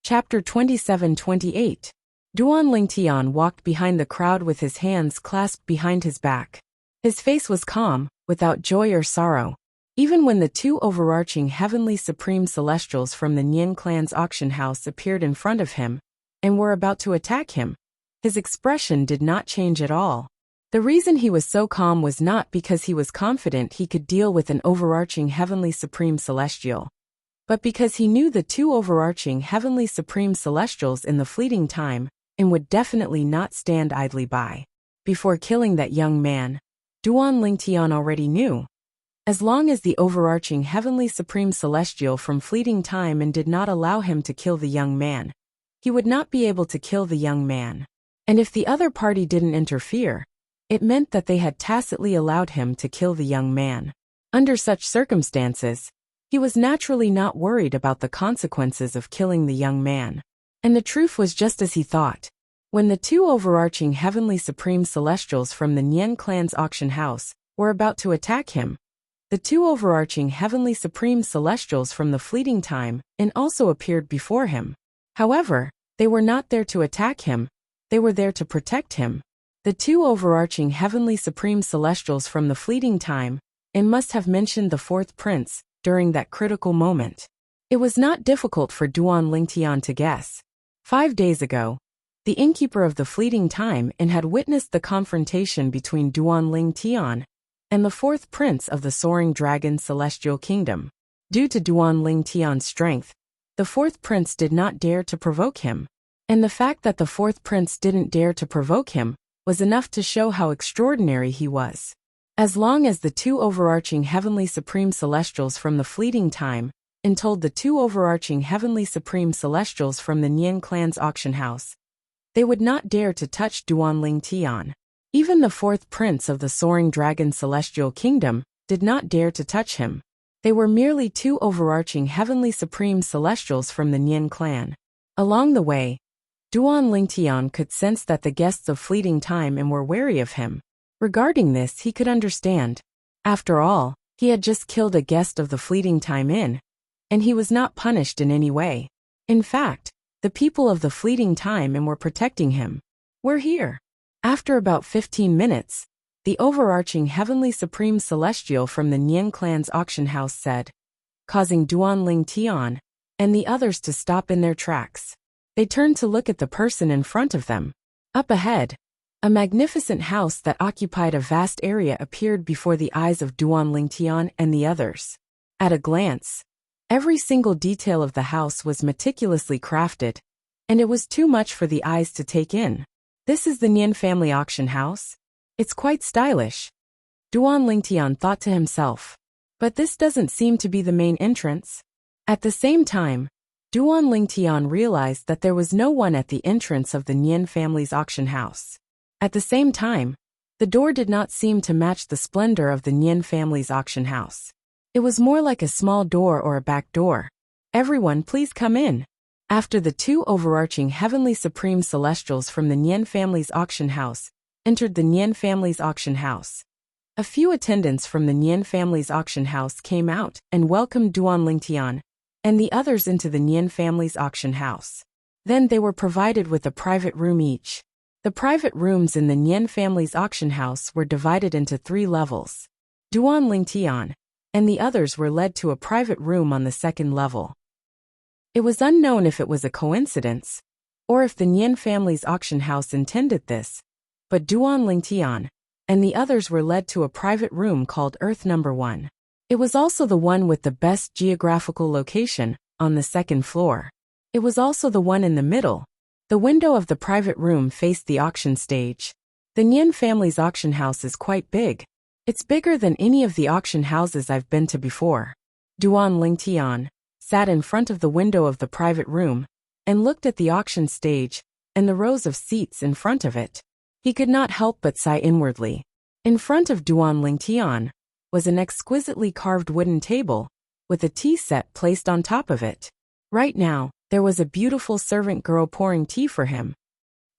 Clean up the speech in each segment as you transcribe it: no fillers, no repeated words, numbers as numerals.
Chapter 27-28. Duan Lingtian walked behind the crowd with his hands clasped behind his back. His face was calm, without joy or sorrow. Even when the two overarching heavenly supreme celestials from the Nian clan's auction house appeared in front of him and were about to attack him, his expression did not change at all. The reason he was so calm was not because he was confident he could deal with an overarching heavenly supreme celestial, but because he knew the two overarching heavenly supreme celestials in the fleeting time and would definitely not stand idly by. Before killing that young man, Duan Lingtian already knew. As long as the overarching heavenly supreme celestial from fleeting time and did not allow him to kill the young man, he would not be able to kill the young man. And if the other party didn't interfere, it meant that they had tacitly allowed him to kill the young man. Under such circumstances, he was naturally not worried about the consequences of killing the young man. And the truth was just as he thought. When the two overarching heavenly supreme celestials from the Nian clan's auction house were about to attack him, the two overarching heavenly supreme celestials from the fleeting time and also appeared before him. However, they were not there to attack him, they were there to protect him. The two overarching heavenly supreme celestials from the fleeting time and must have mentioned the fourth prince during that critical moment. It was not difficult for Duan Lingtian to guess. 5 days ago, the innkeeper of the fleeting time and had witnessed the confrontation between Duan Lingtian and the fourth prince of the Soaring Dragon Celestial Kingdom. Due to Duan Lingtian's strength, the fourth prince did not dare to provoke him. And the fact that the fourth prince didn't dare to provoke him was enough to show how extraordinary he was. As long as the two overarching heavenly supreme celestials from the fleeting time and told the two overarching heavenly supreme celestials from the Nian clan's auction house, they would not dare to touch Duan Lingtian. Even the fourth prince of the Soaring Dragon Celestial Kingdom did not dare to touch him. They were merely two overarching heavenly supreme celestials from the Nian clan. Along the way, Duan Lingtian could sense that the guests of fleeting time and were wary of him. Regarding this, he could understand. After all, he had just killed a guest of the fleeting time inn, and he was not punished in any way. In fact, the people of the fleeting time and were protecting him. We're here. After about 15 minutes, the overarching heavenly supreme celestial from the Nian clan's auction house said, causing Duan Lingtian and the others to stop in their tracks. They turned to look at the person in front of them. Up ahead, a magnificent house that occupied a vast area appeared before the eyes of Duan Lingtian and the others. At a glance, every single detail of the house was meticulously crafted, and it was too much for the eyes to take in. This is the Nian family auction house? It's quite stylish, Duan Lingtian thought to himself. But this doesn't seem to be the main entrance. At the same time, Duan Lingtian realized that there was no one at the entrance of the Nian family's auction house. At the same time, the door did not seem to match the splendor of the Nian family's auction house. It was more like a small door or a back door. Everyone, please come in. After the two overarching heavenly supreme celestials from the Nian family's auction house entered the Nian family's auction house, a few attendants from the Nian family's auction house came out and welcomed Duan Lingtian and the others into the Nian family's auction house. Then they were provided with a private room each. The private rooms in the Nian family's auction house were divided into 3 levels. Duan Lingtian and the others were led to a private room on the 2nd level. It was unknown if it was a coincidence, or if the Nian family's auction house intended this, but Duan Lingtian and the others were led to a private room called Earth Number 1. It was also the one with the best geographical location, on the 2nd floor. It was also the one in the middle. The window of the private room faced the auction stage. The Nian family's auction house is quite big. It's bigger than any of the auction houses I've been to before. Duan Lingtian sat in front of the window of the private room and looked at the auction stage and the rows of seats in front of it. He could not help but sigh inwardly. In front of Duan Lingtian was an exquisitely carved wooden table with a tea set placed on top of it. Right now, there was a beautiful servant girl pouring tea for him.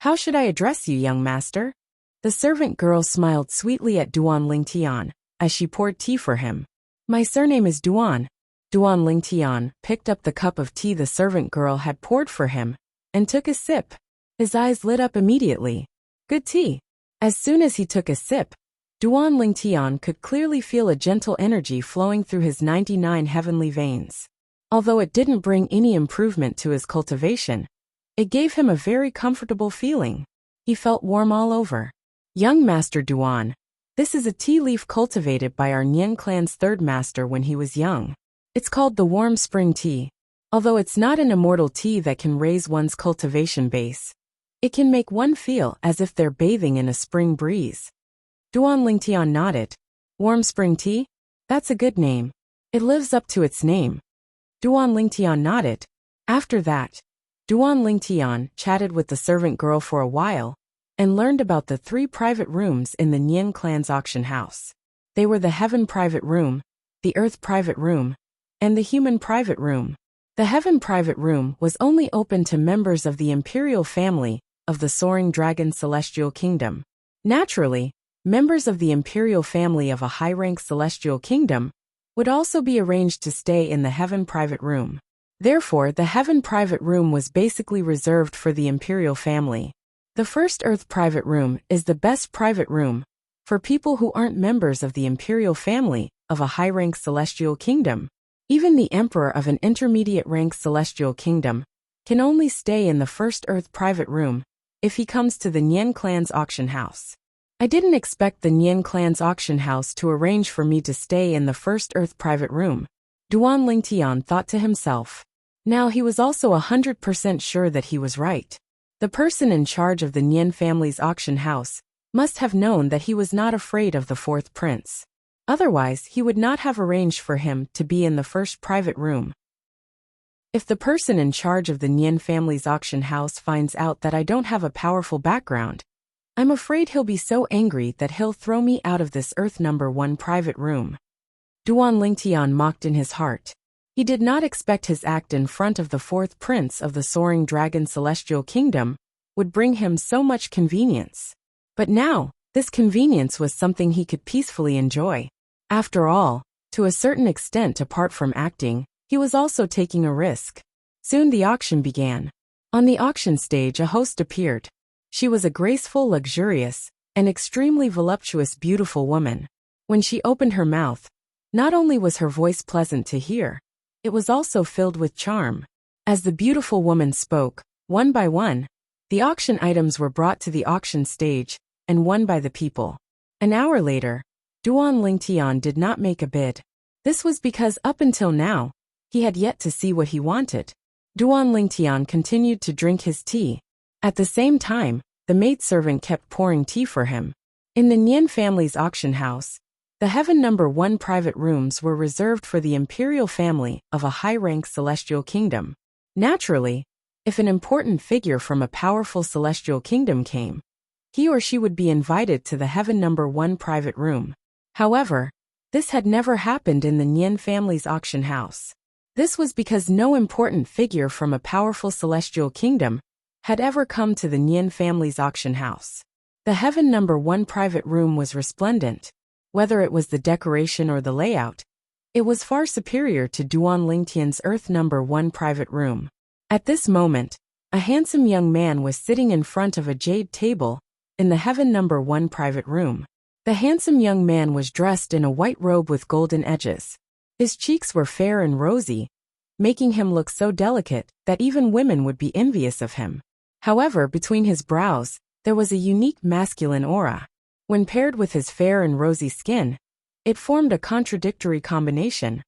How should I address you, young master? The servant girl smiled sweetly at Duan Lingtian as she poured tea for him. My surname is Duan, Duan Lingtian picked up the cup of tea the servant girl had poured for him and took a sip. His eyes lit up immediately. Good tea. As soon as he took a sip, Duan Lingtian could clearly feel a gentle energy flowing through his 99 heavenly veins. Although it didn't bring any improvement to his cultivation, it gave him a very comfortable feeling. He felt warm all over. Young Master Duan, this is a tea leaf cultivated by our Nian clan's third master when he was young. It's called the warm spring tea. Although it's not an immortal tea that can raise one's cultivation base, it can make one feel as if they're bathing in a spring breeze. Duan Lingtian nodded. Warm spring tea? That's a good name. It lives up to its name. Duan Lingtian nodded. After that, Duan Lingtian chatted with the servant girl for a while and learned about the 3 private rooms in the Nian clan's auction house. They were the Heaven Private Room, the Earth Private Room, and the Human Private Room. The Heaven Private Room was only open to members of the imperial family of the Soaring Dragon Celestial Kingdom. Naturally, members of the imperial family of a high-rank celestial kingdom would also be arranged to stay in the Heaven Private Room. Therefore, the Heaven Private Room was basically reserved for the imperial family. The first Earth Private Room is the best private room for people who aren't members of the imperial family of a high-rank celestial kingdom. Even the emperor of an intermediate-rank celestial kingdom can only stay in the first Earth Private Room if he comes to the Nian clan's auction house. I didn't expect the Nian clan's auction house to arrange for me to stay in the first Earth Private Room, Duan Lingtian thought to himself. Now he was also 100% sure that he was right. The person in charge of the Nian family's auction house must have known that he was not afraid of the fourth prince. Otherwise, he would not have arranged for him to be in the first private room. If the person in charge of the Nian family's auction house finds out that I don't have a powerful background, I'm afraid he'll be so angry that he'll throw me out of this Earth number 1 private room. Duan Lingtian mocked in his heart. He did not expect his act in front of the fourth prince of the Soaring Dragon Celestial Kingdom would bring him so much convenience. But now, this convenience was something he could peacefully enjoy. After all, to a certain extent apart from acting, he was also taking a risk. Soon the auction began. On the auction stage a host appeared. She was a graceful, luxurious, and extremely voluptuous beautiful woman. When she opened her mouth, not only was her voice pleasant to hear, it was also filled with charm. As the beautiful woman spoke, one by one, the auction items were brought to the auction stage and won by the people. An hour later, Duan Lingtian did not make a bid. This was because up until now, he had yet to see what he wanted. Duan Lingtian continued to drink his tea. At the same time, the maidservant kept pouring tea for him. In the Nian family's auction house, the Heaven number 1 private rooms were reserved for the imperial family of a high-rank celestial kingdom. Naturally, if an important figure from a powerful celestial kingdom came, he or she would be invited to the Heaven number 1 private room. However, this had never happened in the Nian family's auction house. This was because no important figure from a powerful celestial kingdom had ever come to the Nian family's auction house. The Heaven number 1 private room was resplendent. Whether it was the decoration or the layout, it was far superior to Duan Lingtian's Earth number 1 private room. At this moment, a handsome young man was sitting in front of a jade table in the Heaven number 1 private room. The handsome young man was dressed in a white robe with golden edges. His cheeks were fair and rosy, making him look so delicate that even women would be envious of him. However, between his brows, there was a unique masculine aura. When paired with his fair and rosy skin, it formed a contradictory combination,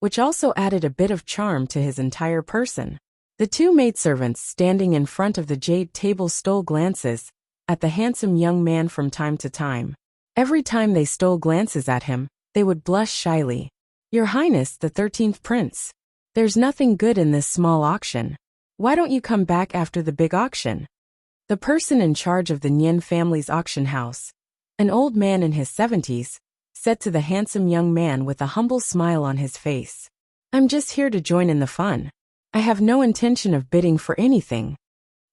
which also added a bit of charm to his entire person. The 2 maidservants standing in front of the jade table stole glances at the handsome young man from time to time. Every time they stole glances at him, they would blush shyly. "Your Highness, the 13th Prince, there's nothing good in this small auction. Why don't you come back after the big auction?" The person in charge of the Nian family's auction house, an old man in his 70s, said to the handsome young man with a humble smile on his face. "I'm just here to join in the fun. I have no intention of bidding for anything."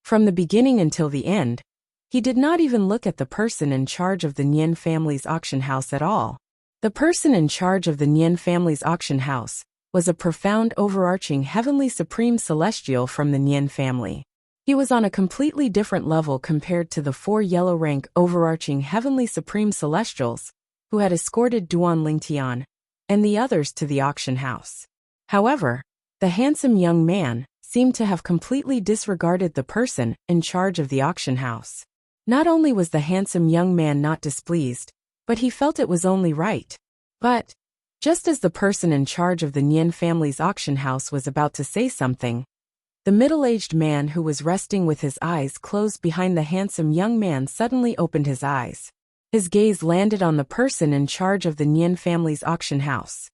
From the beginning until the end, he did not even look at the person in charge of the Nian family's auction house at all. The person in charge of the Nian family's auction house was a profound overarching heavenly supreme celestial from the Nian family. He was on a completely different level compared to the 4 yellow rank overarching heavenly supreme celestials who had escorted Duan Lingtian and the others to the auction house. However, the handsome young man seemed to have completely disregarded the person in charge of the auction house. Not only was the handsome young man not displeased, but he felt it was only right. But, just as the person in charge of the Nian family's auction house was about to say something, the middle-aged man who was resting with his eyes closed behind the handsome young man suddenly opened his eyes. His gaze landed on the person in charge of the Nian family's auction house.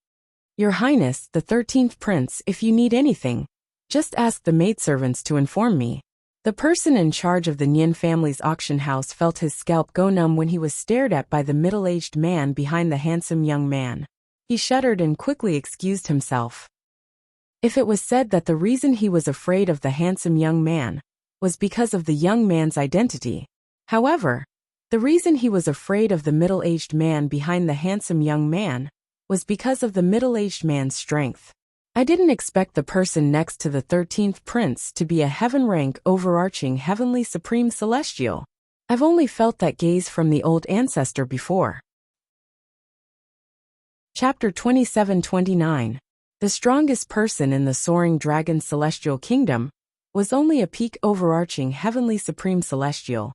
"Your Highness, the 13th Prince, if you need anything, just ask the maidservants to inform me." The person in charge of the Nian family's auction house felt his scalp go numb when he was stared at by the middle-aged man behind the handsome young man. He shuddered and quickly excused himself. If it was said that the reason he was afraid of the handsome young man was because of the young man's identity, however, the reason he was afraid of the middle-aged man behind the handsome young man was because of the middle-aged man's strength. "I didn't expect the person next to the 13th Prince to be a heaven-rank overarching heavenly supreme celestial. I've only felt that gaze from the old ancestor before." Chapter 27-29. The strongest person in the Soaring Dragon Celestial Kingdom was only a peak overarching heavenly supreme celestial,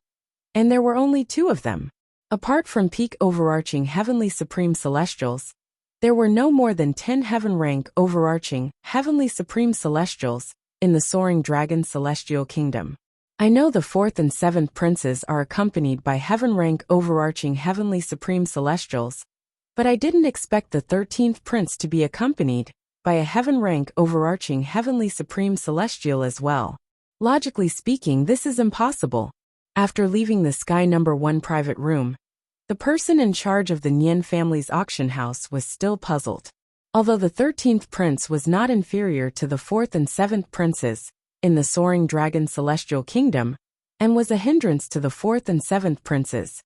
and there were only 2 of them. Apart from peak overarching heavenly supreme celestials, there were no more than 10 heaven-rank overarching heavenly supreme celestials in the Soaring Dragon Celestial Kingdom. I know the 4th and 7th princes are accompanied by heaven-rank overarching heavenly supreme celestials, but I didn't expect the 13th prince to be accompanied by a heaven-rank overarching heavenly supreme celestial as well. Logically speaking, this is impossible. After leaving the Sky No. 1 private room, the person in charge of the Nian family's auction house was still puzzled. Although the 13th prince was not inferior to the 4th and 7th princes in the Soaring Dragon Celestial Kingdom, and was a hindrance to the 4th and 7th princes,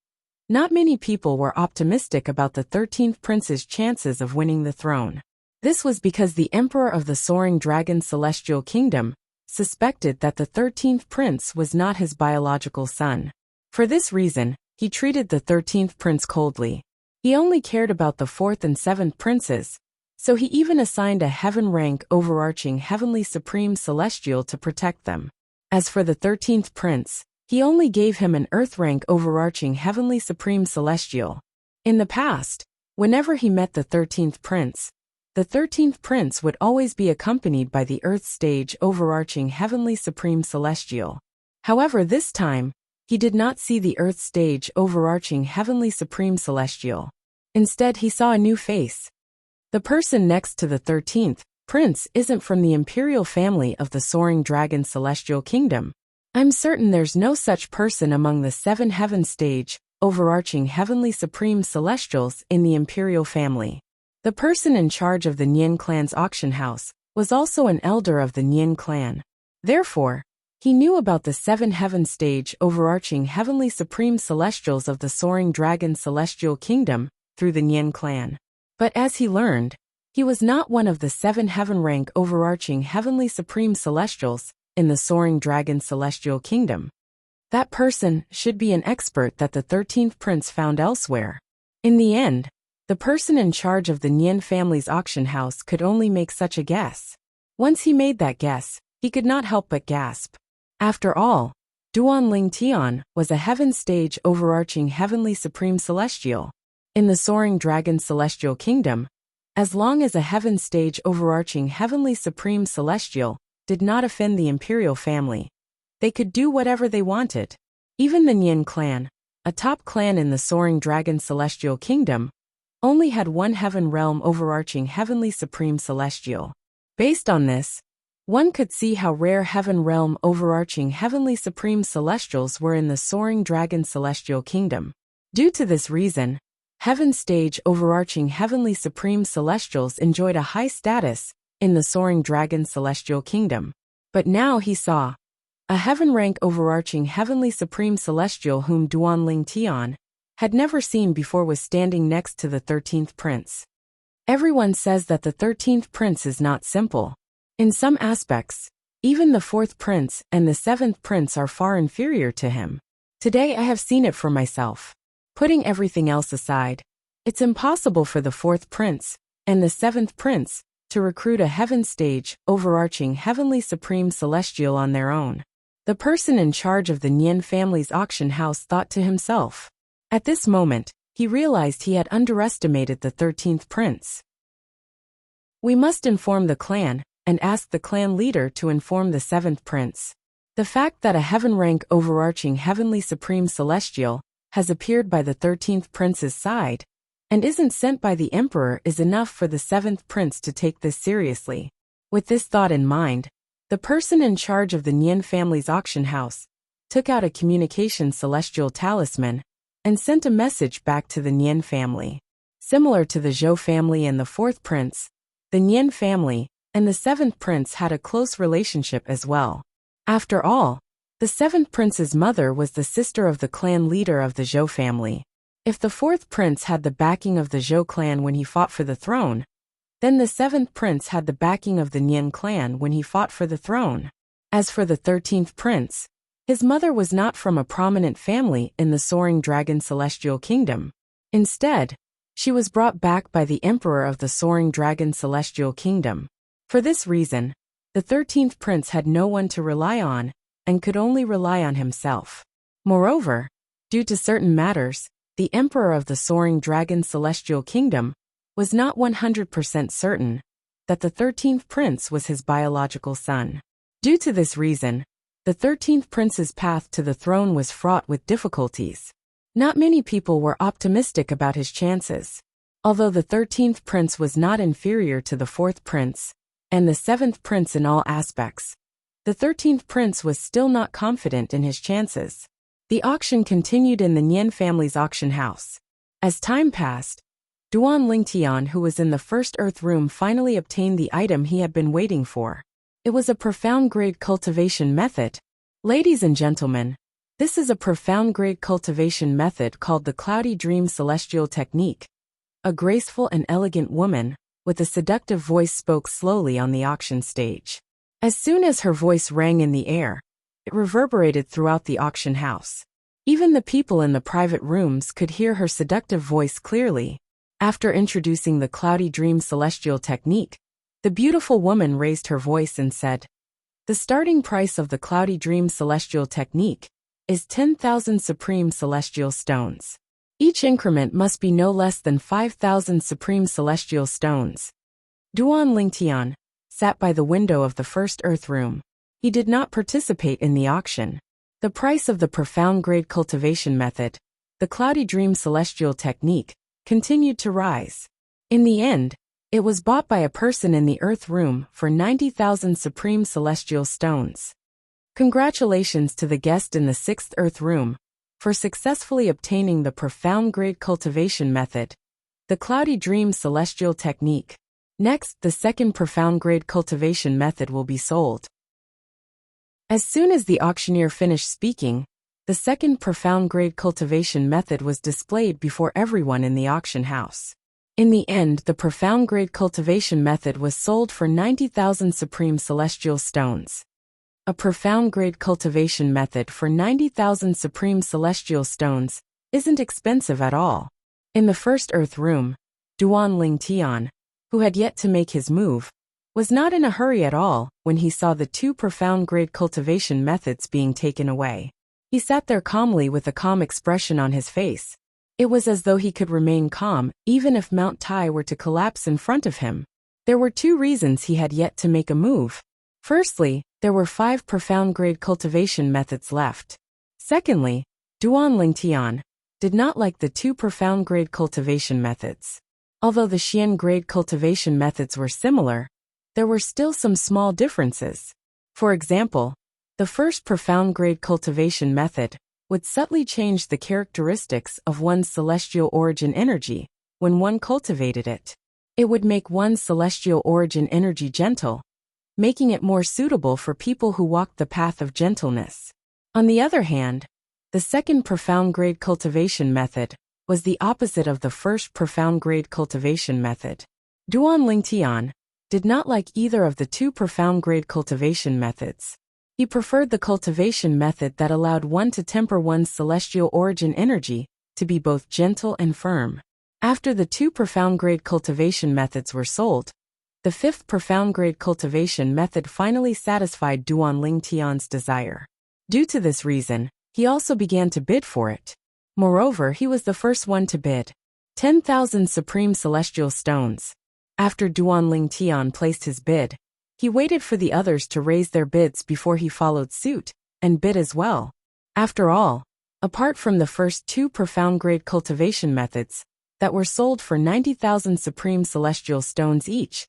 not many people were optimistic about the 13th prince's chances of winning the throne. This was because the Emperor of the Soaring Dragon Celestial Kingdom suspected that the 13th prince was not his biological son. For this reason, he treated the 13th prince coldly. He only cared about the 4th and 7th princes, so he even assigned a heaven-rank overarching heavenly supreme celestial to protect them. As for the 13th prince, he only gave him an earth-rank overarching heavenly supreme celestial. In the past, whenever he met the 13th prince would always be accompanied by the Earth stage overarching heavenly supreme celestial. However, this time, he did not see the Earth stage overarching heavenly supreme celestial. Instead, he saw a new face. The person next to the 13th prince isn't from the imperial family of the Soaring Dragon Celestial Kingdom. I'm certain there's no such person among the 7 heaven stage overarching heavenly supreme celestials in the imperial family. The person in charge of the Nian clan's auction house was also an elder of the Nian clan. Therefore, he knew about the 7 heaven stage overarching heavenly supreme celestials of the Soaring Dragon Celestial Kingdom through the Nian clan. But as he learned, he was not one of the 7 heaven rank overarching heavenly supreme celestials in the Soaring Dragon Celestial Kingdom. That person should be an expert that the 13th prince found elsewhere. In the end, the person in charge of the Nian family's auction house could only make such a guess. Once he made that guess, he could not help but gasp. After all, Duan Lingtian was a heaven stage overarching heavenly supreme celestial. In the Soaring Dragon Celestial Kingdom, as long as a heaven stage overarching heavenly supreme celestial did not offend the imperial family, they could do whatever they wanted. Even the Nian clan, a top clan in the Soaring Dragon Celestial Kingdom, only had 1 heaven realm overarching heavenly supreme celestial. Based on this, one could see how rare heaven realm overarching heavenly supreme celestials were in the Soaring Dragon Celestial Kingdom. Due to this reason, heaven stage overarching heavenly supreme celestials enjoyed a high status in the Soaring Dragon Celestial Kingdom. But now he saw a heaven rank overarching heavenly supreme celestial whom Duan Lingtian had never seen before was standing next to the 13th prince. Everyone says that the 13th prince is not simple. In some aspects, even the 4th prince and the 7th prince are far inferior to him. Today I have seen it for myself. Putting everything else aside, it's impossible for the 4th prince and the 7th prince to recruit a heaven stage, overarching heavenly supreme celestial on their own. The person in charge of the Nian family's auction house thought to himself. At this moment, he realized he had underestimated the 13th prince. We must inform the clan and ask the clan leader to inform the 7th prince. The fact that a heaven-rank overarching heavenly supreme celestial has appeared by the 13th prince's side and isn't sent by the emperor is enough for the 7th prince to take this seriously. With this thought in mind, the person in charge of the Nian family's auction house took out a communication celestial talisman and sent a message back to the Nian family. Similar to the Zhou family and the 4th prince, the Nian family and the 7th prince had a close relationship as well. After all, the 7th prince's mother was the sister of the clan leader of the Zhou family. If the 4th prince had the backing of the Zhou clan when he fought for the throne, then the 7th prince had the backing of the Nian clan when he fought for the throne. As for the 13th prince, his mother was not from a prominent family in the Soaring Dragon Celestial Kingdom. Instead, she was brought back by the emperor of the Soaring Dragon Celestial Kingdom. For this reason, the 13th prince had no one to rely on and could only rely on himself. Moreover, due to certain matters, the emperor of the Soaring Dragon Celestial Kingdom was not 100% certain that the 13th prince was his biological son. Due to this reason, the 13th prince's path to the throne was fraught with difficulties. Not many people were optimistic about his chances. Although the 13th prince was not inferior to the 4th prince and the 7th prince in all aspects, the 13th prince was still not confident in his chances. The auction continued in the Nian family's auction house. As time passed, Duan Lingtian, who was in the first earth room, finally obtained the item he had been waiting for. It was a profound grade cultivation method. Ladies and gentlemen, this is a profound grade cultivation method called the Cloudy Dream Celestial Technique. A graceful and elegant woman, with a seductive voice, spoke slowly on the auction stage. As soon as her voice rang in the air, it reverberated throughout the auction house. Even the people in the private rooms could hear her seductive voice clearly. After introducing the Cloudy Dream Celestial Technique, the beautiful woman raised her voice and said, "The starting price of the Cloudy Dream Celestial Technique is 10,000 Supreme Celestial Stones. Each increment must be no less than 5,000 Supreme Celestial Stones." Duan Lingtian sat by the window of the first earth room. He did not participate in the auction. The price of the profound grade cultivation method, the Cloudy Dream Celestial Technique, continued to rise. In the end, it was bought by a person in the earth room for 90,000 Supreme Celestial Stones. Congratulations to the guest in the 6th earth room for successfully obtaining the profound grade cultivation method, the Cloudy Dream Celestial Technique. Next, the second profound grade cultivation method will be sold. As soon as the auctioneer finished speaking, the second profound grade cultivation method was displayed before everyone in the auction house. In the end, the profound grade cultivation method was sold for 90,000 Supreme Celestial Stones. A profound grade cultivation method for 90,000 Supreme Celestial Stones isn't expensive at all. In the first earth room, Duan Lingtian, who had yet to make his move, was not in a hurry at all when he saw the two profound grade cultivation methods being taken away. He sat there calmly with a calm expression on his face. It was as though he could remain calm even if Mount Tai were to collapse in front of him. There were two reasons he had yet to make a move. Firstly, there were 5 profound grade cultivation methods left. Secondly, Duan Lingtian did not like the 2 profound grade cultivation methods. Although the Xian grade cultivation methods were similar, there were still some small differences. For example, the first profound grade cultivation method would subtly change the characteristics of one's celestial origin energy when one cultivated it. It would make one's celestial origin energy gentle, making it more suitable for people who walked the path of gentleness. On the other hand, the second profound grade cultivation method was the opposite of the first profound grade cultivation method. Duan Lingtian did not like either of the two profound grade cultivation methods. He preferred the cultivation method that allowed one to temper one's celestial origin energy to be both gentle and firm. After the two profound grade cultivation methods were sold, the fifth profound grade cultivation method finally satisfied Duan Lingtian's desire. Due to this reason, he also began to bid for it. Moreover, he was the first one to bid 10,000 supreme celestial stones. After Duan Lingtian placed his bid, he waited for the others to raise their bids before he followed suit and bid as well. After all, apart from the first two profound grade cultivation methods that were sold for 90,000 supreme celestial stones each,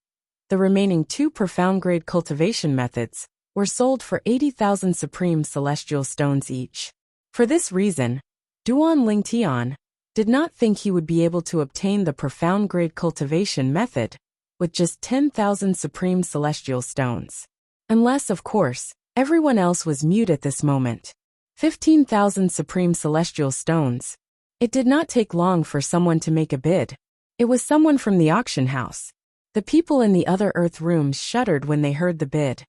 the remaining two profound grade cultivation methods were sold for 80,000 supreme celestial stones each. For this reason, Duan Lingtian did not think he would be able to obtain the profound grade cultivation method with just 10,000 supreme celestial stones. Unless, of course, everyone else was mute at this moment. 15,000 supreme celestial stones. It did not take long for someone to make a bid. It was someone from the auction house. The people in the other earth rooms shuddered when they heard the bid.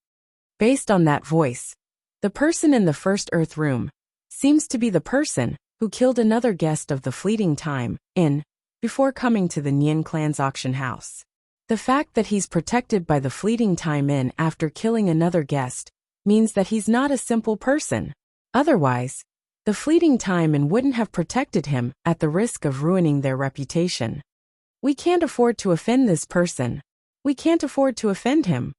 Based on that voice, the person in the first earth room seems to be the person who killed another guest of the fleeting time in before coming to the Nian clan's auction house. The fact that he's protected by the fleeting time in after killing another guest means that he's not a simple person. Otherwise, the fleeting time in wouldn't have protected him at the risk of ruining their reputation. We can't afford to offend this person. We can't afford to offend him.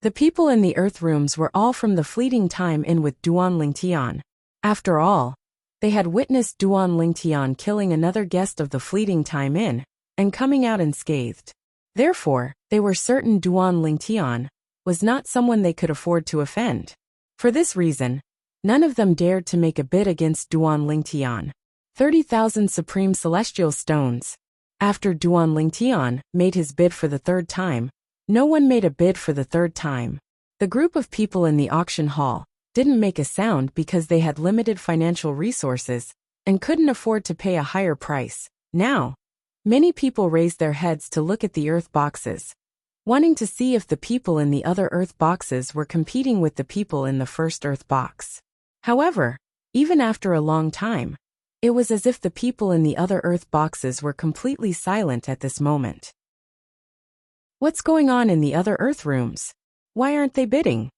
The people in the earth rooms were all from the fleeting time in with Duan Lingtian. After all, they had witnessed Duan Lingtian killing another guest of the fleeting time in and coming out unscathed. Therefore, they were certain Duan Lingtian was not someone they could afford to offend. For this reason, none of them dared to make a bid against Duan Lingtian. 30,000 supreme celestial stones. After Duan Lingtian made his bid for the third time, no one made a bid for the third time. The group of people in the auction hall didn't make a sound because they had limited financial resources and couldn't afford to pay a higher price. Now, many people raised their heads to look at the earth boxes, wanting to see if the people in the other earth boxes were competing with the people in the first earth box. However, even after a long time, it was as if the people in the other earth boxes were completely silent at this moment. What's going on in the other earth rooms? Why aren't they bidding?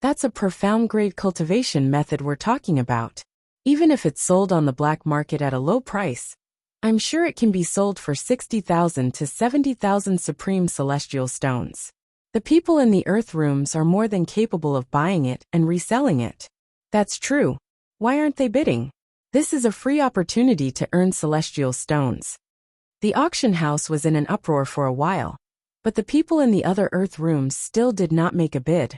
That's a profound grade cultivation method we're talking about. Even if it's sold on the black market at a low price, I'm sure it can be sold for 60,000 to 70,000 supreme celestial stones. The people in the earth rooms are more than capable of buying it and reselling it. That's true. Why aren't they bidding? This is a free opportunity to earn celestial stones. The auction house was in an uproar for a while, but the people in the other earth rooms still did not make a bid.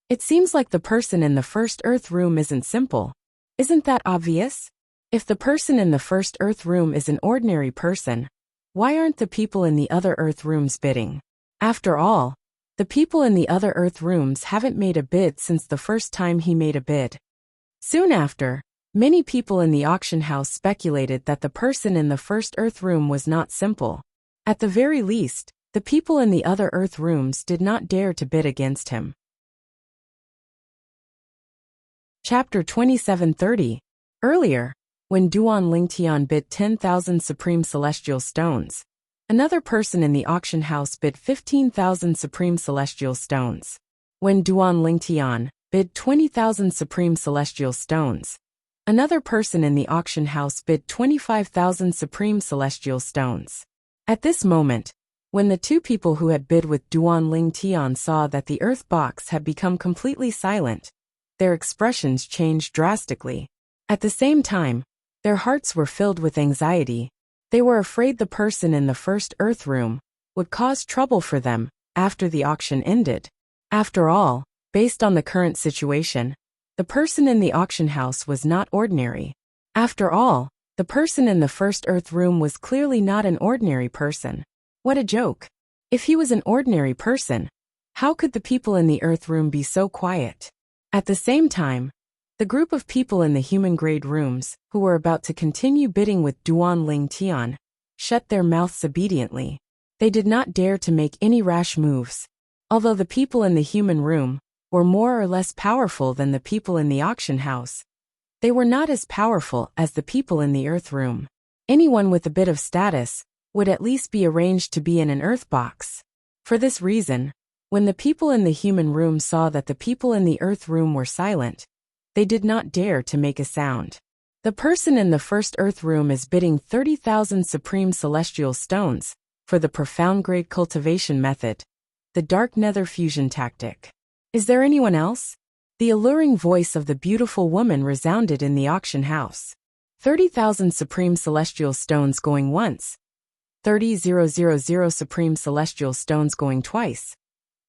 It seems like the person in the first earth room isn't simple. Isn't that obvious? If the person in the first earth room is an ordinary person, why aren't the people in the other earth rooms bidding? After all, the people in the other earth rooms haven't made a bid since the first time he made a bid. Soon after, many people in the auction house speculated that the person in the first earth room was not simple. At the very least, the people in the other earth rooms did not dare to bid against him. Chapter 2730. Earlier, when Duan Lingtian bid 10,000 supreme celestial stones, another person in the auction house bid 15,000 supreme celestial stones. When Duan Lingtian bid 20,000 supreme celestial stones, another person in the auction house bid 25,000 supreme celestial stones. At this moment, when the two people who had bid with Duan Lingtian saw that the earth box had become completely silent, their expressions changed drastically. At the same time, their hearts were filled with anxiety. They were afraid the person in the first earth room would cause trouble for them after the auction ended. After all, based on the current situation, the person in the auction house was not ordinary. After all, the person in the first earth room was clearly not an ordinary person. What a joke. If he was an ordinary person, how could the people in the earth room be so quiet? At the same time, the group of people in the human grade rooms, who were about to continue bidding with Duan Lingtian, shut their mouths obediently. They did not dare to make any rash moves. Although the people in the human room were more or less powerful than the people in the auction house, they were not as powerful as the people in the earth room. Anyone with a bit of status would at least be arranged to be in an earth box. For this reason, when the people in the human room saw that the people in the earth room were silent, they did not dare to make a sound. The person in the first earth room is bidding 30,000 supreme celestial stones for the profound grade cultivation method, the dark nether fusion tactic. Is there anyone else? The alluring voice of the beautiful woman resounded in the auction house. 30,000 supreme celestial stones going once. 30,000 supreme celestial stones going twice.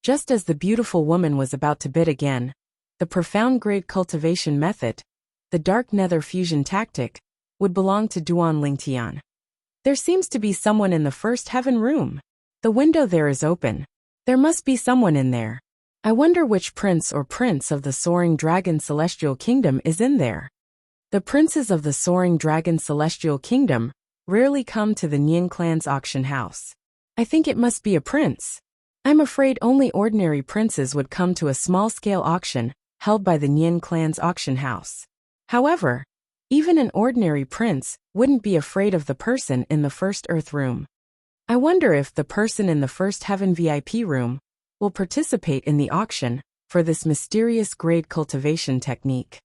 Just as the beautiful woman was about to bid again, the profound grade cultivation method, the dark nether fusion tactic, would belong to Duan Lingtian. There seems to be someone in the first heaven room. The window there is open. There must be someone in there. I wonder which prince or prince of the Soaring Dragon Celestial Kingdom is in there. The princes of the Soaring Dragon Celestial Kingdom rarely come to the Nian clan's auction house. I think it must be a prince. I'm afraid only ordinary princes would come to a small-scale auction held by the Nian clan's auction house. However, even an ordinary prince wouldn't be afraid of the person in the first earth room. I wonder if the person in the first heaven VIP room will participate in the auction for this mysterious grade cultivation technique.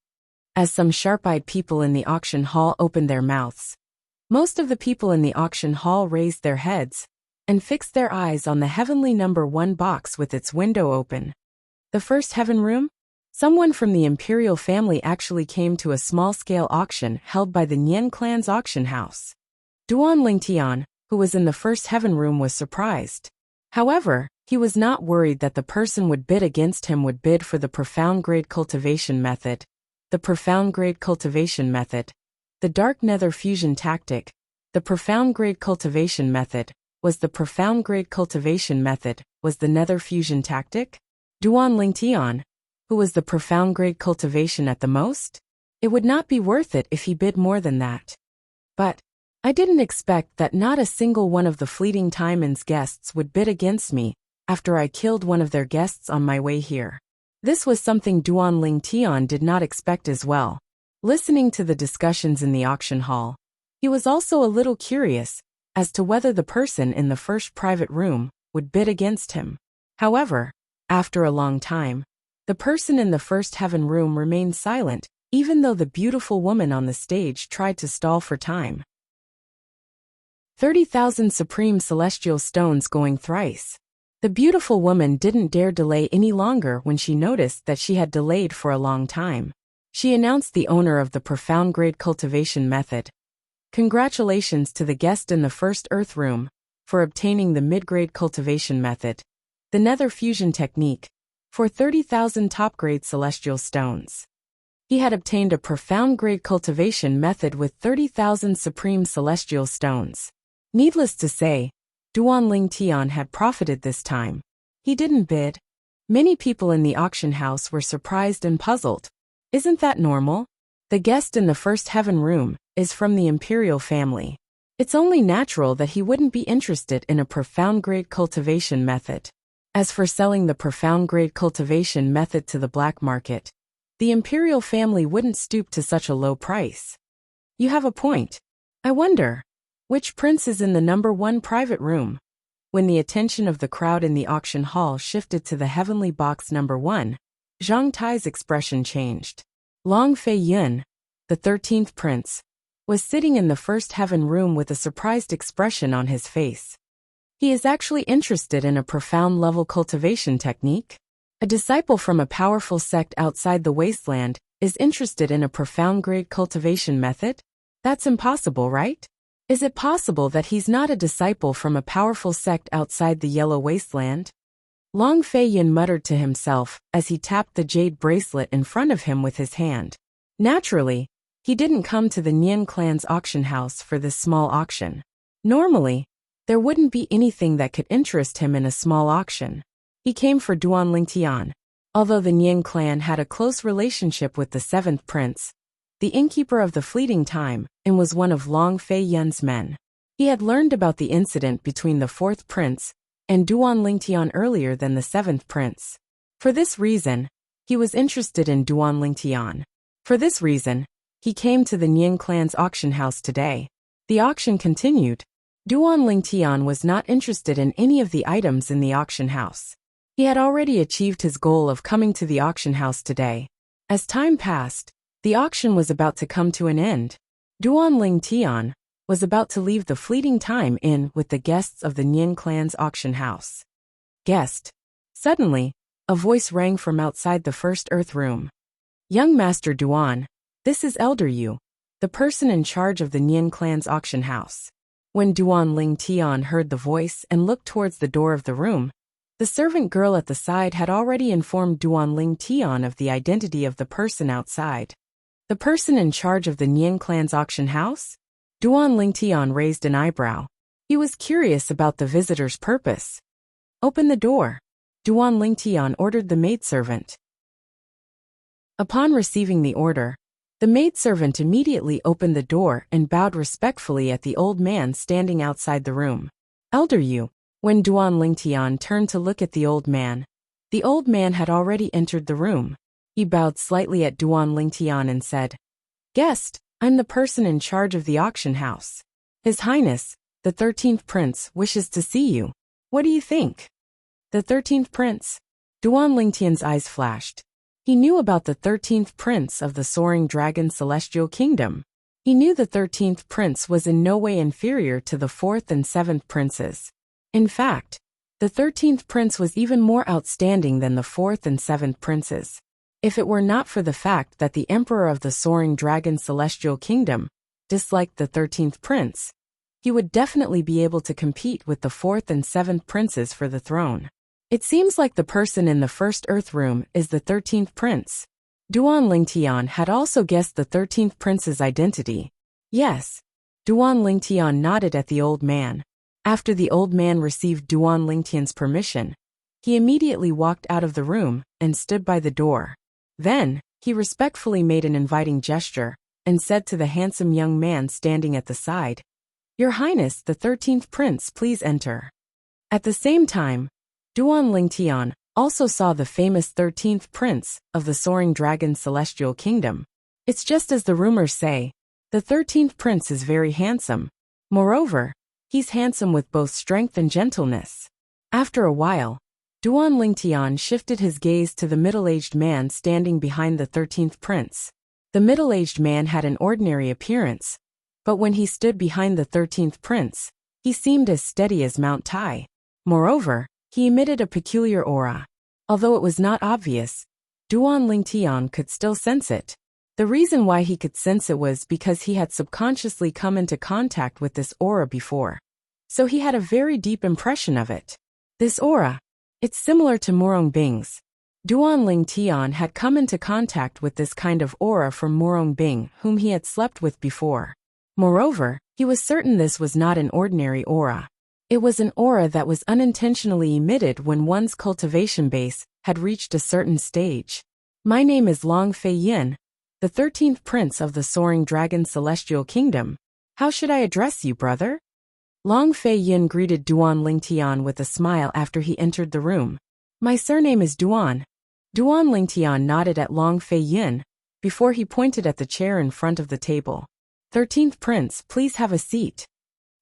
As some sharp-eyed people in the auction hall opened their mouths, most of the people in the auction hall raised their heads and fixed their eyes on the heavenly number 1 box with its window open. The first heaven room? Someone from the imperial family actually came to a small-scale auction held by the Nian clan's auction house. Duan Lingtian, who was in the first heaven room, was surprised. However, he was not worried that the person would bid against him would bid for the profound grade cultivation method. The profound grade cultivation method. The dark nether fusion tactic. The profound grade cultivation method. Was the profound grade cultivation method, was the nether fusion tactic? Duan Lingtian, who was the profound grade cultivation at the most? It would not be worth it if he bid more than that. But I didn't expect that not a single one of the fleeting Timon's guests would bid against me after I killed one of their guests on my way here. This was something Duan Lingtian did not expect as well. Listening to the discussions in the auction hall, he was also a little curious as to whether the person in the first private room would bid against him. However, after a long time, the person in the first heaven room remained silent, even though the beautiful woman on the stage tried to stall for time. 30,000 supreme celestial stones going thrice. The beautiful woman didn't dare delay any longer when she noticed that she had delayed for a long time. She announced the owner of the profound grade cultivation method. Congratulations to the guest in the first earth room for obtaining the mid-grade cultivation method, the nether fusion technique, for 30,000 top-grade celestial stones. He had obtained a profound grade cultivation method with 30,000 supreme celestial stones. Needless to say, Duan Lingtian had profited this time. He didn't bid. Many people in the auction house were surprised and puzzled. Isn't that normal? The guest in the first heaven room is from the imperial family. It's only natural that he wouldn't be interested in a profound grade cultivation method. As for selling the profound grade cultivation method to the black market, the imperial family wouldn't stoop to such a low price. You have a point. I wonder, which prince is in the number 1 private room? When the attention of the crowd in the auction hall shifted to the heavenly box number 1, Zhang Tai's expression changed. Long Fei Yun, the 13th prince, was sitting in the first heaven room with a surprised expression on his face. He is actually interested in a profound level cultivation technique. A disciple from a powerful sect outside the wasteland is interested in a profound grade cultivation method? That's impossible, right? Is it possible that he's not a disciple from a powerful sect outside the yellow wasteland? Long Fei Yun muttered to himself as he tapped the jade bracelet in front of him with his hand. Naturally, he didn't come to the Nian clan's auction house for this small auction. Normally, there wouldn't be anything that could interest him in a small auction. He came for Duan Lingtian. Although the Nian clan had a close relationship with the 7th prince, the innkeeper of the fleeting time, and was one of Long Fei Yun's men. He had learned about the incident between the fourth prince and Duan Lingtian earlier than the seventh prince. For this reason, he was interested in Duan Lingtian. For this reason, he came to the Nian clan's auction house today. The auction continued. Duan Lingtian was not interested in any of the items in the auction house. He had already achieved his goal of coming to the auction house today. As time passed, the auction was about to come to an end. Duan Lingtian was about to leave the fleeting time in with the guests of the Nian clan's auction house. Guest. Suddenly, a voice rang from outside the first earth room. Young Master Duan, this is Elder Yu, the person in charge of the Nian clan's auction house. When Duan Lingtian heard the voice and looked towards the door of the room, the servant girl at the side had already informed Duan Lingtian of the identity of the person outside. The person in charge of the Nian clan's auction house? Duan Lingtian raised an eyebrow. He was curious about the visitor's purpose. Open the door. Duan Lingtian ordered the maidservant. Upon receiving the order, the maidservant immediately opened the door and bowed respectfully at the old man standing outside the room. Elder Yu. When Duan Lingtian turned to look at the old man had already entered the room. He bowed slightly at Duan Lingtian and said, Guest, I'm the person in charge of the auction house. His Highness, the 13th Prince, wishes to see you. What do you think? The 13th Prince? Duan Lingtian's eyes flashed. He knew about the 13th Prince of the Soaring Dragon Celestial Kingdom. He knew the 13th Prince was in no way inferior to the 4th and 7th Princes. In fact, the 13th Prince was even more outstanding than the 4th and 7th Princes. If it were not for the fact that the Emperor of the Soaring Dragon Celestial Kingdom disliked the 13th Prince, he would definitely be able to compete with the 4th and 7th Princes for the throne. It seems like the person in the first Earth Room is the 13th Prince. Duan Lingtian had also guessed the 13th Prince's identity. Yes. Duan Lingtian nodded at the old man. After the old man received Duan Lingtian's permission, he immediately walked out of the room and stood by the door. Then, he respectfully made an inviting gesture and said to the handsome young man standing at the side, Your Highness, the 13th Prince, please enter. At the same time, Duan Lingtian also saw the famous 13th Prince of the Soaring Dragon Celestial Kingdom. It's just as the rumors say, the 13th Prince is very handsome. Moreover, he's handsome with both strength and gentleness. After a while, Duan Lingtian shifted his gaze to the middle-aged man standing behind the 13th Prince. The middle-aged man had an ordinary appearance, but when he stood behind the 13th Prince, he seemed as steady as Mount Tai. Moreover, he emitted a peculiar aura. Although it was not obvious, Duan Lingtian could still sense it. The reason why he could sense it was because he had subconsciously come into contact with this aura before. So he had a very deep impression of it. This aura, it's similar to Murong Bing's. Duan Lingtian had come into contact with this kind of aura from Murong Bing, whom he had slept with before. Moreover, he was certain this was not an ordinary aura. It was an aura that was unintentionally emitted when one's cultivation base had reached a certain stage. My name is Long Fei Yin, the 13th Prince of the Soaring Dragon Celestial Kingdom. How should I address you, brother? Long Fei Yin greeted Duan Lingtian with a smile after he entered the room. My surname is Duan. Duan Lingtian nodded at Long Fei Yin before he pointed at the chair in front of the table. 13th Prince, please have a seat.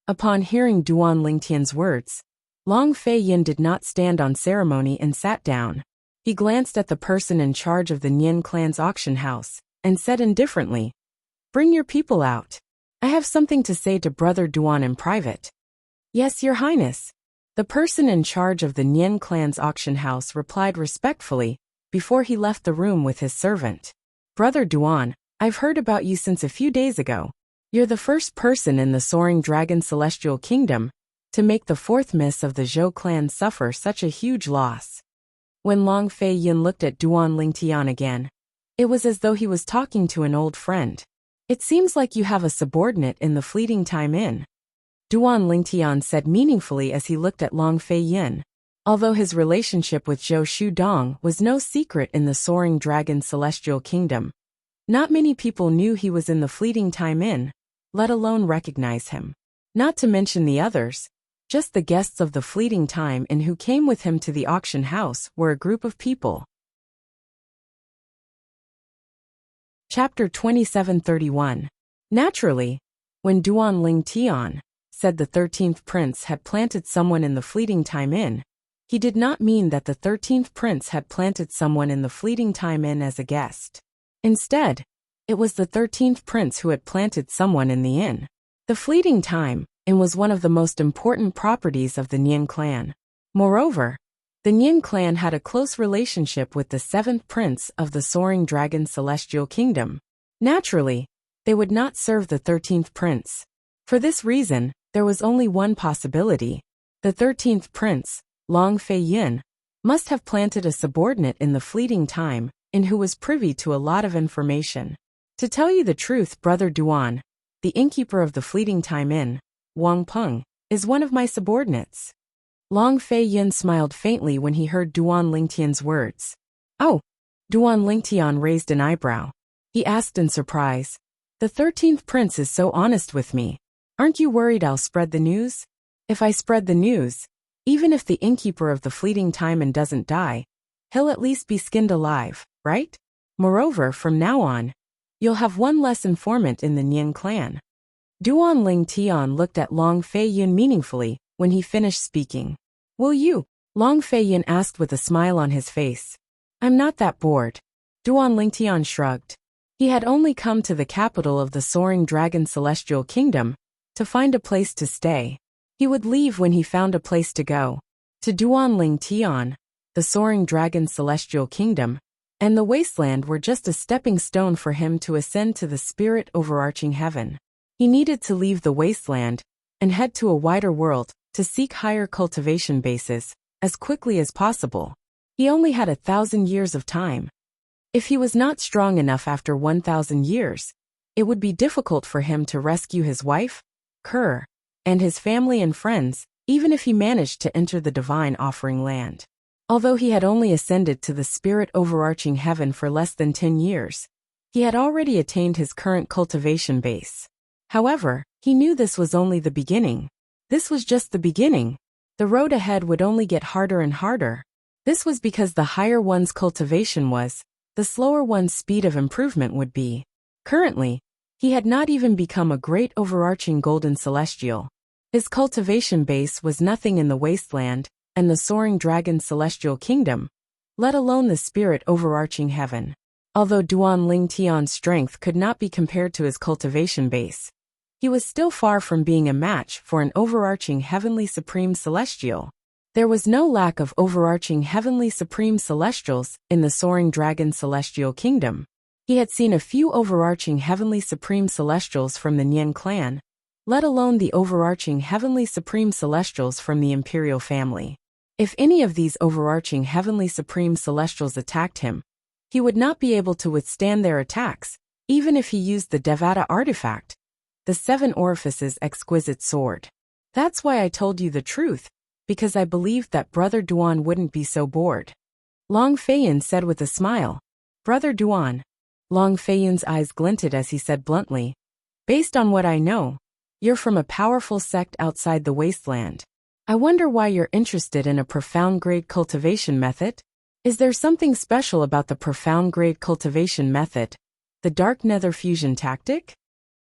Upon hearing Duan Lingtian's words, Long Fei Yin did not stand on ceremony and sat down. He glanced at the person in charge of the Nian clan's auction house and said indifferently, Bring your people out. I have something to say to Brother Duan in private. Yes, Your Highness. The person in charge of the Nian clan's auction house replied respectfully before he left the room with his servant. Brother Duan, I've heard about you since a few days ago. You're the first person in the Soaring Dragon Celestial Kingdom to make the fourth miss of the Zhou clan suffer such a huge loss. When Long Fei Yin looked at Duan Lingtian again, it was as though he was talking to an old friend. It seems like you have a subordinate in the fleeting time in. Duan Lingtian said meaningfully as he looked at Long Fei Yin. Although his relationship with Zhou Shudong was no secret in the Soaring Dragon Celestial Kingdom, not many people knew he was in the fleeting time in, let alone recognize him. Not to mention the others, just the guests of the fleeting time and who came with him to the auction house were a group of people. Chapter 2731. Naturally, when Duan Ling Tian said the 13th prince had planted someone in the fleeting time inn, he did not mean that the 13th prince had planted someone in the fleeting time inn as a guest. Instead, it was the 13th prince who had planted someone in the inn. The fleeting time inn was one of the most important properties of the Nian clan. Moreover, the Nian clan had a close relationship with the 7th prince of the Soaring Dragon Celestial Kingdom. Naturally, they would not serve the 13th prince. For this reason, there was only one possibility. The 13th prince, Long Fei Yin, must have planted a subordinate in the fleeting time and who was privy to a lot of information. To tell you the truth, Brother Duan, the innkeeper of the fleeting time inn, Wang Peng, is one of my subordinates. Long Fei Yin smiled faintly when he heard Duan Lingtian's words. Oh, Duan Lingtian raised an eyebrow. He asked in surprise. The 13th prince is so honest with me. Aren't you worried I'll spread the news? If I spread the news, even if the innkeeper of the fleeting time inn doesn't die, he'll at least be skinned alive, right? Moreover, from now on, you'll have one less informant in the Nian clan. Duan Ling Tian looked at Long Fei Yin meaningfully when he finished speaking. Will you? Long Fei Yin asked with a smile on his face. I'm not that bored. Duan Ling Tian shrugged. He had only come to the capital of the Soaring Dragon Celestial Kingdom to find a place to stay. He would leave when he found a place to go. To Duan Ling Tian, the Soaring Dragon Celestial Kingdom and the wasteland were just a stepping stone for him to ascend to the spirit overarching heaven. He needed to leave the wasteland and head to a wider world to seek higher cultivation bases as quickly as possible. He only had 1,000 years of time. If he was not strong enough after 1,000 years, it would be difficult for him to rescue his wife, Kerr, and his family and friends, even if he managed to enter the divine offering land. Although he had only ascended to the spirit overarching heaven for less than 10 years, he had already attained his current cultivation base. However, he knew this was only the beginning. This was just the beginning. The road ahead would only get harder and harder. This was because the higher one's cultivation was, the slower one's speed of improvement would be. Currently, he had not even become a great overarching golden celestial. His cultivation base was nothing in the wasteland and the Soaring Dragon Celestial Kingdom, let alone the spirit overarching heaven. Although Duan Ling Tian's strength could not be compared to his cultivation base, he was still far from being a match for an overarching heavenly supreme celestial. There was no lack of overarching heavenly supreme celestials in the Soaring Dragon Celestial Kingdom. He had seen a few overarching heavenly supreme celestials from the Nian clan, let alone the overarching heavenly supreme celestials from the imperial family. If any of these overarching heavenly supreme celestials attacked him, he would not be able to withstand their attacks, even if he used the Devata artifact, the 7 orifices exquisite sword. That's why I told you the truth, because I believed that Brother Duan wouldn't be so bored. Long Feiyin said with a smile. Brother Duan. Long Feiyin's eyes glinted as he said bluntly, based on what I know, you're from a powerful sect outside the wasteland. I wonder why you're interested in a profound grade cultivation method? Is there something special about the profound grade cultivation method, the dark nether fusion tactic?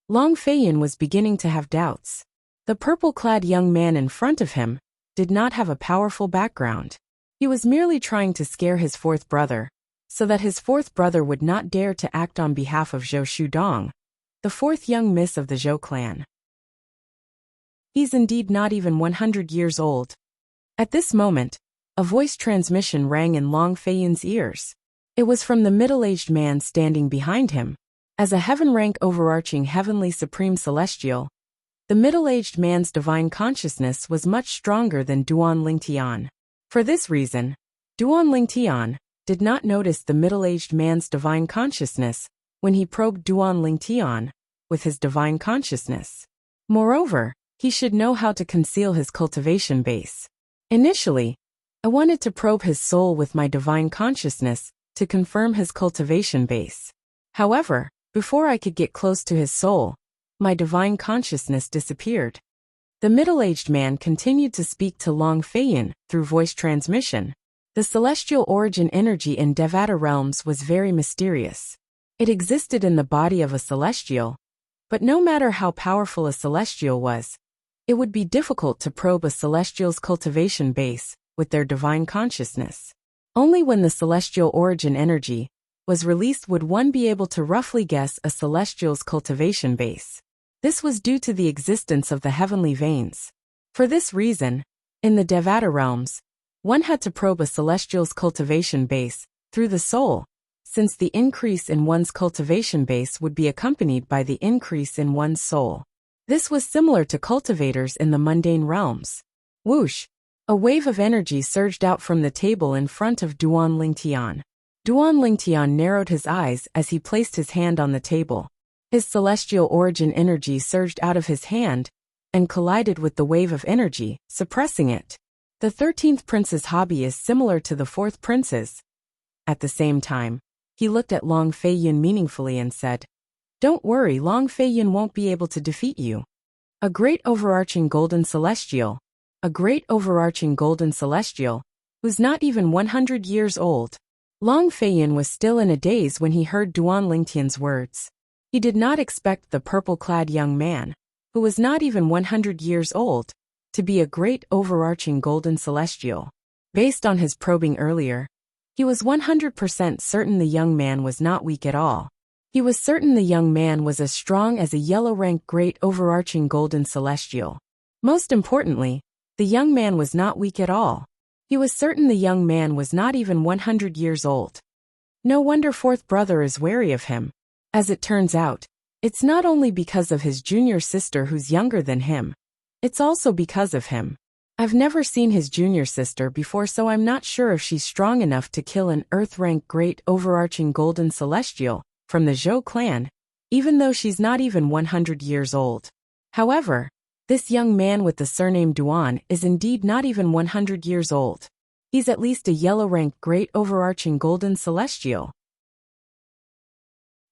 Long Feiyin was beginning to have doubts. The purple-clad young man in front of him did not have a powerful background. He was merely trying to scare his 4th brother, so that his 4th brother would not dare to act on behalf of Zhou Shudong, the 4th young miss of the Zhou clan. He's indeed not even 100 years old. At this moment, a voice transmission rang in Long Feiyin's ears. It was from the middle-aged man standing behind him. As a heaven-rank overarching heavenly supreme celestial, the middle-aged man's divine consciousness was much stronger than Duan Lingtian. For this reason, Duan Lingtian did not notice the middle-aged man's divine consciousness when he probed Duan Lingtian with his divine consciousness. Moreover, he should know how to conceal his cultivation base. Initially, I wanted to probe his soul with my divine consciousness to confirm his cultivation base. However, before I could get close to his soul, my divine consciousness disappeared. The middle-aged man continued to speak to Long Feiyin through voice transmission. The celestial origin energy in Devata realms was very mysterious. It existed in the body of a celestial, but no matter how powerful a celestial was, it would be difficult to probe a celestial's cultivation base with their divine consciousness. Only when the celestial origin energy was released would one be able to roughly guess a celestial's cultivation base. This was due to the existence of the heavenly veins. For this reason, in the Devata realms, one had to probe a celestial's cultivation base through the soul, since the increase in one's cultivation base would be accompanied by the increase in one's soul. This was similar to cultivators in the mundane realms. Whoosh! A wave of energy surged out from the table in front of Duan Lingtian. Duan Lingtian narrowed his eyes as he placed his hand on the table. His celestial origin energy surged out of his hand and collided with the wave of energy, suppressing it. The 13th prince's hobby is similar to the 4th prince's. At the same time, he looked at Long Feiyin meaningfully and said, "Don't worry, Long Feiyin won't be able to defeat you. A great overarching golden celestial, who's not even 100 years old." Long Feiyin was still in a daze when he heard Duan Lingtian's words. He did not expect the purple-clad young man, who was not even 100 years old, to be a great overarching golden celestial. Based on his probing earlier, he was 100% certain the young man was not weak at all. He was certain the young man was as strong as a yellow-rank great overarching golden celestial. Most importantly, the young man was not weak at all. He was certain the young man was not even 100 years old. No wonder fourth brother is wary of him. As it turns out, it's not only because of his junior sister who's younger than him. It's also because of him. I've never seen his junior sister before, so I'm not sure if she's strong enough to kill an Earth-rank great overarching golden celestial from the Zhou clan, even though she's not even 100 years old. However, this young man with the surname Duan is indeed not even 100 years old. He's at least a yellow-rank great overarching golden celestial.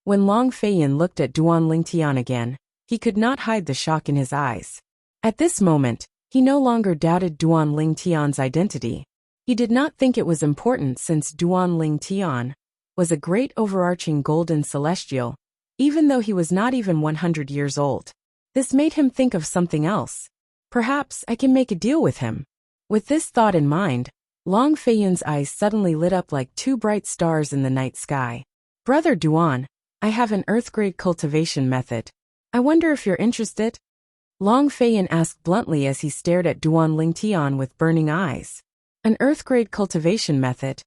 When Long Feiyin looked at Duan Lingtian again, he could not hide the shock in his eyes. At this moment, he no longer doubted Duan Lingtian's identity. He did not think it was important since Duan Lingtian was a great overarching golden celestial, even though he was not even 100 years old. This made him think of something else. Perhaps I can make a deal with him. With this thought in mind, Long Feiyun's eyes suddenly lit up like two bright stars in the night sky. "Brother Duan, I have an Earth-grade cultivation method. I wonder if you're interested?" Long Feiyin asked bluntly as he stared at Duan Lingtian with burning eyes. An Earth-grade cultivation method?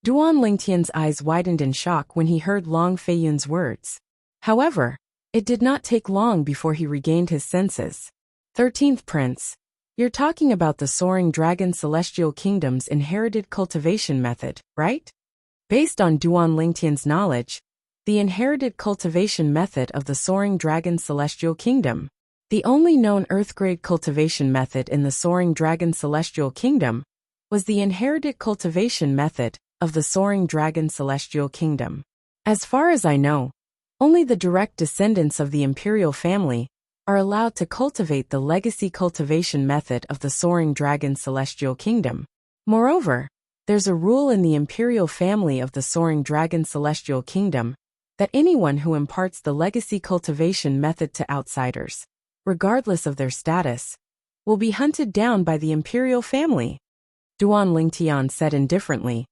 Duan Lingtian's eyes widened in shock when he heard Long Feiyun's words. However, it did not take long before he regained his senses. 13th Prince, you're talking about the Soaring Dragon Celestial Kingdom's inherited cultivation method, right? Based on Duan Lingtian's knowledge, the inherited cultivation method of the Soaring Dragon Celestial Kingdom, the only known Earth-grade cultivation method in the Soaring Dragon Celestial Kingdom, was the inherited cultivation method of the Soaring Dragon Celestial Kingdom. As far as I know, only the direct descendants of the imperial family are allowed to cultivate the legacy cultivation method of the Soaring Dragon Celestial Kingdom. Moreover, there's a rule in the imperial family of the Soaring Dragon Celestial Kingdom that anyone who imparts the legacy cultivation method to outsiders, regardless of their status, will be hunted down by the imperial family. Duan Lingtian said indifferently.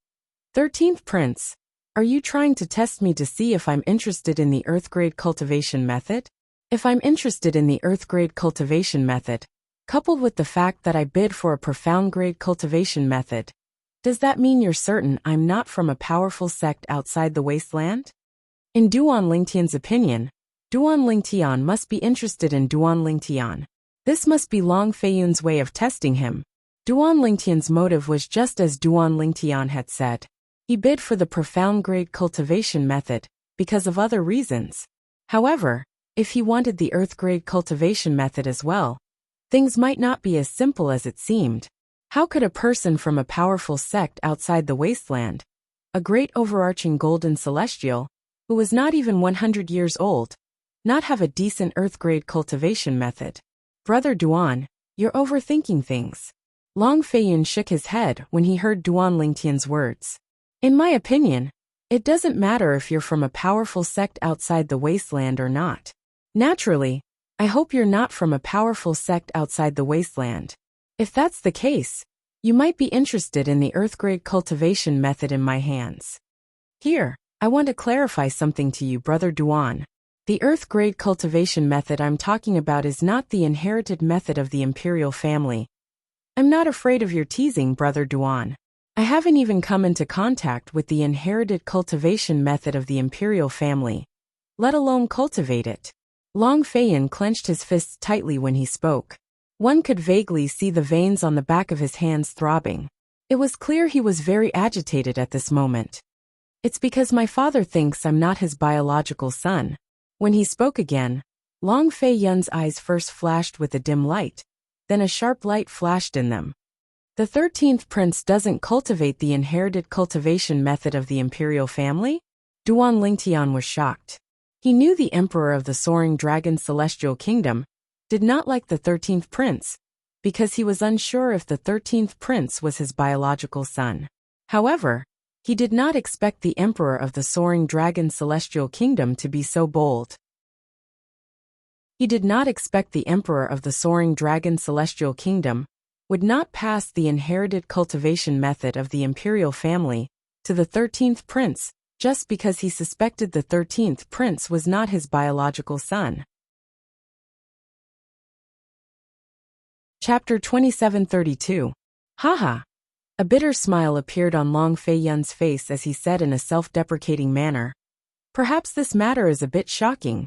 13th Prince, are you trying to test me to see if I'm interested in the Earth-grade cultivation method? If I'm interested in the Earth-grade cultivation method, coupled with the fact that I bid for a profound-grade cultivation method, does that mean you're certain I'm not from a powerful sect outside the wasteland? In Duan Lingtian's opinion, Duan Lingtian must be interested in Duan Lingtian. This must be Long Feiyun's way of testing him. Duan Lingtian's motive was just as Duan Lingtian had said. He bid for the profound-grade cultivation method because of other reasons. However, if he wanted the Earth-grade cultivation method as well, things might not be as simple as it seemed. How could a person from a powerful sect outside the wasteland, a great overarching golden celestial, who was not even 100 years old, not have a decent Earth-grade cultivation method? Brother Duan, You're overthinking things. Long Feiyun shook his head when he heard Duan Lingtian's words. In my opinion, it doesn't matter if you're from a powerful sect outside the wasteland or not. Naturally, I hope you're not from a powerful sect outside the wasteland. If that's the case, you might be interested in the Earth-grade cultivation method in my hands. Here, I want to clarify something to you, Brother Duan. The Earth-grade cultivation method I'm talking about is not the inherited method of the imperial family. I'm not afraid of your teasing, Brother Duan. I haven't even come into contact with the inherited cultivation method of the imperial family, let alone cultivate it. Long Feiyun clenched his fists tightly when he spoke. One could vaguely see the veins on the back of his hands throbbing. It was clear he was very agitated at this moment. It's because my father thinks I'm not his biological son. When he spoke again, Long Feiyun's eyes first flashed with a dim light, then a sharp light flashed in them. The 13th prince doesn't cultivate the inherited cultivation method of the imperial family? Duan Lingtian was shocked. He knew the emperor of the Soaring Dragon Celestial Kingdom did not like the 13th prince, because he was unsure if the 13th prince was his biological son. However, he did not expect the emperor of the Soaring Dragon Celestial Kingdom to be so bold. He did not expect the emperor of the Soaring Dragon Celestial Kingdom would not pass the inherited cultivation method of the imperial family to the 13th prince, just because he suspected the 13th prince was not his biological son. Chapter 2732. Haha. A bitter smile appeared on Long Feiyun's face as he said in a self-deprecating manner. Perhaps this matter is a bit shocking,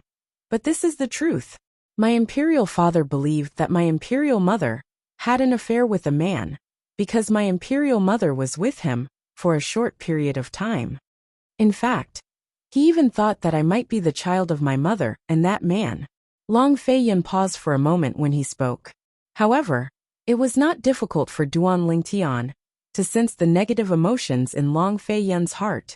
but this is the truth. My imperial father believed that my imperial mother had an affair with a man, because my imperial mother was with him for a short period of time. In fact, he even thought that I might be the child of my mother and that man. Long Feiyun paused for a moment when he spoke. However, it was not difficult for Duan Lingtian to sense the negative emotions in Long Feiyun's heart.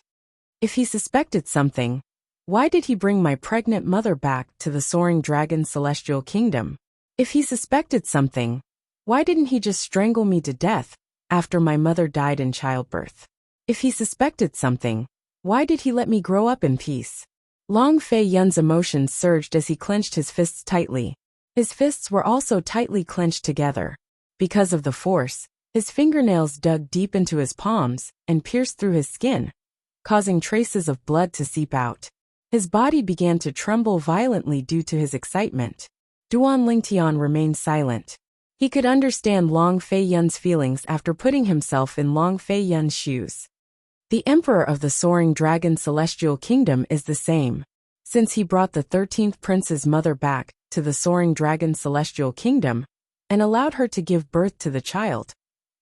If he suspected something, why did he bring my pregnant mother back to the Soaring Dragon Celestial Kingdom? If he suspected something, why didn't he just strangle me to death after my mother died in childbirth? If he suspected something, why did he let me grow up in peace? Long Feiyun's emotions surged as he clenched his fists tightly. His fists were also tightly clenched together. Because of the force, his fingernails dug deep into his palms and pierced through his skin, causing traces of blood to seep out. His body began to tremble violently due to his excitement. Duan Lingtian remained silent. He could understand Long Feiyun's feelings after putting himself in Long Feiyun's shoes. The emperor of the Soaring Dragon Celestial Kingdom is the same. Since he brought the 13th prince's mother back to the Soaring Dragon Celestial Kingdom and allowed her to give birth to the child,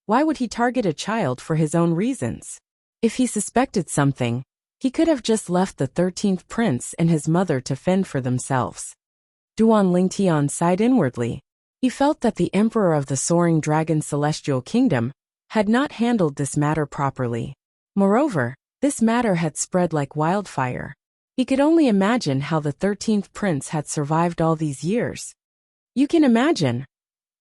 why would he target a child for his own reasons? If he suspected something, he could have just left the 13th prince and his mother to fend for themselves. Duan Lingtian sighed inwardly. He felt that the emperor of the Soaring Dragon Celestial Kingdom had not handled this matter properly. Moreover, this matter had spread like wildfire. He could only imagine how the 13th prince had survived all these years. You can imagine.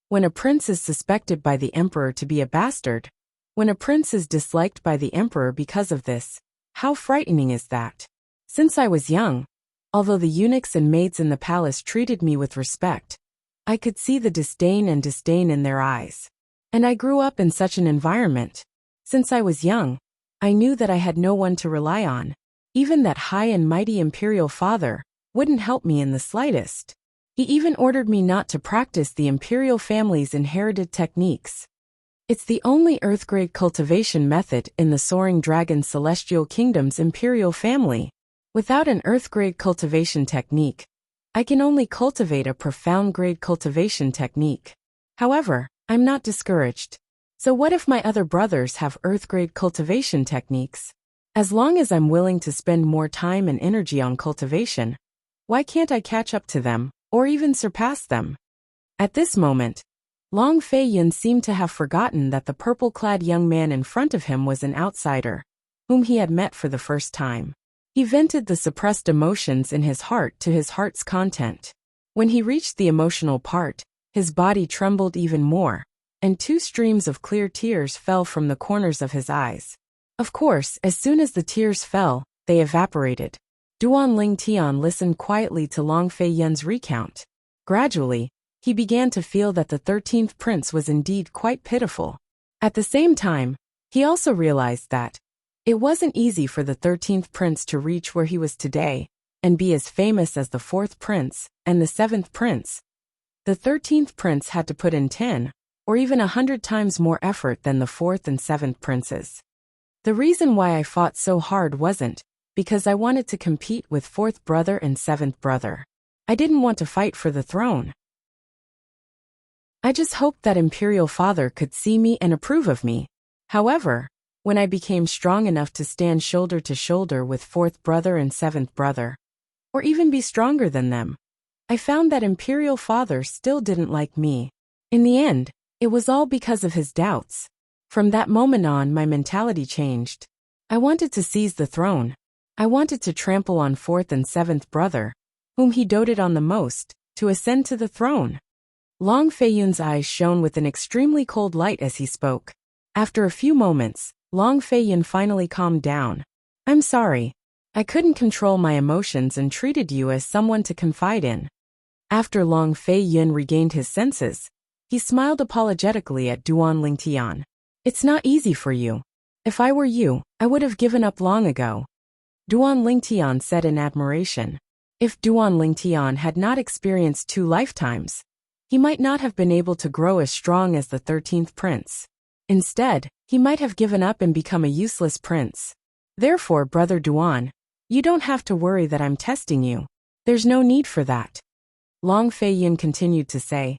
When a prince is suspected by the emperor to be a bastard, when a prince is disliked by the emperor because of this, how frightening is that? Since I was young, although the eunuchs and maids in the palace treated me with respect, I could see the disdain in their eyes. And I grew up in such an environment. Since I was young, I knew that I had no one to rely on. Even that high and mighty imperial father wouldn't help me in the slightest. He even ordered me not to practice the imperial family's inherited techniques. It's the only earth-grade cultivation method in the Soaring Dragon Celestial Kingdom's imperial family. Without an earth-grade cultivation technique, I can only cultivate a profound-grade cultivation technique. However, I'm not discouraged. So what if my other brothers have earth-grade cultivation techniques? As long as I'm willing to spend more time and energy on cultivation, why can't I catch up to them, or even surpass them? At this moment, Long Feiyun seemed to have forgotten that the purple-clad young man in front of him was an outsider, whom he had met for the first time. He vented the suppressed emotions in his heart to his heart's content. When he reached the emotional part, His body trembled even more, and 2 streams of clear tears fell from the corners of his eyes. Of course, as soon as the tears fell, they evaporated. Duan Ling Tian listened quietly to Long Fei Yun's recount. Gradually, he began to feel that the 13th prince was indeed quite pitiful. At the same time, he also realized that it wasn't easy for the 13th prince to reach where he was today and be as famous as the 4th prince and the 7th prince. The 13th prince had to put in 10 or even 100 times more effort than the 4th and 7th princes. The reason why I fought so hard wasn't because I wanted to compete with 4th brother and 7th brother. I didn't want to fight for the throne. I just hoped that Imperial Father could see me and approve of me. However, when I became strong enough to stand shoulder to shoulder with 4th brother and 7th brother, or even be stronger than them, I found that Imperial Father still didn't like me. In the end, it was all because of his doubts. From that moment on, my mentality changed. I wanted to seize the throne. I wanted to trample on 4th and 7th brother, whom he doted on the most, to ascend to the throne. Long Fei Yun's eyes shone with an extremely cold light as he spoke. After a few moments, Long Fei Yun finally calmed down. I'm sorry. I couldn't control my emotions and treated you as someone to confide in. After Long Fei Yun regained his senses, he smiled apologetically at Duan Ling Tian. It's not easy for you. If I were you, I would have given up long ago. Duan Ling Tian said in admiration. If Duan Ling Tian had not experienced 2 lifetimes, he might not have been able to grow as strong as the 13th prince. Instead, he might have given up and become a useless prince. Therefore, Brother Duan, you don't have to worry that I'm testing you. There's no need for that. Long Fei Yun continued to say,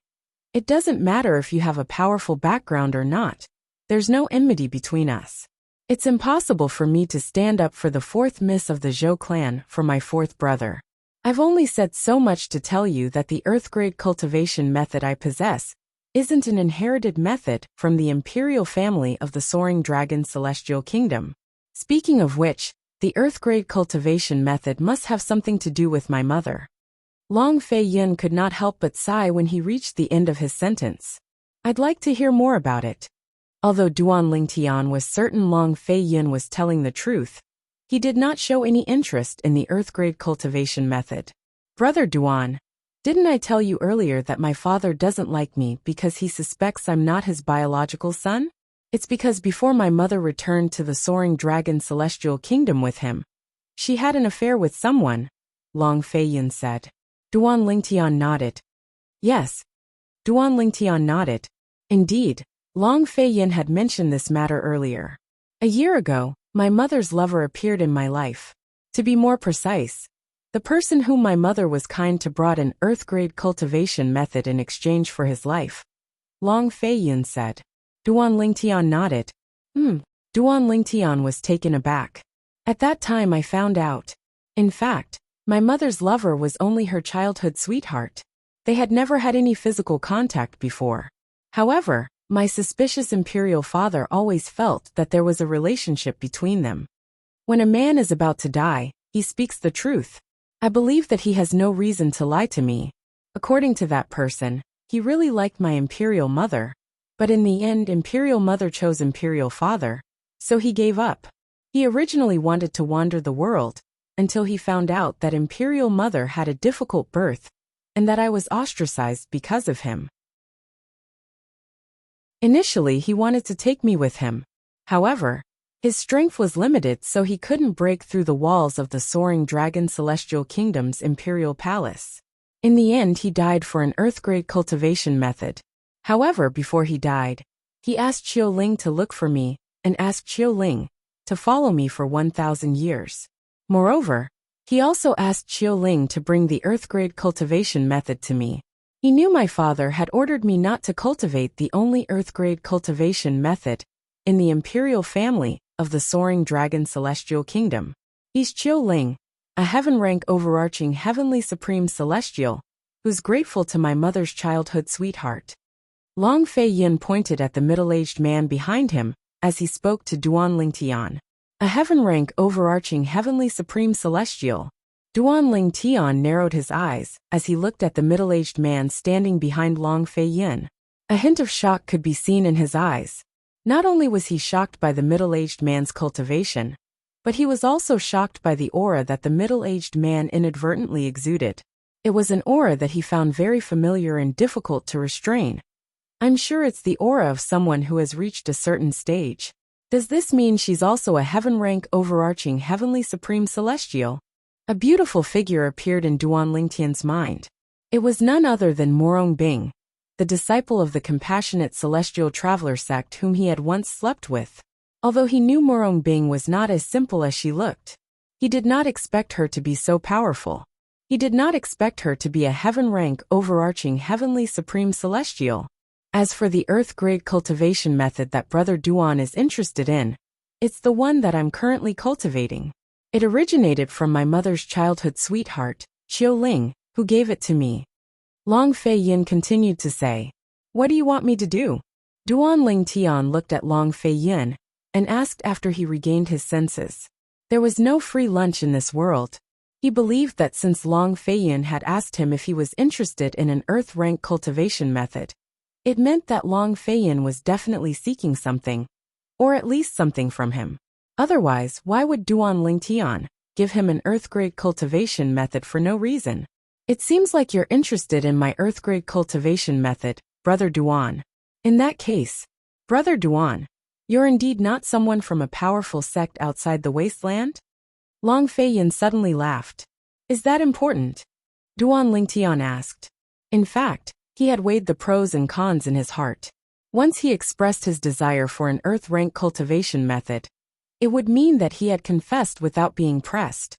it doesn't matter if you have a powerful background or not. There's no enmity between us. It's impossible for me to stand up for the 4th miss of the Zhou clan for my 4th brother. I've only said so much to tell you that the earth-grade cultivation method I possess isn't an inherited method from the imperial family of the Soaring Dragon Celestial Kingdom. Speaking of which, the earth-grade cultivation method must have something to do with my mother. Long Fei Yun could not help but sigh when he reached the end of his sentence. I'd like to hear more about it. Although Duan Ling Tian was certain Long Fei Yun was telling the truth, he did not show any interest in the earth-grade cultivation method. Brother Duan, didn't I tell you earlier that my father doesn't like me because he suspects I'm not his biological son? It's because before my mother returned to the Soaring Dragon Celestial Kingdom with him, she had an affair with someone, Long Fei Yun said. Duan Ling Tian nodded. Yes. Duan Ling Tian nodded. Indeed, Long Fei Yun had mentioned this matter earlier. A year ago, my mother's lover appeared in my life. To be more precise, the person whom my mother was kind to brought an earth-grade cultivation method in exchange for his life. Long Fei Yun said. Duan Ling Tian nodded. Duan Ling Tian was taken aback. At that time I found out. In fact, my mother's lover was only her childhood sweetheart. They had never had any physical contact before. However, my suspicious imperial father always felt that there was a relationship between them. When a man is about to die, he speaks the truth. I believe that he has no reason to lie to me. According to that person, he really liked my imperial mother. But in the end, imperial mother chose imperial father, so he gave up. He originally wanted to wander the world, until he found out that imperial mother had a difficult birth, and that I was ostracized because of him. Initially, he wanted to take me with him. However, his strength was limited, so he couldn't break through the walls of the Soaring Dragon Celestial Kingdom's imperial palace. In the end, he died for an earth-grade cultivation method. However, before he died, he asked Qiu Ling to look for me, and asked Qiu Ling to follow me for 1,000 years. Moreover, he also asked Qiu Ling to bring the earth-grade cultivation method to me. He knew my father had ordered me not to cultivate the only earth-grade cultivation method in the imperial family of the Soaring Dragon Celestial Kingdom. He's Qiu Ling, a heaven-rank overarching heavenly supreme celestial, who's grateful to my mother's childhood sweetheart. Long Fei Yun pointed at the middle-aged man behind him as he spoke to Duan Ling Tian. A heaven-rank overarching heavenly supreme celestial. Duan Ling Tian narrowed his eyes as he looked at the middle-aged man standing behind Long Fei Yin. A hint of shock could be seen in his eyes. Not only was he shocked by the middle-aged man's cultivation, but he was also shocked by the aura that the middle-aged man inadvertently exuded. It was an aura that he found very familiar and difficult to restrain. I'm sure it's the aura of someone who has reached a certain stage. Does this mean she's also a heaven-rank overarching heavenly supreme celestial? A beautiful figure appeared in Duan Lingtian's mind. It was none other than Morong Bing, the disciple of the compassionate celestial traveler sect whom he had once slept with. Although he knew Morong Bing was not as simple as she looked, he did not expect her to be so powerful. He did not expect her to be a heaven-rank overarching heavenly supreme celestial. As for the earth-grade cultivation method that Brother Duan is interested in, it's the one that I'm currently cultivating. It originated from my mother's childhood sweetheart, Qiu Ling, who gave it to me. Long Fei Yin continued to say, "What do you want me to do?" Duan Ling Tian looked at Long Fei Yin and asked after he regained his senses. There was no free lunch in this world. He believed that since Long Fei Yin had asked him if he was interested in an earth-rank cultivation method, it meant that Long Fei Yin was definitely seeking something, or at least something from him. Otherwise, why would Duan Ling Tian give him an earth-grade cultivation method for no reason? It seems like you're interested in my earth-grade cultivation method, Brother Duan. In that case, Brother Duan, you're indeed not someone from a powerful sect outside the wasteland? Long Fei Yin suddenly laughed. Is that important? Duan Ling Tian asked. In fact, he had weighed the pros and cons in his heart. Once he expressed his desire for an earth-rank cultivation method, it would mean that he had confessed without being pressed,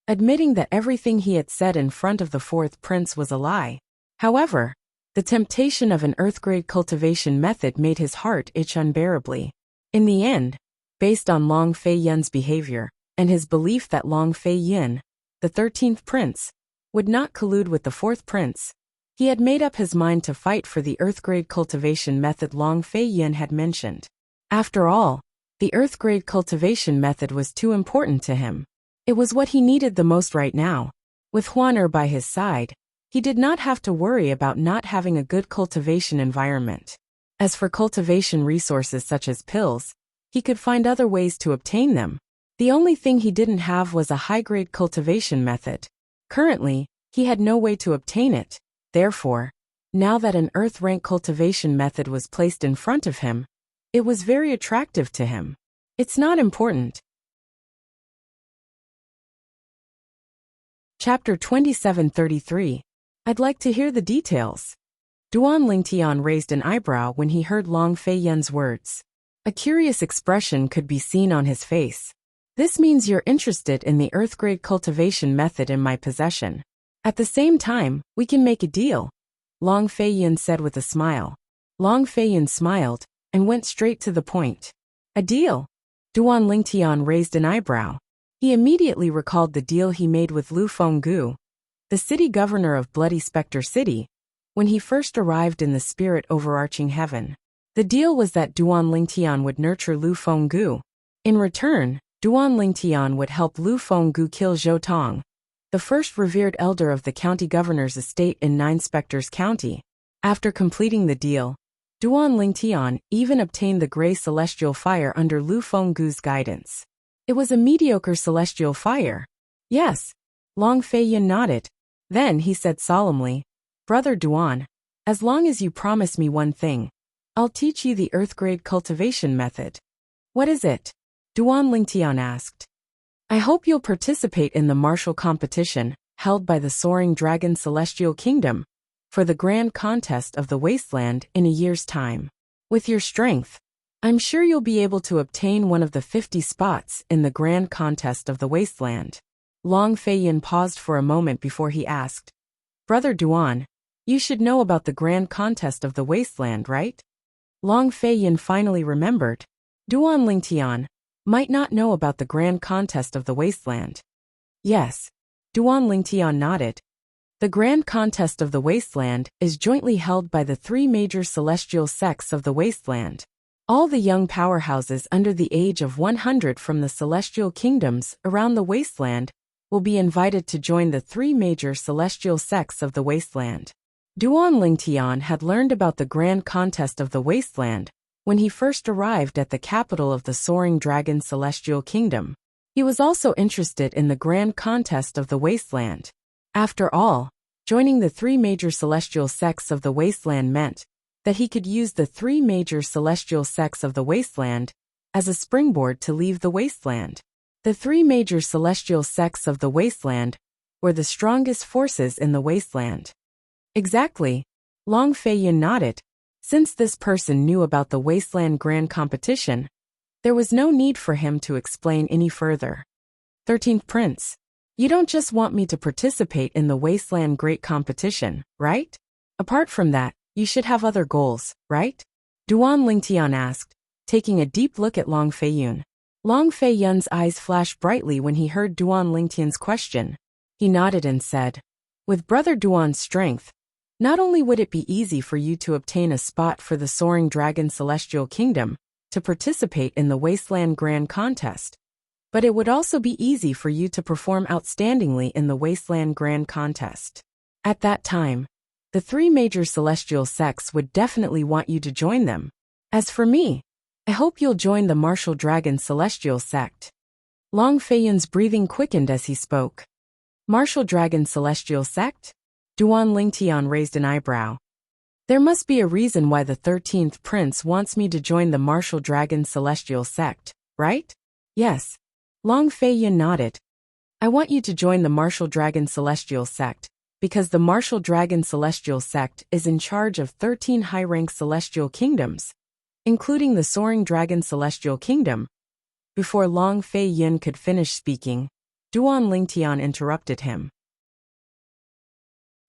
admitting that everything he had said in front of the fourth prince was a lie. However, the temptation of an earth-grade cultivation method made his heart itch unbearably. In the end, based on Long Fei Yin's behavior, and his belief that Long Fei Yin, the 13th prince, would not collude with the 4th prince, he had made up his mind to fight for the earth-grade cultivation method Long Fei Yin had mentioned. After all, the earth-grade cultivation method was too important to him. It was what he needed the most right now. With Huan by his side, he did not have to worry about not having a good cultivation environment. As for cultivation resources such as pills, he could find other ways to obtain them. The only thing he didn't have was a high-grade cultivation method. Currently, he had no way to obtain it. Therefore, now that an earth-rank cultivation method was placed in front of him, it was very attractive to him. It's not important. Chapter 2733. I'd like to hear the details. Duan Ling Tian raised an eyebrow when he heard Long Fei Yin's words. A curious expression could be seen on his face. This means you're interested in the earth-grade cultivation method in my possession. At the same time, we can make a deal, Long Fei Yin said with a smile. Long Fei Yin smiled and went straight to the point. A deal? Duan Ling Tian raised an eyebrow. He immediately recalled the deal he made with Lu Fenggu, the city governor of Bloody Spectre City, when he first arrived in the spirit overarching heaven. The deal was that Duan Ling Tian would nurture Lu Fenggu. In return, Duan Ling Tian would help Lu Fenggu kill Zhou Tong, the first revered elder of the county governor's estate in Nine Spectres County. After completing the deal, Duan Ling Tian even obtained the gray celestial fire under Lu Fenggu's guidance. It was a mediocre celestial fire. Yes, Long Fei Yin nodded. Then he said solemnly, Brother Duan, as long as you promise me one thing, I'll teach you the earth-grade cultivation method. What is it? Duan Ling Tian asked. I hope you'll participate in the martial competition held by the Soaring Dragon Celestial Kingdom for the grand contest of the wasteland in a year's time. With your strength, I'm sure you'll be able to obtain one of the 50 spots in the grand contest of the wasteland. Long Fei Yin paused for a moment before he asked, Brother Duan, you should know about the grand contest of the wasteland, right? Long Fei Yin finally remembered. Duan Ling Tian might not know about the grand contest of the wasteland. Yes, Duan Ling Tian nodded. The grand contest of the wasteland is jointly held by the 3 major celestial sects of the wasteland. All the young powerhouses under the age of 100 from the celestial kingdoms around the wasteland will be invited to join the three major celestial sects of the wasteland. Duan Lingtian had learned about the grand contest of the wasteland when he first arrived at the capital of the Soaring Dragon Celestial Kingdom. He was also interested in the grand contest of the wasteland. After all, joining the three major celestial sects of the wasteland meant that he could use the three major celestial sects of the wasteland as a springboard to leave the wasteland. The three major celestial sects of the wasteland were the strongest forces in the wasteland. Exactly, Long Feiyun nodded. Since this person knew about the wasteland grand competition, there was no need for him to explain any further. 13th Prince, you don't just want me to participate in the wasteland great competition, right? Apart from that, you should have other goals, right? Duan Lingtian asked, taking a deep look at Long Feiyun. Long Feiyun's eyes flashed brightly when he heard Duan Lingtian's question. He nodded and said, with Brother Duan's strength, not only would it be easy for you to obtain a spot for the Soaring Dragon Celestial Kingdom to participate in the Wasteland Grand Contest, but it would also be easy for you to perform outstandingly in the Wasteland Grand Contest. At that time, the three major celestial sects would definitely want you to join them. As for me, I hope you'll join the Martial Dragon Celestial Sect. Long Feiyun's breathing quickened as he spoke. Martial Dragon Celestial Sect? Duan Lingtian raised an eyebrow. There must be a reason why the 13th Prince wants me to join the Martial Dragon Celestial Sect, right? Yes. Long Feiyun nodded. I want you to join the Martial Dragon Celestial Sect, because the Martial Dragon Celestial Sect is in charge of 13 high-rank celestial kingdoms, including the Soaring Dragon Celestial Kingdom. Before Long Feiyun could finish speaking, Duan Lingtian interrupted him.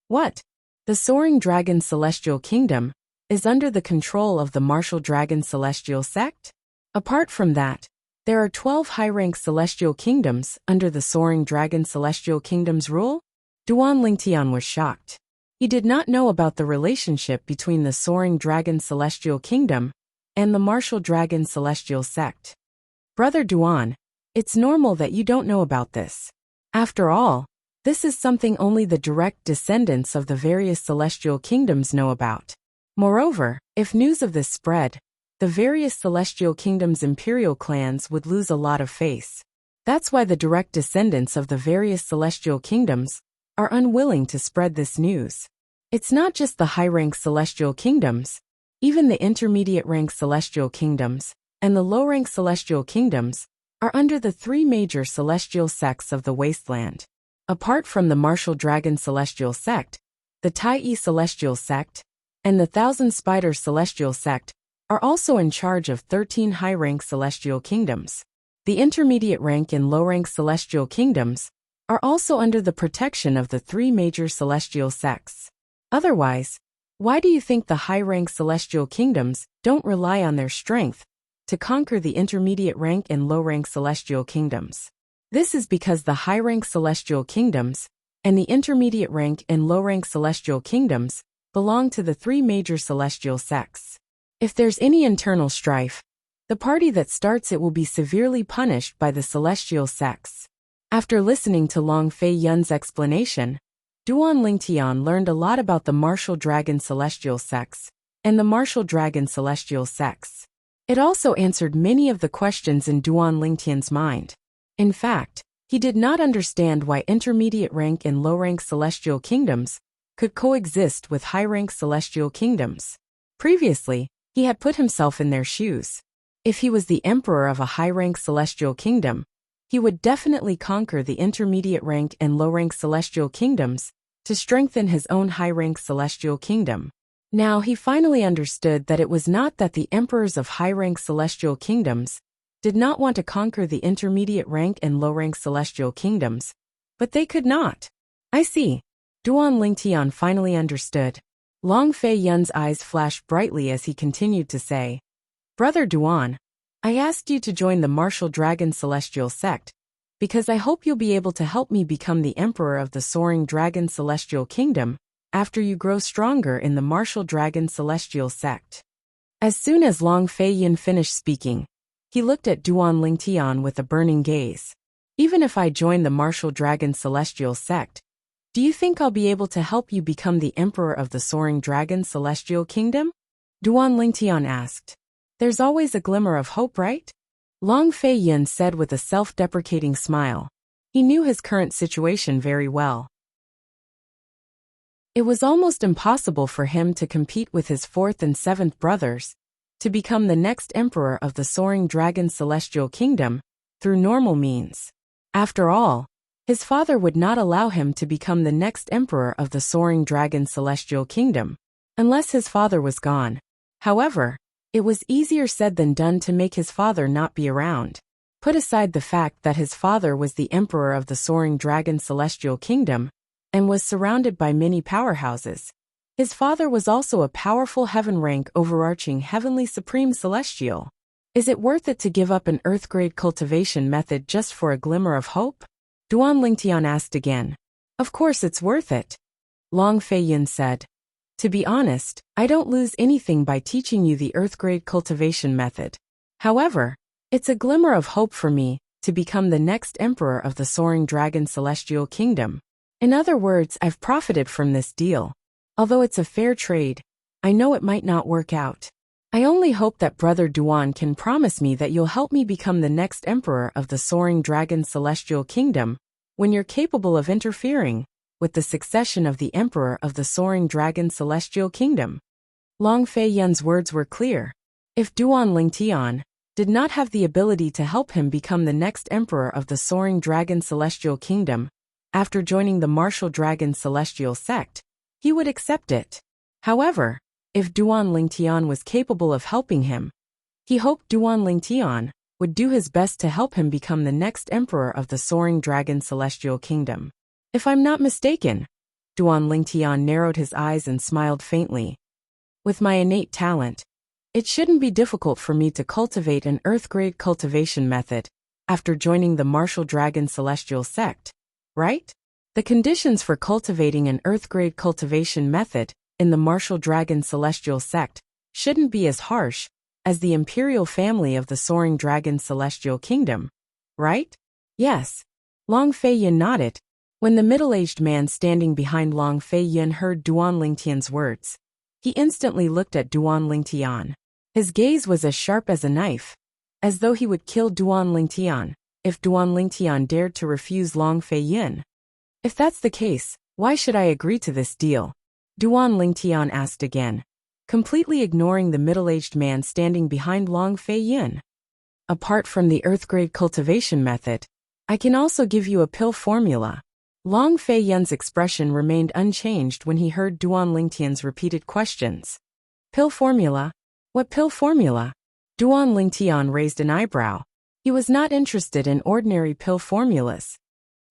What? The Soaring Dragon Celestial Kingdom is under the control of the Martial Dragon Celestial Sect? Apart from that, there are 12 high-rank celestial kingdoms under the Soaring Dragon Celestial Kingdom's rule? Duan Lingtian was shocked. He did not know about the relationship between the Soaring Dragon Celestial Kingdom and the Martial Dragon Celestial Sect. Brother Duan, it's normal that you don't know about this. After all, this is something only the direct descendants of the various celestial kingdoms know about. Moreover, if news of this spread, the various celestial kingdoms' imperial clans would lose a lot of face. That's why the direct descendants of the various celestial kingdoms are unwilling to spread this news. It's not just the high-rank celestial kingdoms, even the intermediate-rank celestial kingdoms and the low-rank celestial kingdoms are under the three major celestial sects of the wasteland. Apart from the Martial Dragon Celestial Sect, the Tai Celestial Sect, and the Thousand Spider Celestial Sect are also in charge of 13 high-rank celestial kingdoms. The intermediate rank and low-rank celestial kingdoms are also under the protection of the three major celestial sects. Otherwise, why do you think the high-rank celestial kingdoms don't rely on their strength to conquer the intermediate rank and low-rank celestial kingdoms? This is because the high-rank celestial kingdoms and the intermediate rank and low-rank celestial kingdoms belong to the three major celestial sects. If there's any internal strife, the party that starts it will be severely punished by the celestial sects. After listening to Long Feiyun's explanation, Duan Lingtian learned a lot about the Martial Dragon Celestial Sects and the Martial Dragon Celestial Sects. It also answered many of the questions in Duan Lingtian's mind. In fact, he did not understand why intermediate rank and low-rank celestial kingdoms could coexist with high-rank celestial kingdoms. Previously, he had put himself in their shoes. If he was the emperor of a high-rank celestial kingdom, he would definitely conquer the intermediate rank and low-rank celestial kingdoms to strengthen his own high-rank celestial kingdom. Now he finally understood that it was not that the emperors of high-rank celestial kingdoms did not want to conquer the intermediate rank and low-rank celestial kingdoms, but they could not. I see. Duan Lingtian finally understood. Long Feiyun's eyes flashed brightly as he continued to say, Brother Duan, I asked you to join the Martial Dragon Celestial Sect because I hope you'll be able to help me become the Emperor of the Soaring Dragon Celestial Kingdom after you grow stronger in the Martial Dragon Celestial Sect. As soon as Long Feiyun finished speaking, he looked at Duan Lingtian with a burning gaze. Even if I join the martial dragon celestial sect, do you think I'll be able to help you become the emperor of the Soaring Dragon Celestial Kingdom? Duan Lingtian asked. There's always a glimmer of hope, right? Long Fei Yun said with a self-deprecating smile. He knew his current situation very well. It was almost impossible for him to compete with his fourth and seventh brothers to become the next emperor of the Soaring Dragon Celestial Kingdom through normal means. After all, his father would not allow him to become the next emperor of the Soaring Dragon Celestial Kingdom, unless his father was gone. However, it was easier said than done to make his father not be around. Put aside the fact that his father was the emperor of the Soaring Dragon Celestial Kingdom and was surrounded by many powerhouses. His father was also a powerful heaven-rank overarching heavenly supreme celestial. Is it worth it to give up an earth-grade cultivation method just for a glimmer of hope? Duan Lingtian asked again. Of course it's worth it. Long Fei Yun said. To be honest, I don't lose anything by teaching you the earth-grade cultivation method. However, it's a glimmer of hope for me to become the next emperor of the Soaring Dragon Celestial Kingdom. In other words, I've profited from this deal. Although it's a fair trade, I know it might not work out. I only hope that Brother Duan can promise me that you'll help me become the next emperor of the Soaring Dragon Celestial Kingdom when you're capable of interfering with the succession of the emperor of the Soaring Dragon Celestial Kingdom. Long Fei Yun's words were clear. If Duan Lingtian did not have the ability to help him become the next emperor of the Soaring Dragon Celestial Kingdom after joining the Martial Dragon Celestial sect, he would accept it. However, if Duan Lingtian was capable of helping him, he hoped Duan Lingtian would do his best to help him become the next emperor of the Soaring Dragon Celestial Kingdom. If I'm not mistaken, Duan Lingtian narrowed his eyes and smiled faintly. With my innate talent, it shouldn't be difficult for me to cultivate an earth-grade cultivation method after joining the Martial Dragon Celestial sect, right? The conditions for cultivating an earth-grade cultivation method in the Martial Dragon Celestial sect shouldn't be as harsh as the imperial family of the Soaring Dragon Celestial Kingdom, right? Yes. Long Fei Yun nodded. When the middle-aged man standing behind Long Fei Yun heard Duan Lingtian's words, he instantly looked at Duan Lingtian. His gaze was as sharp as a knife, as though he would kill Duan Lingtian if Duan Lingtian dared to refuse Long Fei Yun. If that's the case, why should I agree to this deal? Duan Lingtian asked again, completely ignoring the middle-aged man standing behind Long Fei Yun. Apart from the earth-grade cultivation method, I can also give you a pill formula. Long Fei Yun's expression remained unchanged when he heard Duan Lingtian's repeated questions. Pill formula? What pill formula? Duan Lingtian raised an eyebrow. He was not interested in ordinary pill formulas.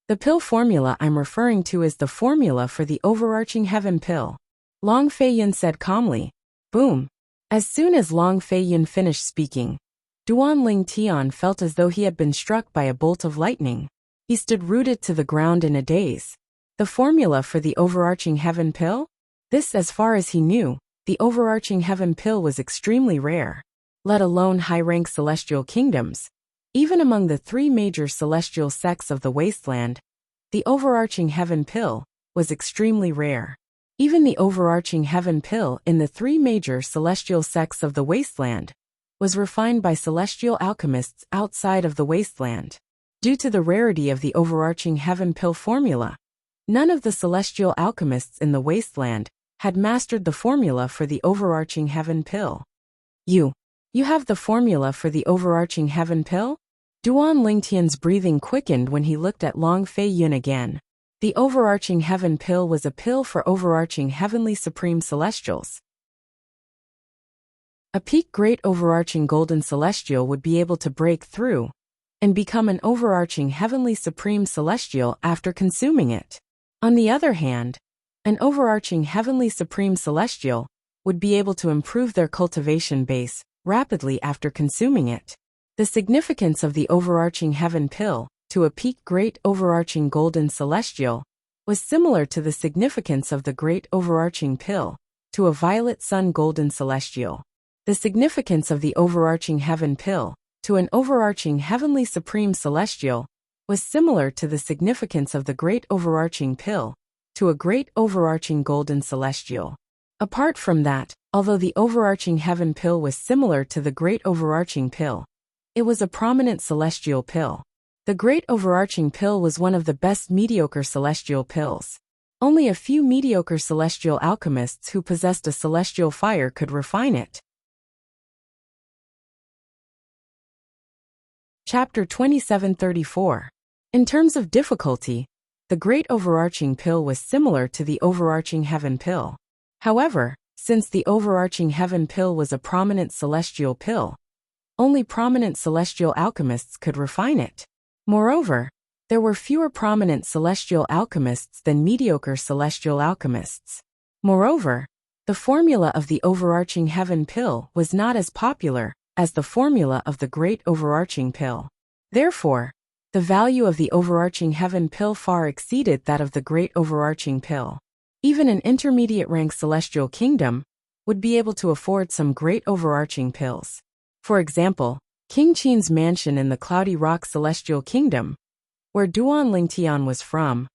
The pill formula I'm referring to is the formula for the overarching heaven pill. Long Fei Yun said calmly. Boom. As soon as Long Fei Yun finished speaking, Duan Lingtian felt as though he had been struck by a bolt of lightning. He stood rooted to the ground in a daze. The formula for the overarching heaven pill? This, as far as he knew, the overarching heaven pill was extremely rare, let alone high-rank celestial kingdoms. Even among the three major celestial sects of the wasteland, the overarching heaven pill was extremely rare. Even the overarching heaven pill in the three major celestial sects of the wasteland was refined by celestial alchemists outside of the wasteland. Due to the rarity of the overarching heaven pill formula, none of the celestial alchemists in the wasteland had mastered the formula for the overarching heaven pill. You have the formula for the overarching heaven pill? Duan Lingtian's breathing quickened when he looked at Long Fei Yun again. The overarching heaven pill was a pill for overarching heavenly supreme celestials. A peak great overarching golden celestial would be able to break through and become an overarching heavenly supreme celestial after consuming it. On the other hand, an overarching heavenly supreme celestial would be able to improve their cultivation base rapidly after consuming it. The significance of the overarching heaven pill to a peak great overarching golden celestial was similar to the significance of the great overarching pill to a violet sun golden celestial. The significance of the overarching heaven pill to an overarching heavenly supreme celestial was similar to the significance of the great overarching pill, to a great overarching golden celestial. Apart from that, although the overarching heaven pill was similar to the great overarching pill, it was a prominent celestial pill. The great overarching pill was one of the best mediocre celestial pills. Only a few mediocre celestial alchemists who possessed a celestial fire could refine it. Chapter 2734. In terms of difficulty, the great overarching pill was similar to the overarching heaven pill. However, since the overarching heaven pill was a prominent celestial pill, only prominent celestial alchemists could refine it. Moreover, there were fewer prominent celestial alchemists than mediocre celestial alchemists. Moreover, the formula of the overarching heaven pill was not as popular as the formula of the great overarching pill. Therefore, the value of the overarching heaven pill far exceeded that of the great overarching pill. Even an intermediate rank celestial kingdom would be able to afford some great overarching pills. For example, King Qin's mansion in the Cloudy Rock Celestial Kingdom, where Duan Lingtian was from,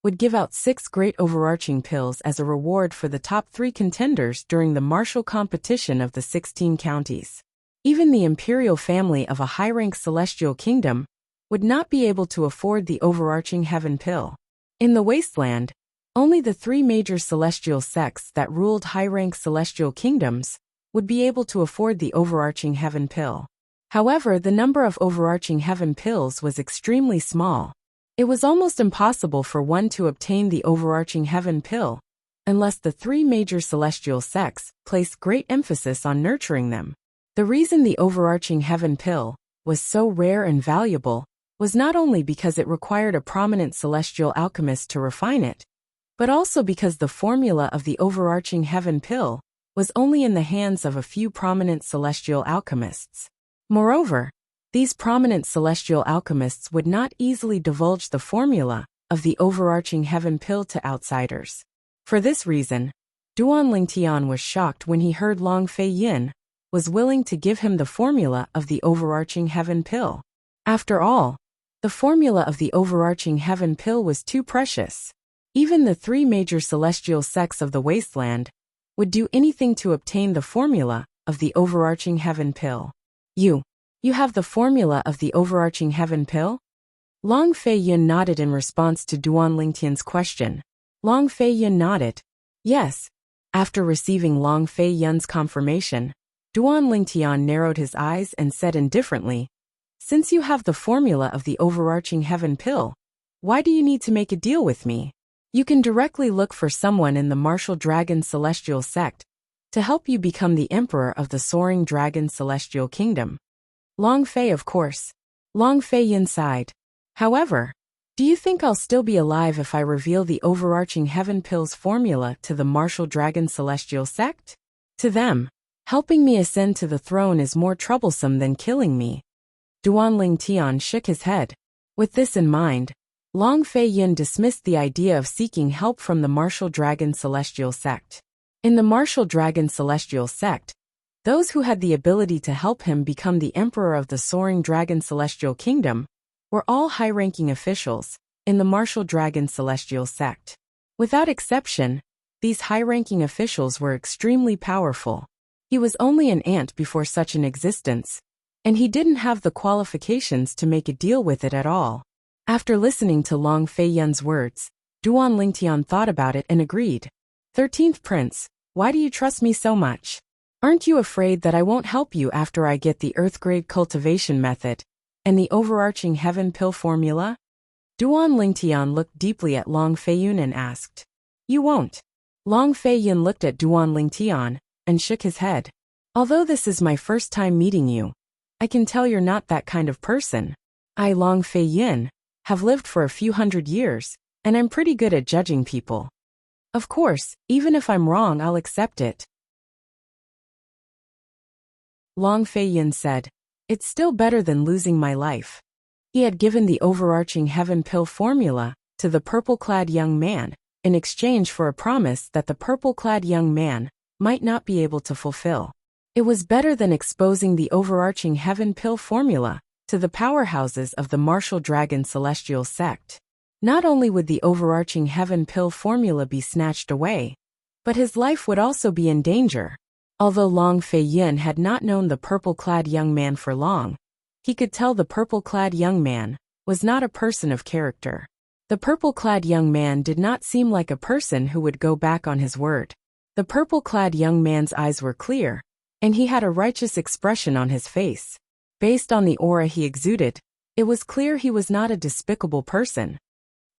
would give out 6 great overarching pills as a reward for the top 3 contenders during the martial competition of the 16 counties. Even the imperial family of a high-rank celestial kingdom would not be able to afford the overarching heaven pill. In the wasteland, only the 3 major celestial sects that ruled high-rank celestial kingdoms would be able to afford the overarching heaven pill. However, the number of overarching heaven pills was extremely small. It was almost impossible for one to obtain the overarching heaven pill unless the 3 major celestial sects placed great emphasis on nurturing them. The reason the overarching heaven pill was so rare and valuable was not only because it required a prominent celestial alchemist to refine it, but also because the formula of the overarching heaven pill was only in the hands of a few prominent celestial alchemists. Moreover, these prominent celestial alchemists would not easily divulge the formula of the overarching heaven pill to outsiders. For this reason, Duan Lingtian was shocked when he heard Long Fei Yin was willing to give him the formula of the overarching heaven pill. After all, the formula of the overarching heaven pill was too precious. Even the 3 major celestial sects of the wasteland would do anything to obtain the formula of the overarching heaven pill. You have the formula of the overarching heaven pill? Long Fei Yin nodded in response to Duan Lingtian's question. Long Fei Yin nodded. Yes. After receiving Long Fei Yin's confirmation, Duan Lingtian narrowed his eyes and said indifferently, "Since you have the formula of the overarching heaven pill, why do you need to make a deal with me? You can directly look for someone in the Martial Dragon Celestial Sect to help you become the Emperor of the Soaring Dragon Celestial Kingdom." Long Fei, of course. Long Fei Yin sighed. However, do you think I'll still be alive if I reveal the overarching heaven pill's formula to the Martial Dragon Celestial Sect? To them, helping me ascend to the throne is more troublesome than killing me. Duan Lingtian shook his head. With this in mind, Long Fei Yin dismissed the idea of seeking help from the Martial Dragon Celestial Sect. In the Martial Dragon Celestial Sect, those who had the ability to help him become the Emperor of the Soaring Dragon Celestial Kingdom were all high-ranking officials in the Martial Dragon Celestial Sect. Without exception, these high-ranking officials were extremely powerful. He was only an ant before such an existence, and he didn't have the qualifications to make a deal with it at all. After listening to Long Fei Yin's words, Duan Lingtian thought about it and agreed. 13th Prince, why do you trust me so much? Aren't you afraid that I won't help you after I get the Earth-grade cultivation method and the overarching heaven pill formula? Duan Lingtian looked deeply at Long Fei Yin and asked. You won't. Long Fei Yin looked at Duan Lingtian and shook his head. Although this is my first time meeting you, I can tell you're not that kind of person. I, Long Fei Yin, have lived for a few hundred years, and I'm pretty good at judging people. Of course, even if I'm wrong, I'll accept it. Long Fei Yin said, it's still better than losing my life. He had given the overarching heaven pill formula to the purple-clad young man in exchange for a promise that the purple-clad young man might not be able to fulfill. It was better than exposing the overarching heaven pill formula to the powerhouses of the martial dragon celestial sect. Not only would the overarching heaven pill formula be snatched away, but his life would also be in danger. Although Long Fei Yun had not known the purple-clad young man for long, he could tell the purple-clad young man was not a person of character. The purple-clad young man did not seem like a person who would go back on his word. The purple-clad young man's eyes were clear, and he had a righteous expression on his face. Based on the aura he exuded, it was clear he was not a despicable person.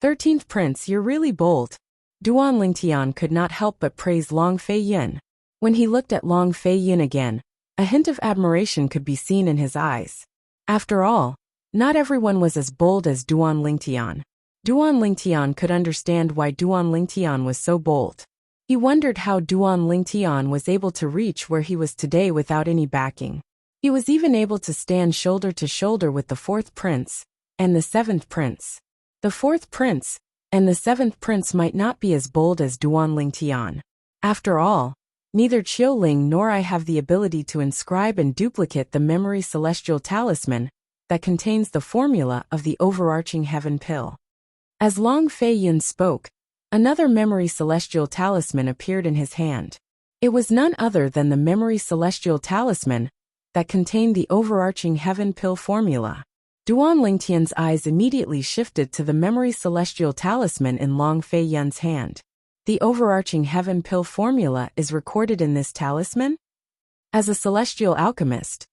13th Prince, you're really bold. Duan Lingtian could not help but praise Long Fei Yun. When he looked at Long Fei Yun again, a hint of admiration could be seen in his eyes. After all, not everyone was as bold as Duan Lingtian. Duan Lingtian could understand why Duan Lingtian was so bold. He wondered how Duan Lingtian was able to reach where he was today without any backing. He was even able to stand shoulder to shoulder with the 4th Prince and the 7th Prince. The 4th Prince and the 7th Prince might not be as bold as Duan Lingtian. After all, neither Qiu Ling nor I have the ability to inscribe and duplicate the memory celestial talisman that contains the formula of the overarching heaven pill. As Long Fei Yun spoke, another memory celestial talisman appeared in his hand. It was none other than the memory celestial talisman that contained the overarching heaven pill formula. Duan Lingtian's eyes immediately shifted to the memory celestial talisman in Long Fei Yun's hand. The overarching heaven pill formula is recorded in this talisman? As a celestial alchemist,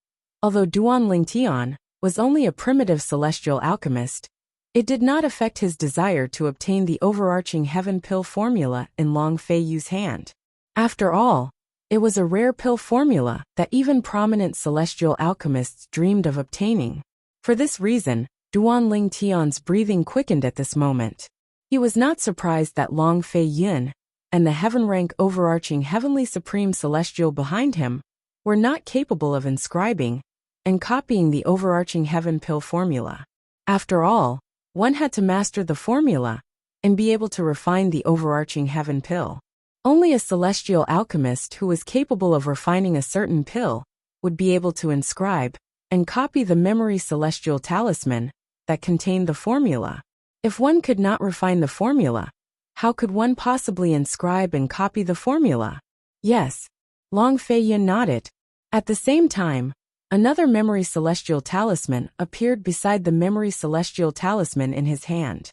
although Duan Lingtian was only a primitive celestial alchemist, it did not affect his desire to obtain the overarching heaven pill formula in Long Fei Yu's hand. After all, it was a rare pill formula that even prominent celestial alchemists dreamed of obtaining. For this reason, Duan Lingtian's breathing quickened at this moment. He was not surprised that Long Fei Yun and the heaven-rank overarching heavenly supreme celestial behind him were not capable of inscribing and copying the overarching heaven pill formula. After all, one had to master the formula and be able to refine the overarching heaven pill. Only a celestial alchemist who was capable of refining a certain pill would be able to inscribe and copy the memory celestial talisman that contained the formula. If one could not refine the formula, how could one possibly inscribe and copy the formula? Yes, Long Fei Yun nodded. At the same time, another memory celestial talisman appeared beside the memory celestial talisman in his hand.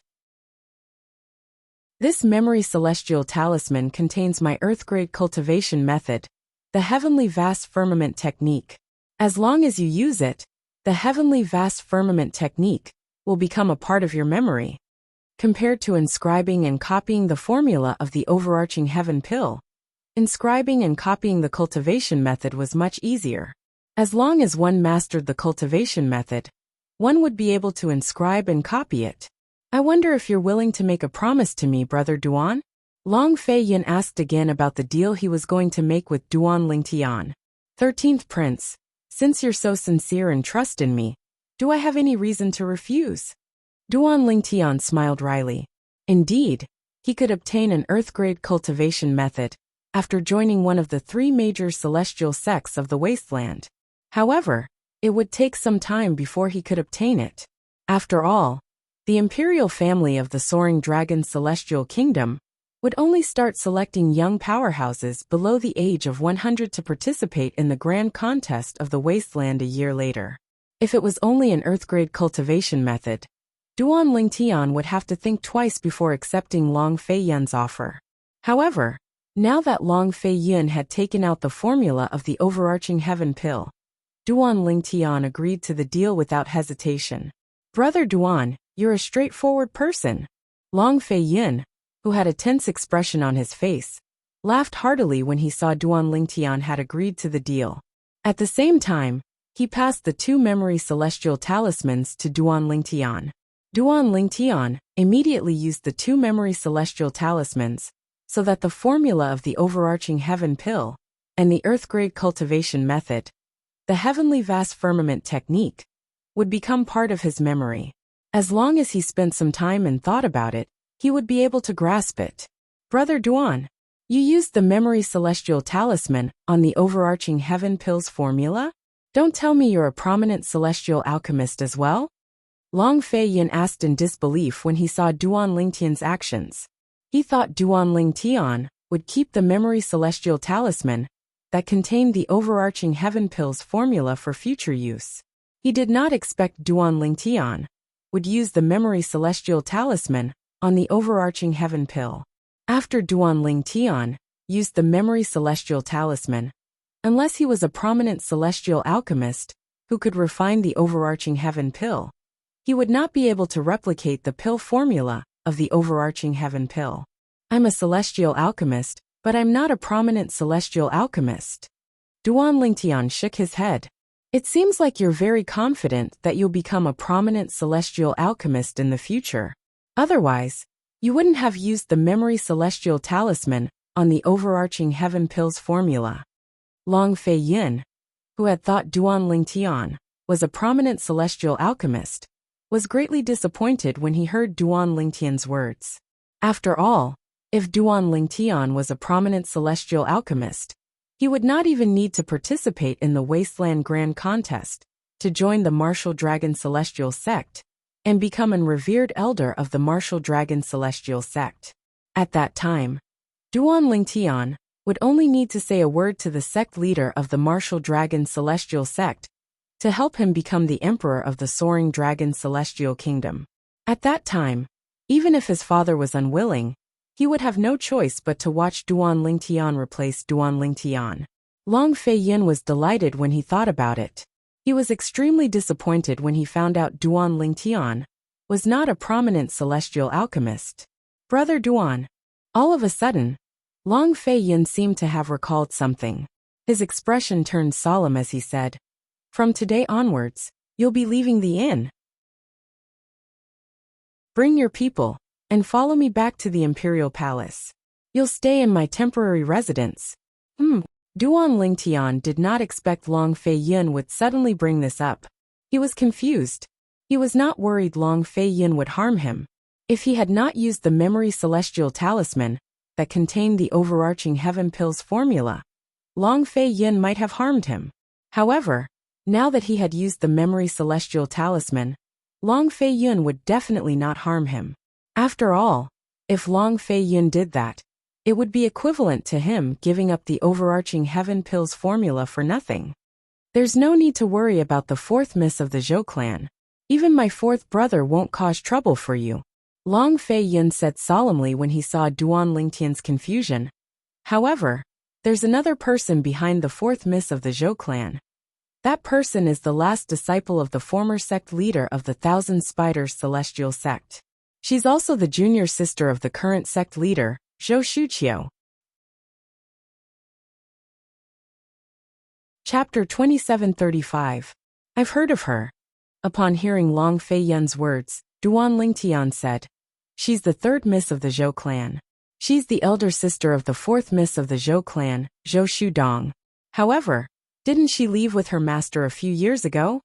This memory celestial talisman contains my earth-grade cultivation method, the heavenly vast firmament technique. As long as you use it, the heavenly vast firmament technique will become a part of your memory. Compared to inscribing and copying the formula of the overarching heaven pill, inscribing and copying the cultivation method was much easier. As long as one mastered the cultivation method, one would be able to inscribe and copy it. I wonder if you're willing to make a promise to me, Brother Duan? Long Fei Yun asked again about the deal he was going to make with Duan Lingtian. 13th Prince, since you're so sincere and trust in me, do I have any reason to refuse? Duan Lingtian smiled wryly. Indeed, he could obtain an earth-grade cultivation method after joining one of the 3 major celestial sects of the wasteland. However, it would take some time before he could obtain it. After all, the imperial family of the Soaring Dragon Celestial Kingdom would only start selecting young powerhouses below the age of 100 to participate in the grand contest of the wasteland a year later. If it was only an earth-grade cultivation method, Duan Lingtian would have to think twice before accepting Long Fei Yun's offer. However, now that Long Fei Yun had taken out the formula of the overarching heaven pill, Duan Lingtian agreed to the deal without hesitation. Brother Duan, you're a straightforward person. Long Fei Yun, who had a tense expression on his face, laughed heartily when he saw Duan Lingtian had agreed to the deal. At the same time, he passed the 2 memory celestial talismans to Duan Lingtian. Duan Lingtian immediately used the 2 memory celestial talismans so that the formula of the overarching heaven pill and the earth-grade cultivation method, the heavenly vast firmament technique, would become part of his memory. As long as he spent some time and thought about it, he would be able to grasp it. Brother Duan, you used the memory celestial talisman on the overarching heaven pill's formula? Don't tell me you're a prominent celestial alchemist as well? Long Fei Yin asked in disbelief when he saw Duan Lingtian's actions. He thought Duan Lingtian would keep the memory celestial talisman that contained the overarching heaven pills formula for future use. He did not expect Duan Lingtian would use the memory celestial talisman on the overarching heaven pill. After Duan Lingtian used the memory celestial talisman, unless he was a prominent celestial alchemist who could refine the overarching heaven pill, he would not be able to replicate the pill formula of the overarching heaven pill. I'm a celestial alchemist, but I'm not a prominent celestial alchemist. Duan Lingtian shook his head. It seems like you're very confident that you'll become a prominent celestial alchemist in the future. Otherwise, you wouldn't have used the memory celestial talisman on the overarching heaven pills formula. Long Fei Yin, who had thought Duan Lingtian was a prominent celestial alchemist, was greatly disappointed when he heard Duan Lingtian's words. After all, if Duan Lingtian was a prominent celestial alchemist, he would not even need to participate in the Wasteland Grand Contest to join the Martial Dragon Celestial Sect and become an revered elder of the Martial Dragon Celestial Sect. At that time, Duan Lingtian would only need to say a word to the sect leader of the Martial Dragon Celestial Sect to help him become the emperor of the Soaring Dragon Celestial Kingdom. At that time, even if his father was unwilling, he would have no choice but to watch Duan Lingtian replace Duan Lingtian. Long Fei Yin was delighted when he thought about it. He was extremely disappointed when he found out Duan Lingtian was not a prominent celestial alchemist. Brother Duan. All of a sudden, Long Fei Yin seemed to have recalled something. His expression turned solemn as he said, "From today onwards, you'll be leaving the inn. Bring your people, and follow me back to the Imperial Palace. You'll stay in my temporary residence." Duan Lingtian did not expect Long Fei Yin would suddenly bring this up. He was confused. He was not worried Long Fei Yin would harm him. If he had not used the memory celestial talisman that contained the overarching heaven pills formula, Long Fei Yin might have harmed him. However, now that he had used the memory celestial talisman, Long Fei Yin would definitely not harm him. After all, if Long Fei Yin did that, it would be equivalent to him giving up the overarching heaven pills formula for nothing. There's no need to worry about the fourth miss of the Zhou clan. Even my fourth brother won't cause trouble for you, Long Fei Yin said solemnly when he saw Duan Lingtian's confusion. However, there's another person behind the fourth miss of the Zhou clan. That person is the last disciple of the former sect leader of the Thousand Spiders Celestial Sect. She's also the junior sister of the current sect leader, Zhou Shuqiu. Chapter 2735. I've heard of her. Upon hearing Long Fei Yin's words, Duan Lingtian said, "She's the third miss of the Zhou clan. She's the elder sister of the fourth miss of the Zhou clan, Zhou Shudong. However, didn't she leave with her master a few years ago?"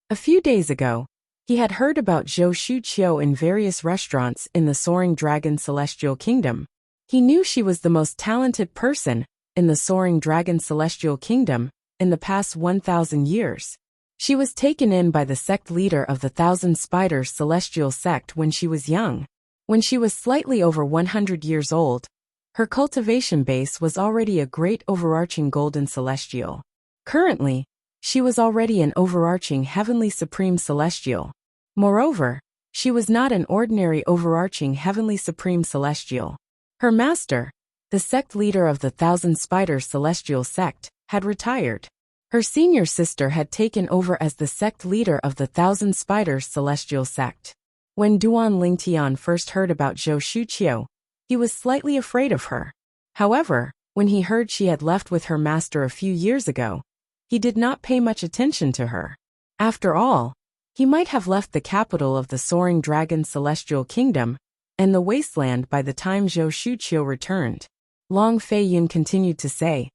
A few days ago, he had heard about Zhou Shuqiu in various restaurants in the Soaring Dragon Celestial Kingdom. He knew she was the most talented person in the Soaring Dragon Celestial Kingdom in the past 1,000 years. She was taken in by the sect leader of the Thousand Spiders Celestial Sect when she was young. When she was slightly over 100 years old, her cultivation base was already a great overarching golden celestial. Currently, she was already an overarching heavenly supreme celestial. Moreover, she was not an ordinary overarching heavenly supreme celestial. Her master, the sect leader of the Thousand Spiders Celestial Sect, had retired. Her senior sister had taken over as the sect leader of the Thousand Spiders Celestial Sect. When Duan Lingtian first heard about Zhou Shuqiu, he was slightly afraid of her. However, when he heard she had left with her master a few years ago, he did not pay much attention to her. After all, he might have left the capital of the Soaring Dragon Celestial Kingdom and the wasteland by the time Zhou Shuqiu returned. Long Fei Yin continued to say,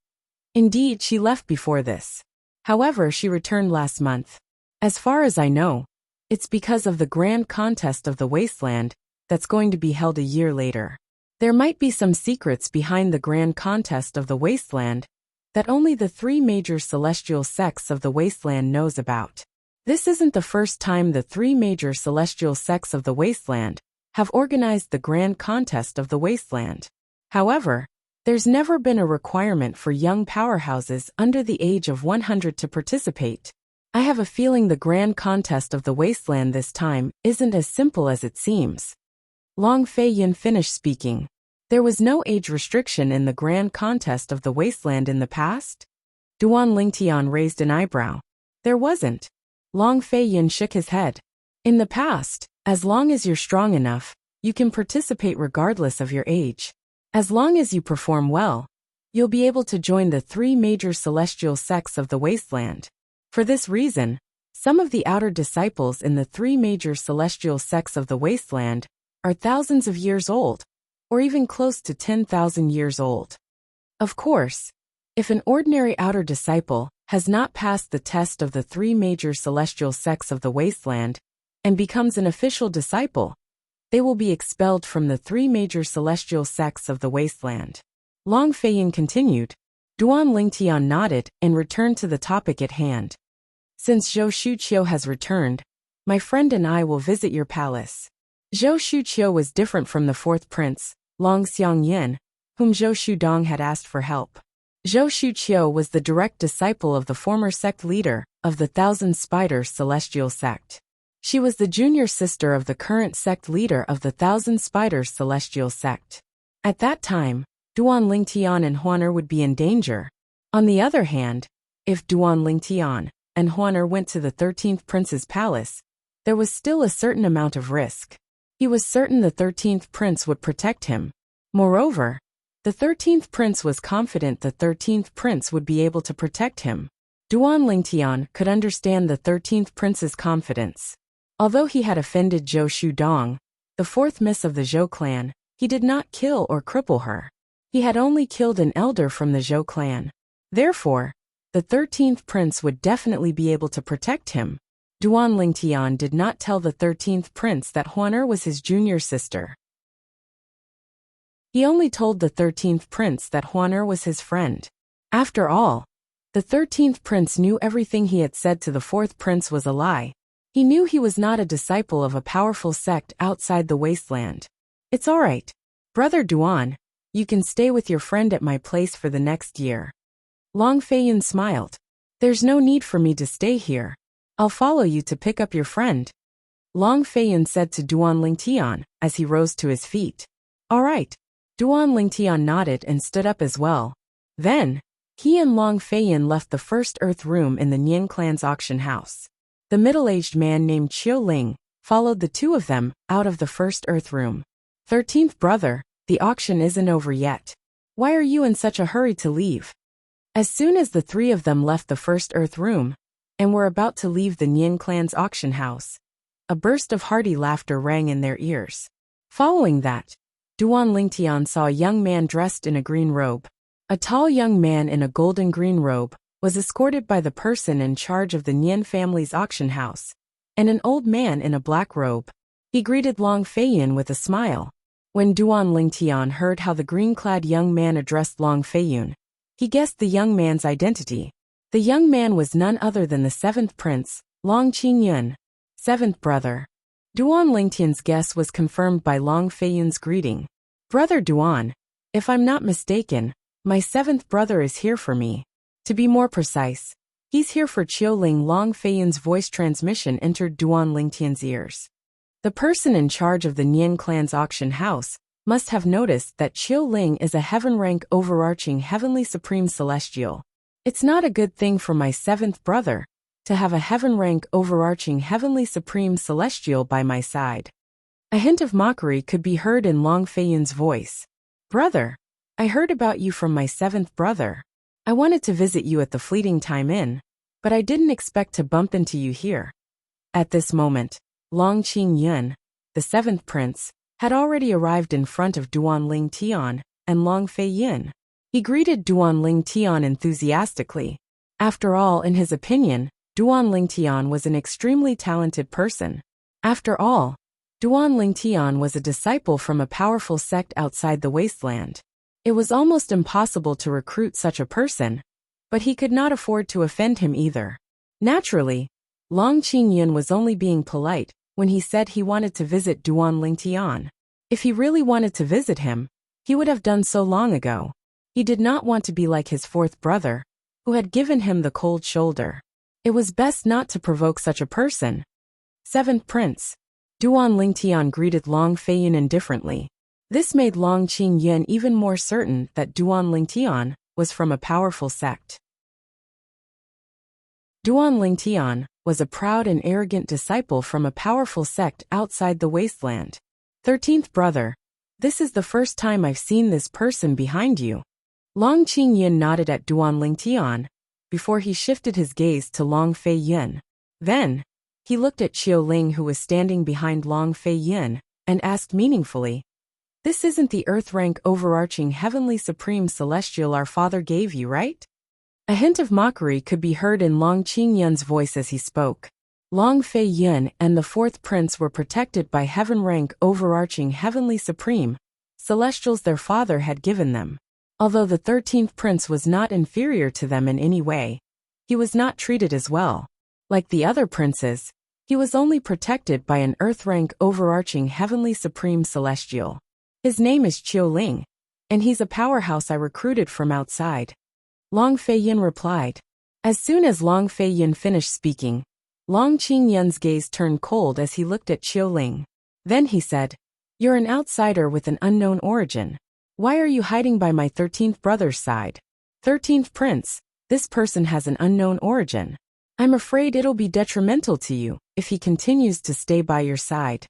"Indeed, she left before this. However, she returned last month. As far as I know, it's because of the grand contest of the wasteland that's going to be held a year later. There might be some secrets behind the grand contest of the wasteland that only the three major celestial sects of the wasteland knows about. This isn't the first time the three major celestial sects of the wasteland have organized the grand contest of the wasteland. However, there's never been a requirement for young powerhouses under the age of 100 to participate. I have a feeling the grand contest of the wasteland this time isn't as simple as it seems. Long Fei Yin finished speaking. There was no age restriction in the grand contest of the wasteland in the past? Duan Lingtian raised an eyebrow. There wasn't. Long Fei Yin shook his head. In the past, as long as you're strong enough, you can participate regardless of your age. As long as you perform well, you'll be able to join the three major celestial sects of the wasteland. For this reason, some of the outer disciples in the three major celestial sects of the wasteland are thousands of years old, or even close to 10,000 years old. Of course, if an ordinary outer disciple has not passed the test of the three major celestial sects of the wasteland and becomes an official disciple, they will be expelled from the three major celestial sects of the wasteland. Long Fei Yin continued. Duan Lingtian nodded and returned to the topic at hand. Since Zhou Shuqiu has returned, my friend and I will visit your palace. Zhou Shuqiu was different from the fourth prince, Long Xiangyin, whom Zhou Shudong had asked for help. Zhou Shuqiu was the direct disciple of the former sect leader of the Thousand Spiders Celestial Sect. She was the junior sister of the current sect leader of the Thousand Spiders Celestial Sect. At that time, Duan Lingtian and Huaner would be in danger. On the other hand, if Duan Lingtian and Huaner went to the 13th prince's palace, there was still a certain amount of risk. He was certain the 13th prince would protect him. Moreover, the 13th prince was confident the 13th prince would be able to protect him. Duan Lingtian could understand the 13th prince's confidence. Although he had offended Zhou Shudong, the fourth miss of the Zhou clan, he did not kill or cripple her. He had only killed an elder from the Zhou clan. Therefore, the 13th prince would definitely be able to protect him. Duan Lingtian did not tell the 13th prince that Huaner was his junior sister. He only told the 13th prince that Huaner was his friend. After all, the 13th prince knew everything he had said to the fourth prince was a lie. He knew he was not a disciple of a powerful sect outside the wasteland. It's all right, Brother Duan, you can stay with your friend at my place for the next year. Long Fei Yin smiled. There's no need for me to stay here. I'll follow you to pick up your friend. Long Fei Yin said to Duan Lingtian as he rose to his feet. All right. Duan Lingtian nodded and stood up as well. Then, he and Long Fei Yin left the first earth room in the Nian clan's auction house. The middle-aged man named Qiu Ling followed the two of them out of the first earth room. 13th brother, the auction isn't over yet. Why are you in such a hurry to leave? As soon as the three of them left the first earth room and were about to leave the Nian clan's auction house, a burst of hearty laughter rang in their ears. Following that, Duan Lingtian saw a young man dressed in a green robe. A tall young man in a golden green robe was escorted by the person in charge of the Nian family's auction house, and an old man in a black robe. He greeted Long Fei Yin with a smile. When Duan Lingtian heard how the green-clad young man addressed Long Fei Yin, he guessed the young man's identity. The young man was none other than the seventh prince, Long Qingyun, seventh brother. Duan Lingtian's guess was confirmed by Long Fei Yin's greeting. Brother Duan, if I'm not mistaken, my seventh brother is here for me. To be more precise, he's here for Qiu Ling. Long Fei Yin's voice transmission entered Duan Lingtian's ears. The person in charge of the Nian clan's auction house must have noticed that Qiu Ling is a heaven-rank overarching heavenly supreme celestial. It's not a good thing for my seventh brother to have a heaven-rank overarching heavenly supreme celestial by my side. A hint of mockery could be heard in Long Fei Yin's voice. Brother, I heard about you from my seventh brother. I wanted to visit you at the Fleeting Time Inn, but I didn't expect to bump into you here. At this moment, Long Qingyun, the seventh prince, had already arrived in front of Duan Lingtian and Long Fei Yin. He greeted Duan Lingtian enthusiastically. After all, in his opinion, Duan Lingtian was an extremely talented person. After all, Duan Lingtian was a disciple from a powerful sect outside the wasteland. It was almost impossible to recruit such a person, but he could not afford to offend him either. Naturally, Long Qingyun was only being polite when he said he wanted to visit Duan Lingtian. If he really wanted to visit him, he would have done so long ago. He did not want to be like his fourth brother, who had given him the cold shoulder. It was best not to provoke such a person. Seventh Prince. Duan Lingtian greeted Long Feiyun indifferently. This made Long Qingyun even more certain that Duan Lingtian was from a powerful sect. Duan Lingtian was a proud and arrogant disciple from a powerful sect outside the wasteland. 13th brother. This is the first time I've seen this person behind you. Long Qingyun nodded at Duan Lingtian before he shifted his gaze to Long Feiyun. Then, he looked at Xiaoling, who was standing behind Long Feiyun, and asked meaningfully, "This isn't the earth-rank overarching heavenly supreme celestial our father gave you, right?" A hint of mockery could be heard in Long Qingyun's voice as he spoke. Long Feiyun and the fourth prince were protected by heaven-rank overarching heavenly supreme celestials their father had given them. Although the 13th prince was not inferior to them in any way, he was not treated as well. Like the other princes, he was only protected by an earth-rank overarching heavenly supreme celestial. His name is Xiaoling, and he's a powerhouse I recruited from outside. Long Feiyun replied. As soon as Long Feiyun finished speaking, Long Qingyun's gaze turned cold as he looked at Xiaoling. Then he said, "You're an outsider with an unknown origin. Why are you hiding by my 13th brother's side?" 13th prince, this person has an unknown origin. I'm afraid it'll be detrimental to you if he continues to stay by your side.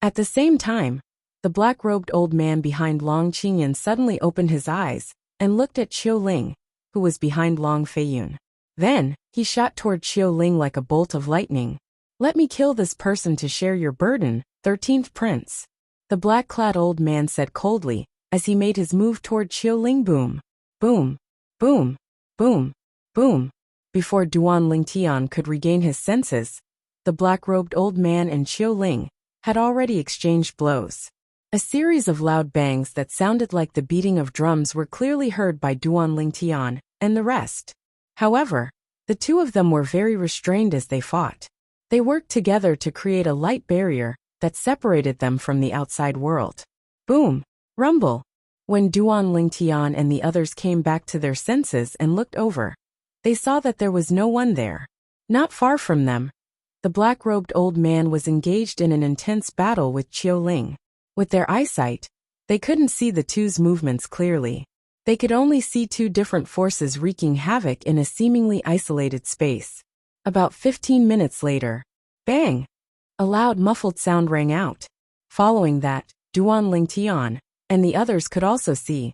At the same time, the black-robed old man behind Long Qingyun suddenly opened his eyes and looked at Xiaoling, who was behind Long Feiyun. Then, he shot toward Xiaoling like a bolt of lightning. "Let me kill this person to share your burden, 13th prince," the black-clad old man said coldly as he made his move toward Xiaoling. Boom, boom, boom, boom, boom. Before Duan Lingtian could regain his senses, the black-robed old man and Xiaoling had already exchanged blows. A series of loud bangs that sounded like the beating of drums were clearly heard by Duan Lingtian and the rest. However, the two of them were very restrained as they fought. They worked together to create a light barrier that separated them from the outside world. Boom! Rumble! When Duan Lingtian and the others came back to their senses and looked over, they saw that there was no one there. Not far from them, the black-robed old man was engaged in an intense battle with Xiaoling. With their eyesight, they couldn't see the two's movements clearly. They could only see two different forces wreaking havoc in a seemingly isolated space. About 15 minutes later, bang! A loud muffled sound rang out. Following that, Duan Lingtian and the others could also see.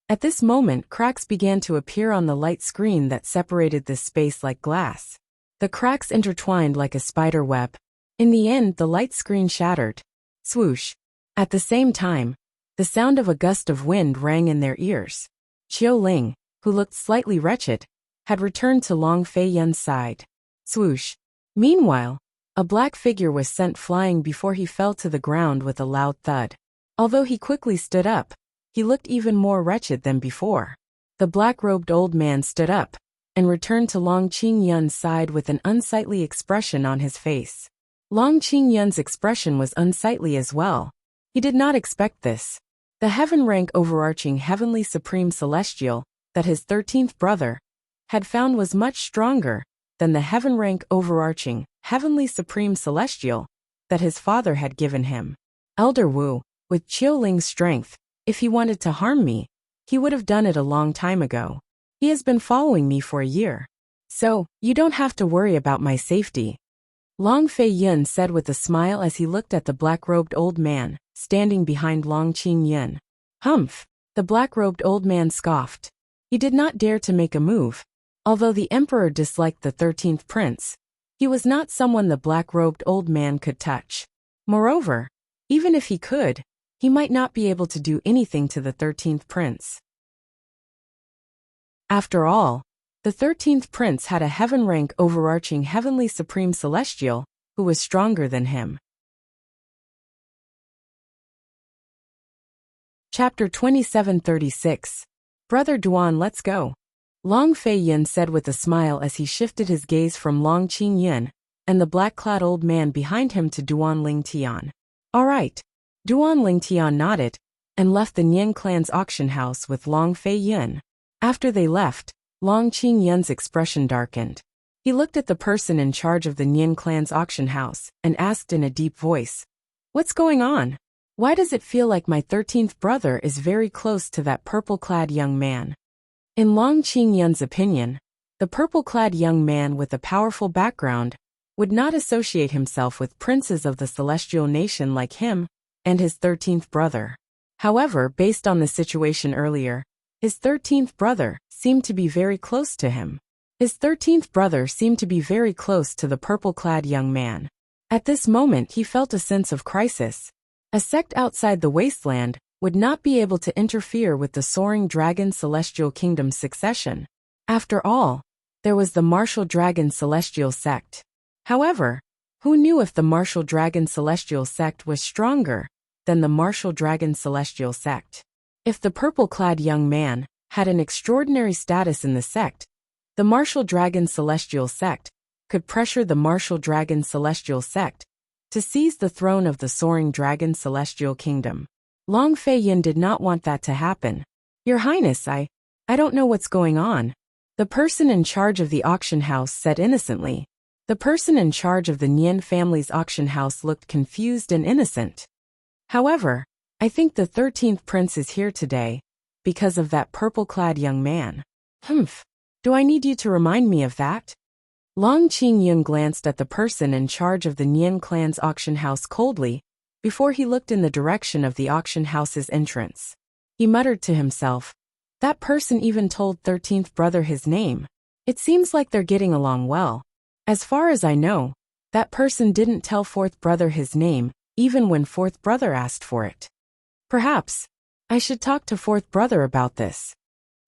At this moment, cracks began to appear on the light screen that separated this space like glass. The cracks intertwined like a spider web. In the end, the light screen shattered. Swoosh! At the same time, the sound of a gust of wind rang in their ears. Xiaoling, who looked slightly wretched, had returned to Long Feiyun's side. Swoosh! Meanwhile, a black figure was sent flying before he fell to the ground with a loud thud. Although he quickly stood up, he looked even more wretched than before. The black-robed old man stood up and returned to Long Qingyun's side with an unsightly expression on his face. Long Qingyun's expression was unsightly as well. He did not expect this. The heaven-rank overarching heavenly supreme celestial that his 13th brother had found was much stronger than the heaven-rank overarching heavenly supreme celestial that his father had given him. Elder Wu, with Xiaoling's strength, if he wanted to harm me, he would have done it a long time ago. He has been following me for a year. So, you don't have to worry about my safety. Long Feiyun said with a smile as he looked at the black-robed old man standing behind Long Qingyun. Humph! The black-robed old man scoffed. He did not dare to make a move. Although the emperor disliked the 13th prince, he was not someone the black-robed old man could touch. Moreover, even if he could, he might not be able to do anything to the 13th prince. After all, the 13th prince had a heaven-rank overarching heavenly supreme celestial who was stronger than him. Chapter 2736. Brother Duan, let's go. Long Fei Yin said with a smile as he shifted his gaze from Long Qing Yin and the black-clad old man behind him to Duan Ling Tian. All right. Duan Ling Tian nodded and left the Nian clan's auction house with Long Fei Yin. After they left, Long Qing Yin's expression darkened. He looked at the person in charge of the Nian clan's auction house and asked in a deep voice, "What's going on? Why does it feel like my 13th brother is very close to that purple-clad young man?" In Long Qing Yin's opinion, the purple-clad young man with a powerful background would not associate himself with princes of the celestial nation like him and his 13th brother. However, based on the situation earlier, his 13th brother seemed to be very close to him. His 13th brother seemed to be very close to the purple-clad young man. At this moment he felt a sense of crisis. A sect outside the wasteland would not be able to interfere with the Soaring Dragon Celestial Kingdom's succession. After all, there was the Martial Dragon Celestial Sect. However, who knew if the Martial Dragon Celestial Sect was stronger than the Martial Dragon Celestial Sect? If the purple-clad young man had an extraordinary status in the sect, the Martial Dragon Celestial Sect could pressure the Martial Dragon Celestial Sect to seize the throne of the Soaring Dragon Celestial Kingdom. Long Fei Yin did not want that to happen. "Your Highness, I don't know what's going on," the person in charge of the auction house said innocently. The person in charge of the Nian family's auction house looked confused and innocent. "However, I think the 13th prince is here today because of that purple-clad young man." "Humph. Do I need you to remind me of that?" Long Qing Yun glanced at the person in charge of the Nian clan's auction house coldly before he looked in the direction of the auction house's entrance. He muttered to himself, "That person even told 13th brother his name. It seems like they're getting along well. As far as I know, that person didn't tell 4th brother his name even when 4th brother asked for it. Perhaps I should talk to 4th brother about this."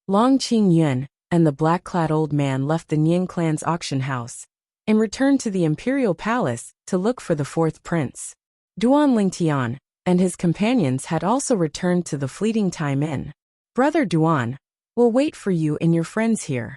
Long Qing Yun and the black-clad old man left the Nian clan's auction house and returned to the imperial palace to look for the 4th prince. Duan Ling Tian and his companions had also returned to the Fleeting Time Inn. "Brother Duan, we'll wait for you and your friends here,"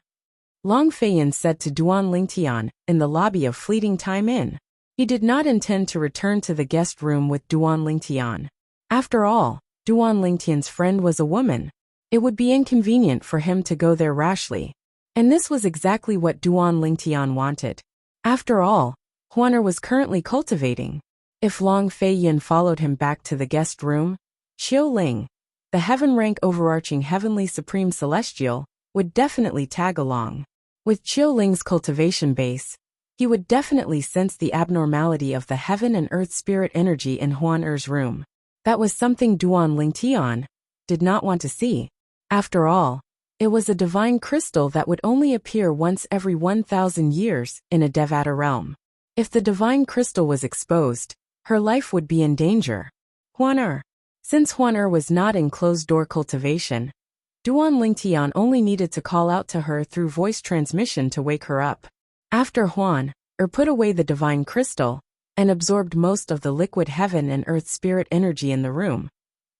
Long Fei Yin said to Duan Ling Tian in the lobby of Fleeting Time Inn. He did not intend to return to the guest room with Duan Ling Tian. After all, Duan Ling Tian's friend was a woman. It would be inconvenient for him to go there rashly. And this was exactly what Duan Ling Tian wanted. After all, Huaner was currently cultivating. If Long Fei Yin followed him back to the guest room, Xiu Ling, the heaven-rank overarching heavenly supreme celestial, would definitely tag along. With Xiu Ling's cultivation base, he would definitely sense the abnormality of the heaven and earth spirit energy in Huaner's room. That was something Duan Ling Tian did not want to see. After all, it was a divine crystal that would only appear once every 1,000 years in a Devata realm. If the divine crystal was exposed, her life would be in danger. Huaner. Since Huaner was not in closed-door cultivation, Duan Ling Tian only needed to call out to her through voice transmission to wake her up. After Huaner put away the divine crystal and absorbed most of the liquid heaven and earth spirit energy in the room,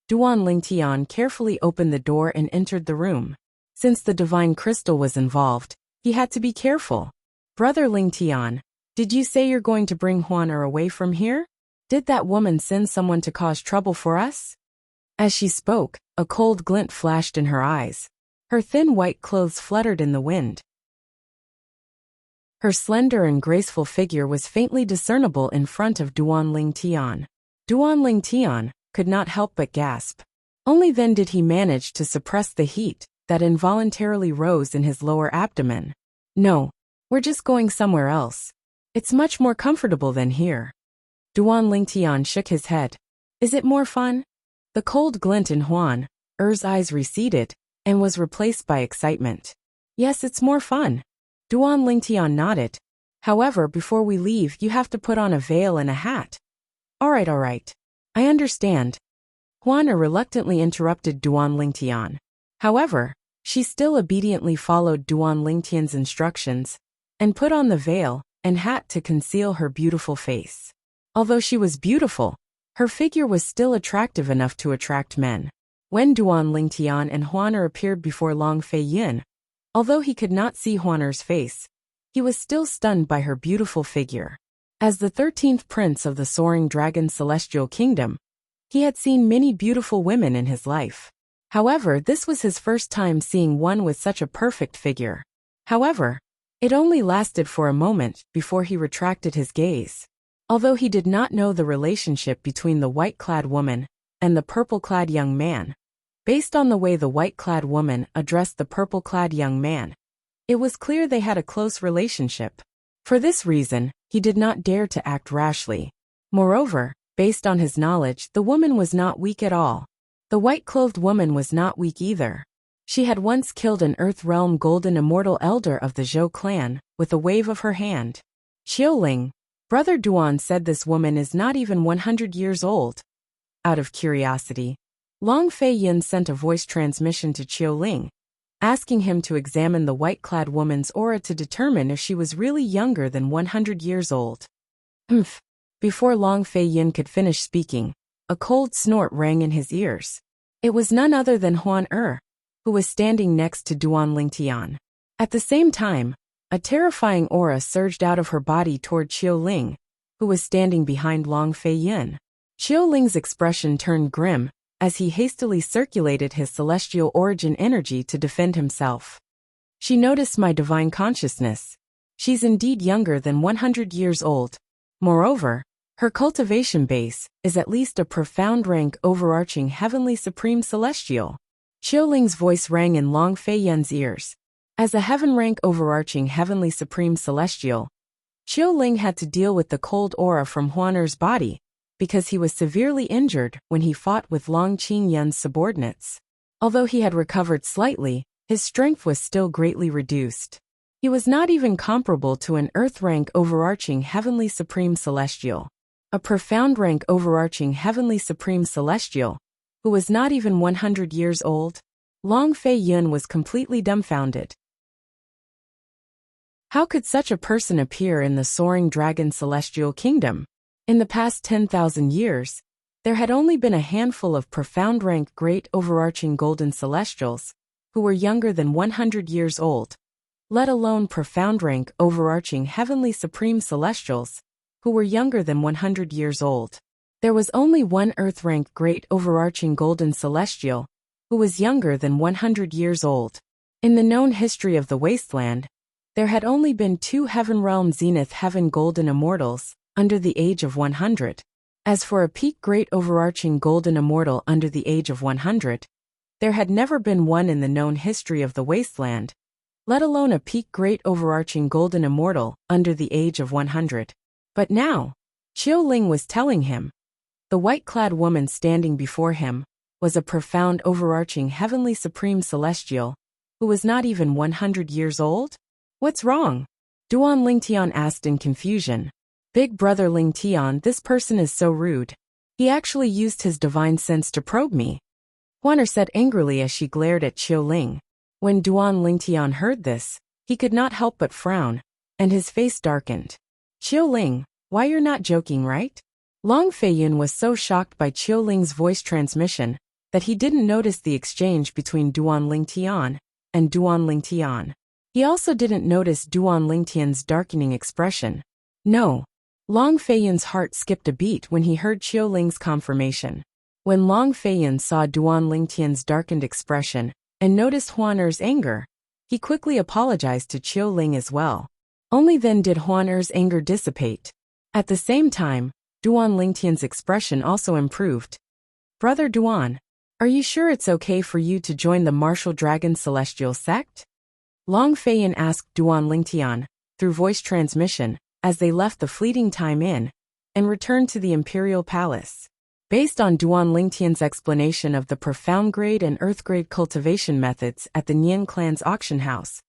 Duan Ling Tian carefully opened the door and entered the room. Since the divine crystal was involved, he had to be careful. "Brother Ling Tian, did you say you're going to bring Huaner away from here? Did that woman send someone to cause trouble for us?" As she spoke, a cold glint flashed in her eyes. Her thin white clothes fluttered in the wind. Her slender and graceful figure was faintly discernible in front of Duan Ling Tian. Duan Ling Tian could not help but gasp. Only then did he manage to suppress the heat that involuntarily rose in his lower abdomen. "No, we're just going somewhere else. It's much more comfortable than here." Duan Ling Tian shook his head. "Is it more fun?" The cold glint in Huaner's eyes receded and was replaced by excitement. "Yes, it's more fun." Duan Ling Tian nodded. "However, before we leave, you have to put on a veil and a hat." All right. I understand." Huaner reluctantly interrupted Duan Ling Tian. However, she still obediently followed Duan Ling Tian's instructions and put on the veil and hat to conceal her beautiful face. Although she was beautiful, her figure was still attractive enough to attract men. When Duan Ling Tian and Huaner appeared before Long Fei Yin, Although he could not see Huaner's face, he was still stunned by her beautiful figure. As the 13th prince of the Soaring Dragon Celestial Kingdom, he had seen many beautiful women in his life. However, this was his first time seeing one with such a perfect figure. However, it only lasted for a moment before he retracted his gaze. Although he did not know the relationship between the white-clad woman and the purple-clad young man, based on the way the white-clad woman addressed the purple-clad young man, it was clear they had a close relationship. For this reason, he did not dare to act rashly. Moreover, based on his knowledge, the woman was not weak at all. The white-clothed woman was not weak either. She had once killed an Earth Realm Golden Immortal Elder of the Zhou clan with a wave of her hand. Qiuling, Brother Duan said this woman is not even 100 years old. Out of curiosity, Long Fei Yin sent a voice transmission to Qiuling, asking him to examine the white-clad woman's aura to determine if she was really younger than 100 years old. Before Long Fei Yin could finish speaking, a cold snort rang in his ears. It was none other than Huan who was standing next to Duan Lingtian. At the same time, a terrifying aura surged out of her body toward Qiuling, who was standing behind Long Fei Yin. Qiuling's expression turned grim as he hastily circulated his celestial origin energy to defend himself. She noticed my divine consciousness. She's indeed younger than 100 years old. Moreover, her cultivation base is at least a profound rank overarching heavenly supreme celestial. Qiuling's voice rang in Long Fei Yin's ears. As a heaven rank overarching heavenly supreme celestial, Qiuling had to deal with the cold aura from Huaner's body, because he was severely injured when he fought with Long Qingyun's subordinates. Although he had recovered slightly, his strength was still greatly reduced. He was not even comparable to an Earth rank overarching heavenly supreme celestial. A profound rank overarching heavenly supreme celestial, who was not even 100 years old. Long Fei Yin was completely dumbfounded. How could such a person appear in the Soaring Dragon Celestial Kingdom? In the past 10,000 years, there had only been a handful of profound rank great overarching golden celestials, who were younger than 100 years old, let alone profound rank overarching heavenly supreme celestials, who were younger than 100 years old. There was only one Earth rank great overarching golden celestial, who was younger than 100 years old. In the known history of the wasteland, there had only been 2 Heaven Realm Zenith Heaven Golden Immortals, under the age of 100. As for a peak great overarching golden immortal under the age of 100, there had never been one in the known history of the wasteland, let alone a peak great overarching golden immortal under the age of 100. But now, Qiuling was telling him, the white-clad woman standing before him was a profound overarching heavenly supreme celestial, who was not even 100 years old? What's wrong? Duan Lingtian asked in confusion. Big brother Lingtian, this person is so rude. He actually used his divine sense to probe me. Huaner said angrily as she glared at Qiuling. When Duan Lingtian heard this, he could not help but frown, and his face darkened. Qiuling, why you're not joking, right? Long Fei Yin was so shocked by Qiuling's voice transmission that he didn't notice the exchange between Duan Lingtian and Duan Lingtian. He also didn't notice Duan Lingtian's darkening expression. No. Long Fei Yin's heart skipped a beat when he heard Qiuling's confirmation. When Long Fei Yin saw Duan Lingtian's darkened expression and noticed Huaner's anger, he quickly apologized to Qiuling as well. Only then did Huaner's anger dissipate. At the same time, Duan Lingtian's expression also improved. Brother Duan, are you sure it's okay for you to join the Martial Dragon Celestial Sect? Long Fei Yin asked Duan Lingtian, through voice transmission, as they left the Fleeting Time Inn and returned to the Imperial Palace. Based on Duan Lingtian's explanation of the profound grade and earth grade cultivation methods at the Nian clan's auction house,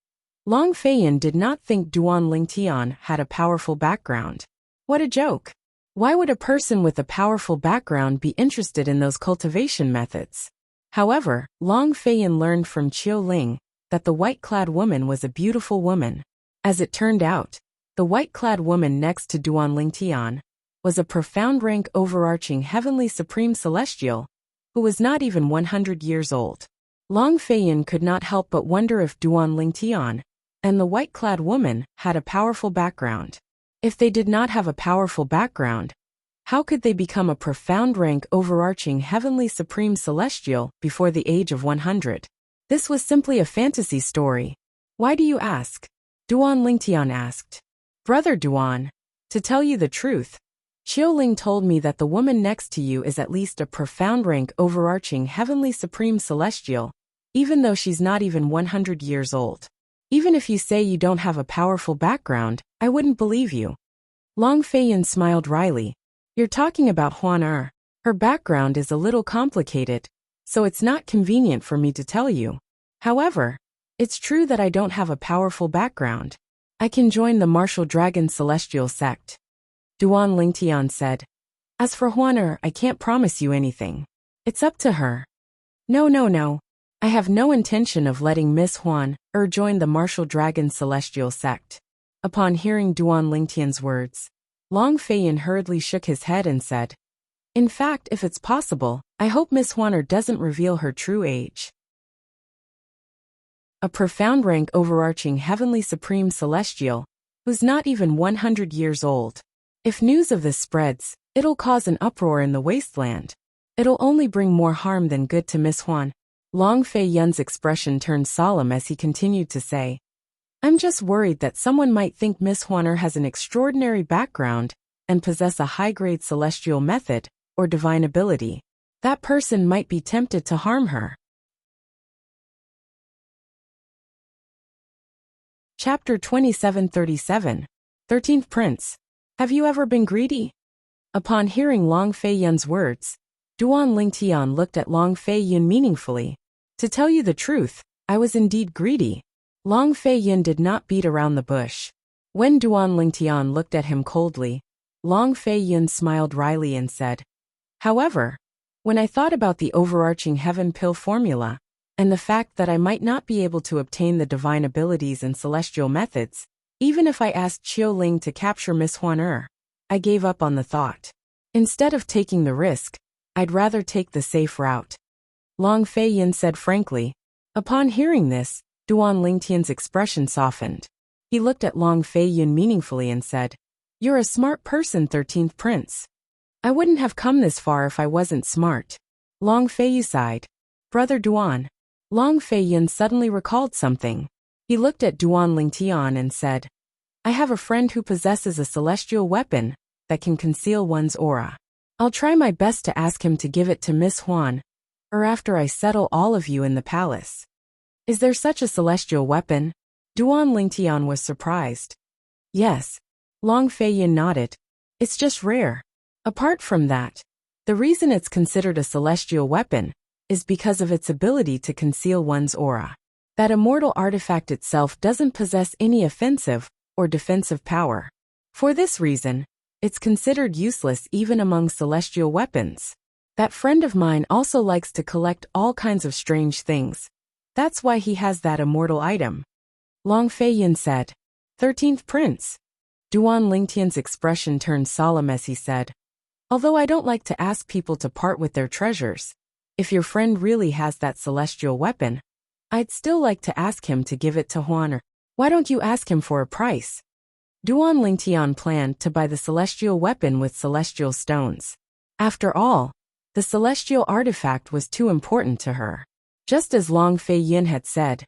Long Fei Yin did not think Duan Lingtian had a powerful background. What a joke! Why would a person with a powerful background be interested in those cultivation methods? However, Long Fei Yin learned from Qiuling that the white-clad woman was a beautiful woman. As it turned out, the white-clad woman next to Duan Lingtian was a profound rank overarching heavenly supreme celestial, who was not even 100 years old. Long Feiyin could not help but wonder if Duan Lingtian and the white-clad woman had a powerful background. If they did not have a powerful background, how could they become a profound rank overarching heavenly supreme celestial before the age of 100? This was simply a fantasy story. Why do you ask? Duan Lingtian asked. Brother Duan, to tell you the truth, Xiaoling told me that the woman next to you is at least a profound rank overarching heavenly supreme celestial, even though she's not even 100 years old. Even if you say you don't have a powerful background, I wouldn't believe you. Long Feiyin smiled wryly. You're talking about Huan Er. Her background is a little complicated, so it's not convenient for me to tell you. However, it's true that I don't have a powerful background. I can join the Martial Dragon Celestial Sect. Duan Lingtian said. As for Huan Er, I can't promise you anything. It's up to her. No. I have no intention of letting Miss Huan Er join the Martial Dragon Celestial Sect. Upon hearing Duan Lingtian's words, Long Feiyin hurriedly shook his head and said, in fact, if it's possible, I hope Miss Huan Er doesn't reveal her true age. A profound rank overarching heavenly supreme celestial, who's not even 100 years old. If news of this spreads, it'll cause an uproar in the wasteland. It'll only bring more harm than good to Miss Huan. Long Feiyun's expression turned solemn as he continued to say, I'm just worried that someone might think Miss Huan Er has an extraordinary background and possess a high-grade celestial method or divine ability. That person might be tempted to harm her. Chapter 2737. 13th Prince. Have you ever been greedy? Upon hearing Long Feiyun's words, Duan Lingtian looked at Long Feiyun meaningfully. To tell you the truth, I was indeed greedy. Long Feiyin did not beat around the bush. When Duan Lingtian looked at him coldly, Long Feiyin smiled wryly and said, however, when I thought about the overarching heaven pill formula, and the fact that I might not be able to obtain the divine abilities and celestial methods, even if I asked Xiaoling to capture Miss Huan Er, I gave up on the thought. Instead of taking the risk, I'd rather take the safe route. Long Feiyin said frankly. Upon hearing this, Duan Lingtian's expression softened. He looked at Long Feiyin meaningfully and said, You're a smart person, 13th Prince. I wouldn't have come this far if I wasn't smart. Long Feiyin sighed. Brother Duan. Long Feiyin suddenly recalled something. He looked at Duan Lingtian and said, I have a friend who possesses a celestial weapon that can conceal one's aura. I'll try my best to ask him to give it to Miss Huan, or after I settle all of you in the palace. Is there such a celestial weapon? Duan Lingtian was surprised. Yes. Long Feiyin nodded. It's just rare. Apart from that, the reason it's considered a celestial weapon is because of its ability to conceal one's aura. That immortal artifact itself doesn't possess any offensive or defensive power. For this reason, it's considered useless even among celestial weapons. That friend of mine also likes to collect all kinds of strange things. That's why he has that immortal item. Long Feiyin said. 13th Prince. Duan Lingtian's expression turned solemn as he said, Although I don't like to ask people to part with their treasures, if your friend really has that celestial weapon, I'd still like to ask him to give it to Huan Er. Why don't you ask him for a price? Duan Lingtian planned to buy the celestial weapon with celestial stones. After all, the celestial artifact was too important to her. Just as Long Feiyin had said,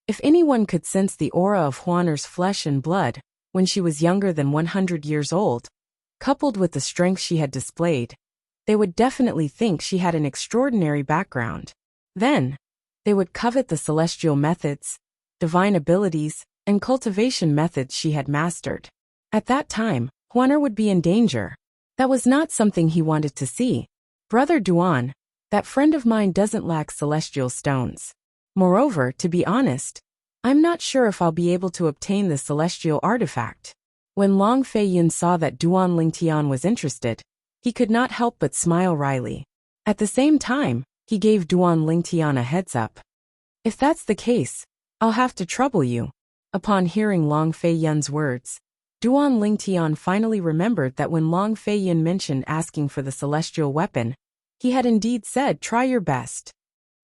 if anyone could sense the aura of Huan Er's flesh and blood when she was younger than 100 years old, coupled with the strength she had displayed, they would definitely think she had an extraordinary background. Then, they would covet the celestial methods, divine abilities, and cultivation methods she had mastered. At that time, Huan Er would be in danger. That was not something he wanted to see. Brother Duan, that friend of mine doesn't lack celestial stones. Moreover, to be honest, I'm not sure if I'll be able to obtain the celestial artifact. When Long Feiyin saw that Duan Lingtian was interested, he could not help but smile wryly. At the same time, he gave Duan Lingtian a heads up. If that's the case, I'll have to trouble you. Upon hearing Long Feiyun's words, Duan Lingtian finally remembered that when Long Feiyin mentioned asking for the celestial weapon, he had indeed said try your best.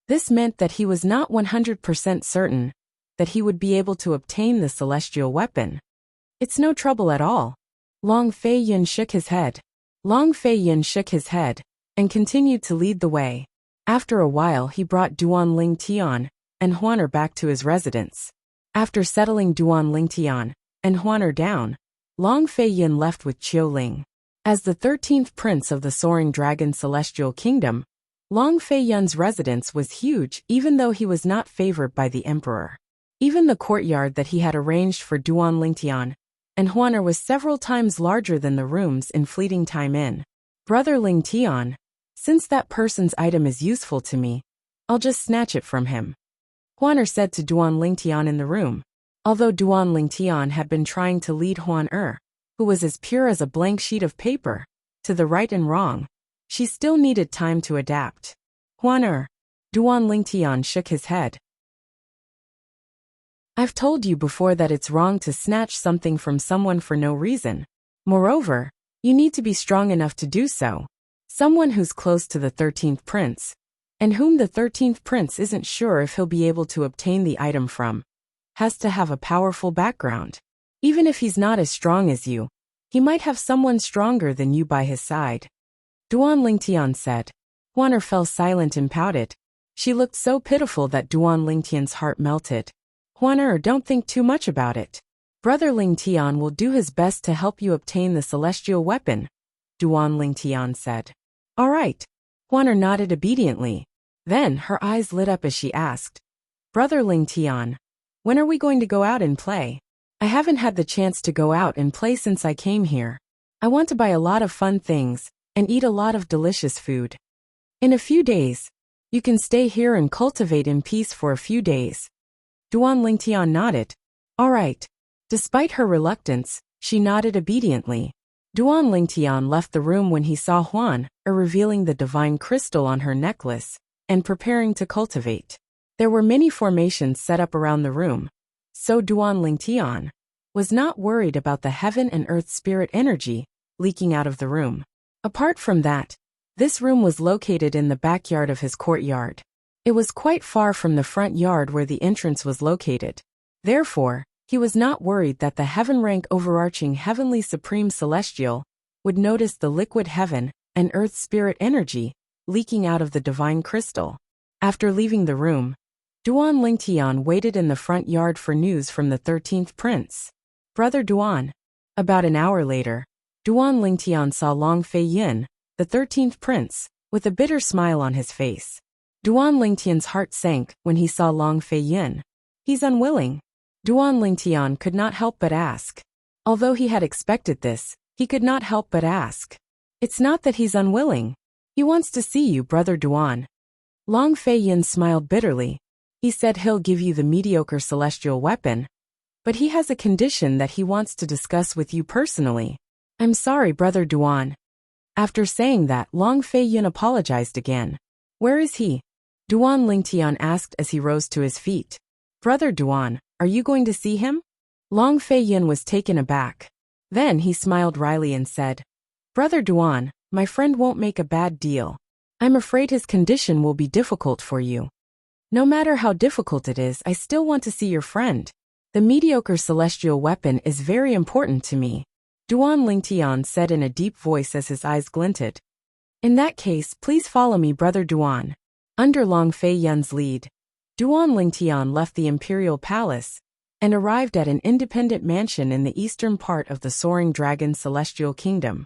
This meant that he was not 100% certain that he would be able to obtain the celestial weapon. It's no trouble at all. Long Fei Yun shook his head. Long Fei Yun shook his head and continued to lead the way. After a while he brought Duan Ling Tian and Huaner back to his residence. After settling Duan Ling Tian and Huaner down, Long Fei Yun left with Qiu Ling. As the 13th prince of the Soaring Dragon Celestial Kingdom, Long Fei Yun's residence was huge even though he was not favored by the emperor. Even the courtyard that he had arranged for Duan Ling Tian and Huaner was several times larger than the rooms in Fleeting Time Inn. Brother Ling Tian, since that person's item is useful to me, I'll just snatch it from him, Huaner said to Duan Ling Tian in the room. Although Duan Ling Tian had been trying to lead Huaner, who was as pure as a blank sheet of paper, to the right and wrong, she still needed time to adapt. Huaner, Duan Ling Tian shook his head. I've told you before that it's wrong to snatch something from someone for no reason. Moreover, you need to be strong enough to do so. Someone who's close to the 13th prince, and whom the 13th prince isn't sure if he'll be able to obtain the item from, has to have a powerful background. Even if he's not as strong as you, he might have someone stronger than you by his side. Duan Ling Tian said. Huaner fell silent and pouted. She looked so pitiful that Duan Ling Tian's heart melted. Huaner, don't think too much about it. Brother Ling Tian will do his best to help you obtain the celestial weapon, Duan Ling Tian said. All right. Huaner nodded obediently. Then her eyes lit up as she asked, Brother Ling Tian, when are we going to go out and play? I haven't had the chance to go out and play since I came here. I want to buy a lot of fun things and eat a lot of delicious food. In a few days, you can stay here and cultivate in peace for a few days. Duan Ling Tian nodded. All right. Despite her reluctance, she nodded obediently. Duan Ling Tian left the room when he saw Huaner revealing the divine crystal on her necklace and preparing to cultivate. There were many formations set up around the room, so Duan Ling Tian was not worried about the heaven and earth spirit energy leaking out of the room. Apart from that, this room was located in the backyard of his courtyard. It was quite far from the front yard where the entrance was located. Therefore, he was not worried that the heaven-rank overarching heavenly supreme celestial would notice the liquid heaven and earth spirit energy leaking out of the divine crystal. After leaving the room, Duan Ling Tian waited in the front yard for news from the 13th prince. Brother Duan. About an hour later, Duan Ling Tian saw Long Fei Yun, the 13th prince, with a bitter smile on his face. Duan Ling Tian's heart sank when he saw Long Fei Yun. He's unwilling. Duan Ling Tian could not help but ask. Although he had expected this, he could not help but ask. It's not that he's unwilling. He wants to see you, Brother Duan. Long Fei Yun smiled bitterly. He said he'll give you the mediocre celestial weapon, but he has a condition that he wants to discuss with you personally. I'm sorry, Brother Duan. After saying that, Long Fei Yun apologized again. Where is he? Duan Ling Tian asked as he rose to his feet. Brother Duan, are you going to see him? Long Fei Yun was taken aback. Then he smiled wryly and said, Brother Duan, my friend won't make a bad deal. I'm afraid his condition will be difficult for you. No matter how difficult it is, I still want to see your friend. The mediocre celestial weapon is very important to me, Duan Ling Tian said in a deep voice as his eyes glinted. In that case, please follow me, Brother Duan. Under Long Fei Yun's lead, Duan Ling Tian left the imperial palace and arrived at an independent mansion in the eastern part of the Soaring Dragon Celestial Kingdom.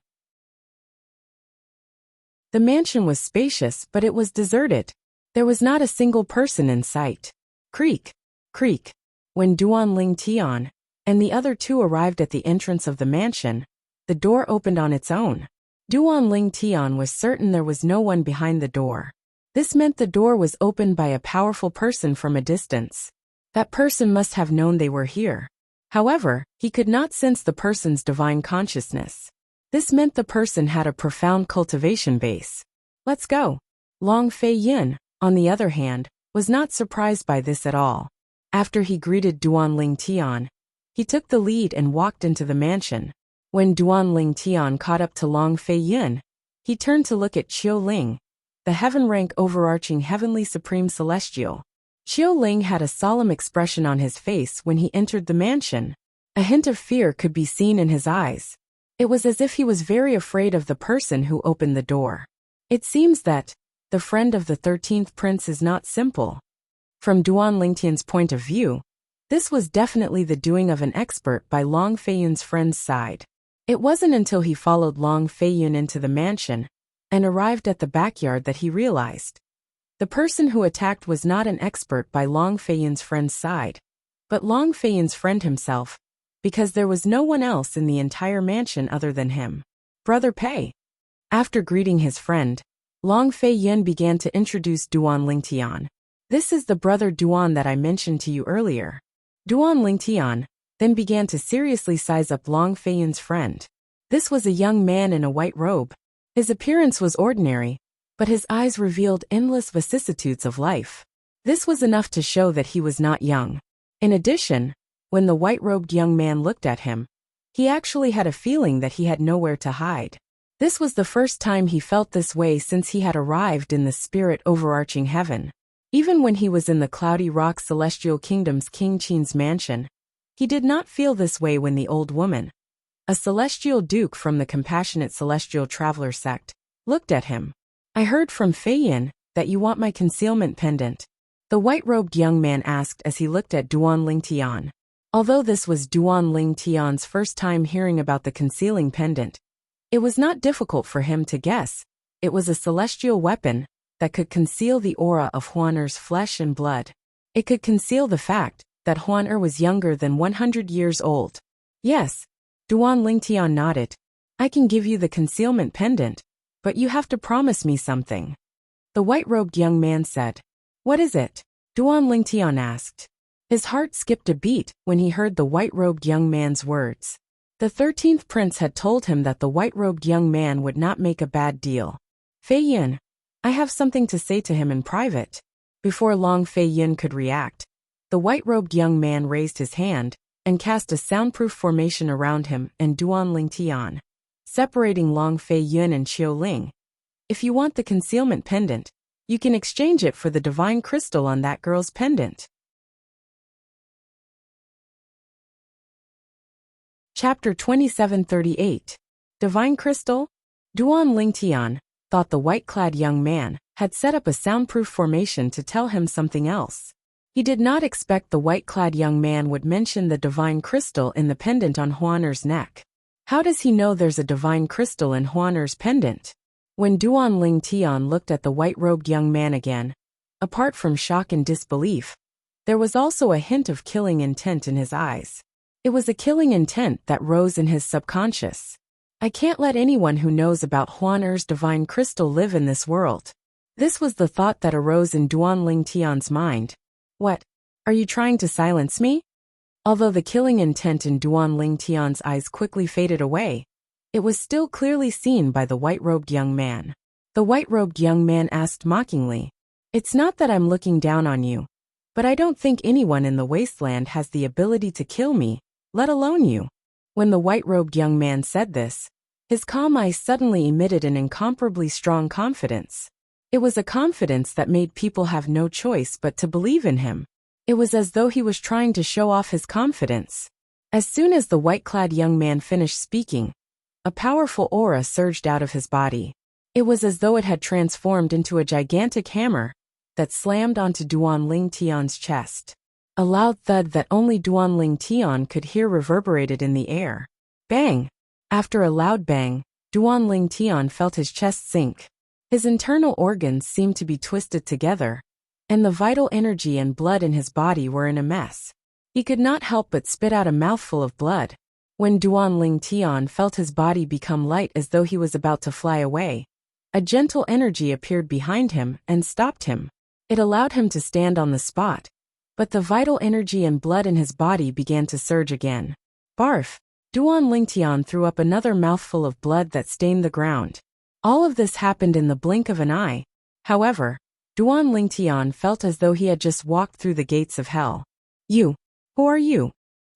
The mansion was spacious, but it was deserted. There was not a single person in sight. Creak, creak. When Duan Ling Tian and the other two arrived at the entrance of the mansion, the door opened on its own. Duan Ling Tian was certain there was no one behind the door. This meant the door was opened by a powerful person from a distance. That person must have known they were here. However, he could not sense the person's divine consciousness. This meant the person had a profound cultivation base. Let's go. Long Fei Yun, on the other hand, was not surprised by this at all. After he greeted Duan Ling Tian, he took the lead and walked into the mansion. When Duan Ling Tian caught up to Long Fei Yun, he turned to look at Qiu Ling, the heaven-rank overarching heavenly supreme celestial. Qiu Ling had a solemn expression on his face when he entered the mansion. A hint of fear could be seen in his eyes. It was as if he was very afraid of the person who opened the door. It seems that the friend of the 13th prince is not simple. From Duan Lingtian's point of view, this was definitely the doing of an expert by Long Feiyun's friend's side. It wasn't until he followed Long Feiyun into the mansion and arrived at the backyard that he realized. The person who attacked was not an expert by Long Feiyun's friend's side, but Long Feiyun's friend himself, because there was no one else in the entire mansion other than him. Brother Pei. After greeting his friend, Long Feiyun began to introduce Duan Lingtian. This is the brother Duan that I mentioned to you earlier. Duan Lingtian then began to seriously size up Long Feiyun's friend. This was a young man in a white robe. His appearance was ordinary, but his eyes revealed endless vicissitudes of life. This was enough to show that he was not young. In addition, when the white-robed young man looked at him, he actually had a feeling that he had nowhere to hide. This was the first time he felt this way since he had arrived in the spirit overarching heaven. Even when he was in the Cloudy Rock Celestial Kingdom's King Qin's mansion, he did not feel this way when the old woman, a celestial duke from the Compassionate Celestial Traveler sect, looked at him. I heard from Feiyin that you want my concealment pendant, the white-robed young man asked as he looked at Duan Lingtian. Although this was Duan Lingtian's first time hearing about the concealing pendant, it was not difficult for him to guess. It was a celestial weapon that could conceal the aura of Huaner's flesh and blood. It could conceal the fact that Huaner was younger than 100 years old. Yes, Duan Lingtian nodded. I can give you the concealment pendant, but you have to promise me something. The white-robed young man said. What is it? Duan Lingtian asked. His heart skipped a beat when he heard the white-robed young man's words. The 13th prince had told him that the white-robed young man would not make a bad deal. Feiyin, I have something to say to him in private. Before Long Feiyun could react, the white-robed young man raised his hand and cast a soundproof formation around him and Duan Lingtian, separating Long Feiyun and Qiu Ling. If you want the concealment pendant, you can exchange it for the divine crystal on that girl's pendant. Chapter 2738. Divine Crystal? Duan Lingtian thought the white-clad young man had set up a soundproof formation to tell him something else. He did not expect the white-clad young man would mention the divine crystal in the pendant on Huaner's neck. How does he know there's a divine crystal in Huaner's pendant? When Duan Lingtian looked at the white-robed young man again, apart from shock and disbelief, there was also a hint of killing intent in his eyes. It was a killing intent that rose in his subconscious. I can't let anyone who knows about Huaner's divine crystal live in this world. This was the thought that arose in Duan Lingtian's mind. What? Are you trying to silence me? Although the killing intent in Duan Lingtian's eyes quickly faded away, it was still clearly seen by the white-robed young man. The white-robed young man asked mockingly, It's not that I'm looking down on you, but I don't think anyone in the wasteland has the ability to kill me, let alone you. When the white-robed young man said this, his calm eyes suddenly emitted an incomparably strong confidence. It was a confidence that made people have no choice but to believe in him. It was as though he was trying to show off his confidence. As soon as the white-clad young man finished speaking, a powerful aura surged out of his body. It was as though it had transformed into a gigantic hammer that slammed onto Duan Lingtian's chest. A loud thud that only Duan Lingtian could hear reverberated in the air. Bang! After a loud bang, Duan Lingtian felt his chest sink. His internal organs seemed to be twisted together, and the vital energy and blood in his body were in a mess. He could not help but spit out a mouthful of blood. When Duan Lingtian felt his body become light as though he was about to fly away, a gentle energy appeared behind him and stopped him. It allowed him to stand on the spot, but the vital energy and blood in his body began to surge again. Barf! Duan Lingtian threw up another mouthful of blood that stained the ground. All of this happened in the blink of an eye. However, Duan Lingtian felt as though he had just walked through the gates of hell. You! Who are you?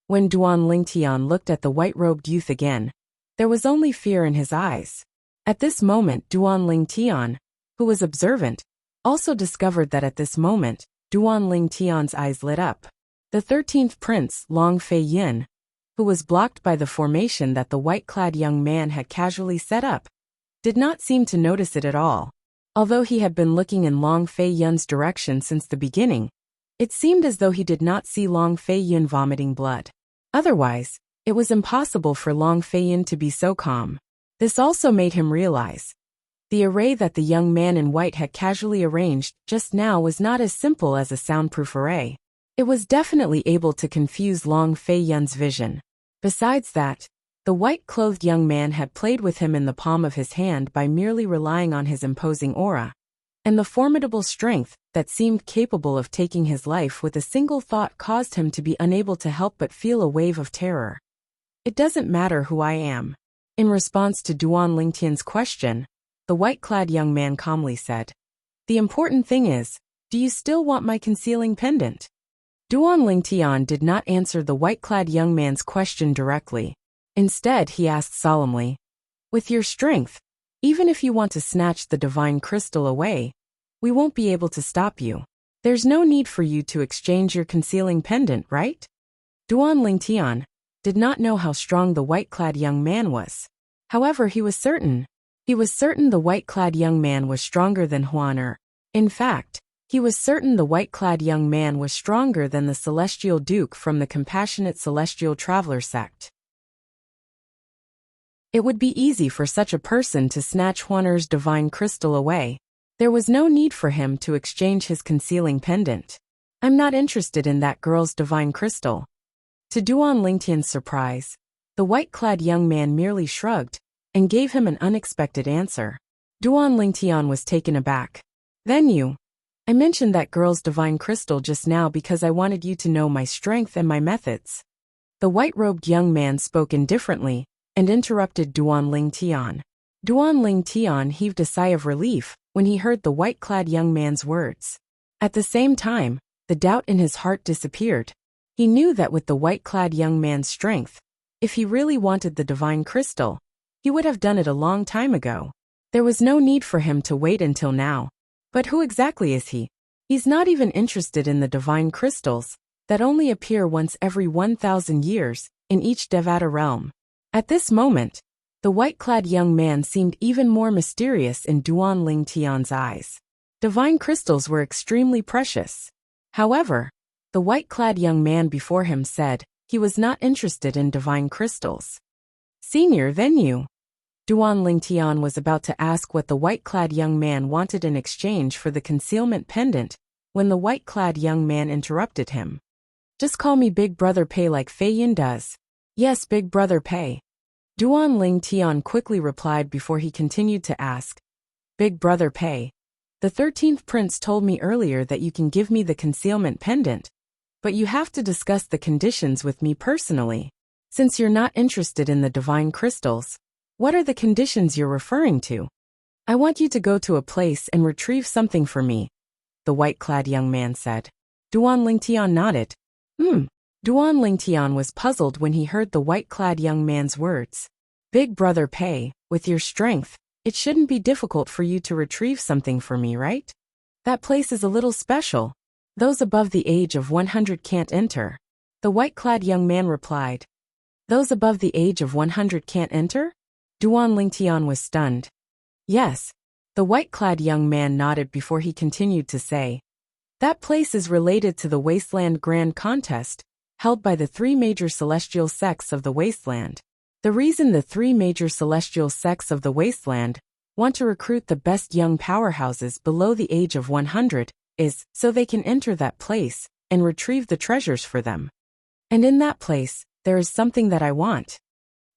When Duan Lingtian looked at the white-robed youth again, there was only fear in his eyes. At this moment Duan Lingtian, who who was observant, also discovered that at this moment, Duan Ling Tian's eyes lit up. The 13th prince, Long Fei Yin, who was blocked by the formation that the white-clad young man had casually set up, did not seem to notice it at all. Although he had been looking in Long Fei Yun's direction since the beginning, it seemed as though he did not see Long Fei Yun vomiting blood. Otherwise, it was impossible for Long Fei Yun to be so calm. This also made him realize the array that the young man in white had casually arranged just now was not as simple as a soundproof array. It was definitely able to confuse Long Fei Yun's vision. Besides that, the white-clothed young man had played with him in the palm of his hand by merely relying on his imposing aura, and the formidable strength that seemed capable of taking his life with a single thought caused him to be unable to help but feel a wave of terror. "It doesn't matter who I am." In response to Duan Lingtian's question, the white-clad young man calmly said, "The important thing is, do you still want my concealing pendant?" Duan Lingtian did not answer the white-clad young man's question directly. Instead, he asked solemnly, "With your strength, even if you want to snatch the divine crystal away, we won't be able to stop you. There's no need for you to exchange your concealing pendant, right?" Duan Lingtian did not know how strong the white-clad young man was. However, he was certain the white-clad young man was stronger than Huan. In fact, he was certain the white-clad young man was stronger than the Celestial Duke from the Compassionate Celestial Traveler sect. It would be easy for such a person to snatch Huaner's divine crystal away. There was no need for him to exchange his concealing pendant. "I'm not interested in that girl's divine crystal." To Duan Lingtian's surprise, the white-clad young man merely shrugged and gave him an unexpected answer. Duan Lingtian was taken aback. "Then I mentioned that girl's divine crystal just now because I wanted you to know my strength and my methods." The white-robed young man spoke indifferently and interrupted Duan Lingtian. Duan Lingtian heaved a sigh of relief when he heard the white-clad young man's words. At the same time, the doubt in his heart disappeared. He knew that with the white-clad young man's strength, if he really wanted the divine crystal, he would have done it a long time ago. There was no need for him to wait until now. But who exactly is he? He's not even interested in the divine crystals that only appear once every 1,000 years in each Devata realm. At this moment, the white-clad young man seemed even more mysterious in Duan Lingtian's eyes. Divine crystals were extremely precious. However, the white-clad young man before him said he was not interested in divine crystals. "Senior, then you." Duan Lingtian was about to ask what the white-clad young man wanted in exchange for the concealment pendant when the white-clad young man interrupted him. "Just call me Big Brother Pei like Fei Yin does." "Yes, Big Brother Pei." Duan Lingtian quickly replied before he continued to ask, "Big Brother Pei, the 13th prince told me earlier that you can give me the concealment pendant, but you have to discuss the conditions with me personally. Since you're not interested in the divine crystals, what are the conditions you're referring to?" "I want you to go to a place and retrieve something for me," the white-clad young man said. Duan Lingtian nodded. Duan Lingtian was puzzled when he heard the white-clad young man's words. "Big Brother Pei, with your strength, it shouldn't be difficult for you to retrieve something for me, right? That place is a little special. Those above the age of 100 can't enter." The white-clad young man replied. "Those above the age of 100 can't enter?" Duan Lingtian was stunned. "Yes." The white-clad young man nodded before he continued to say, "That place is related to the Wasteland Grand Contest, held by the 3 major celestial sects of the Wasteland. The reason the 3 major celestial sects of the Wasteland want to recruit the best young powerhouses below the age of 100 is so they can enter that place and retrieve the treasures for them. And in that place, there is something that I want,"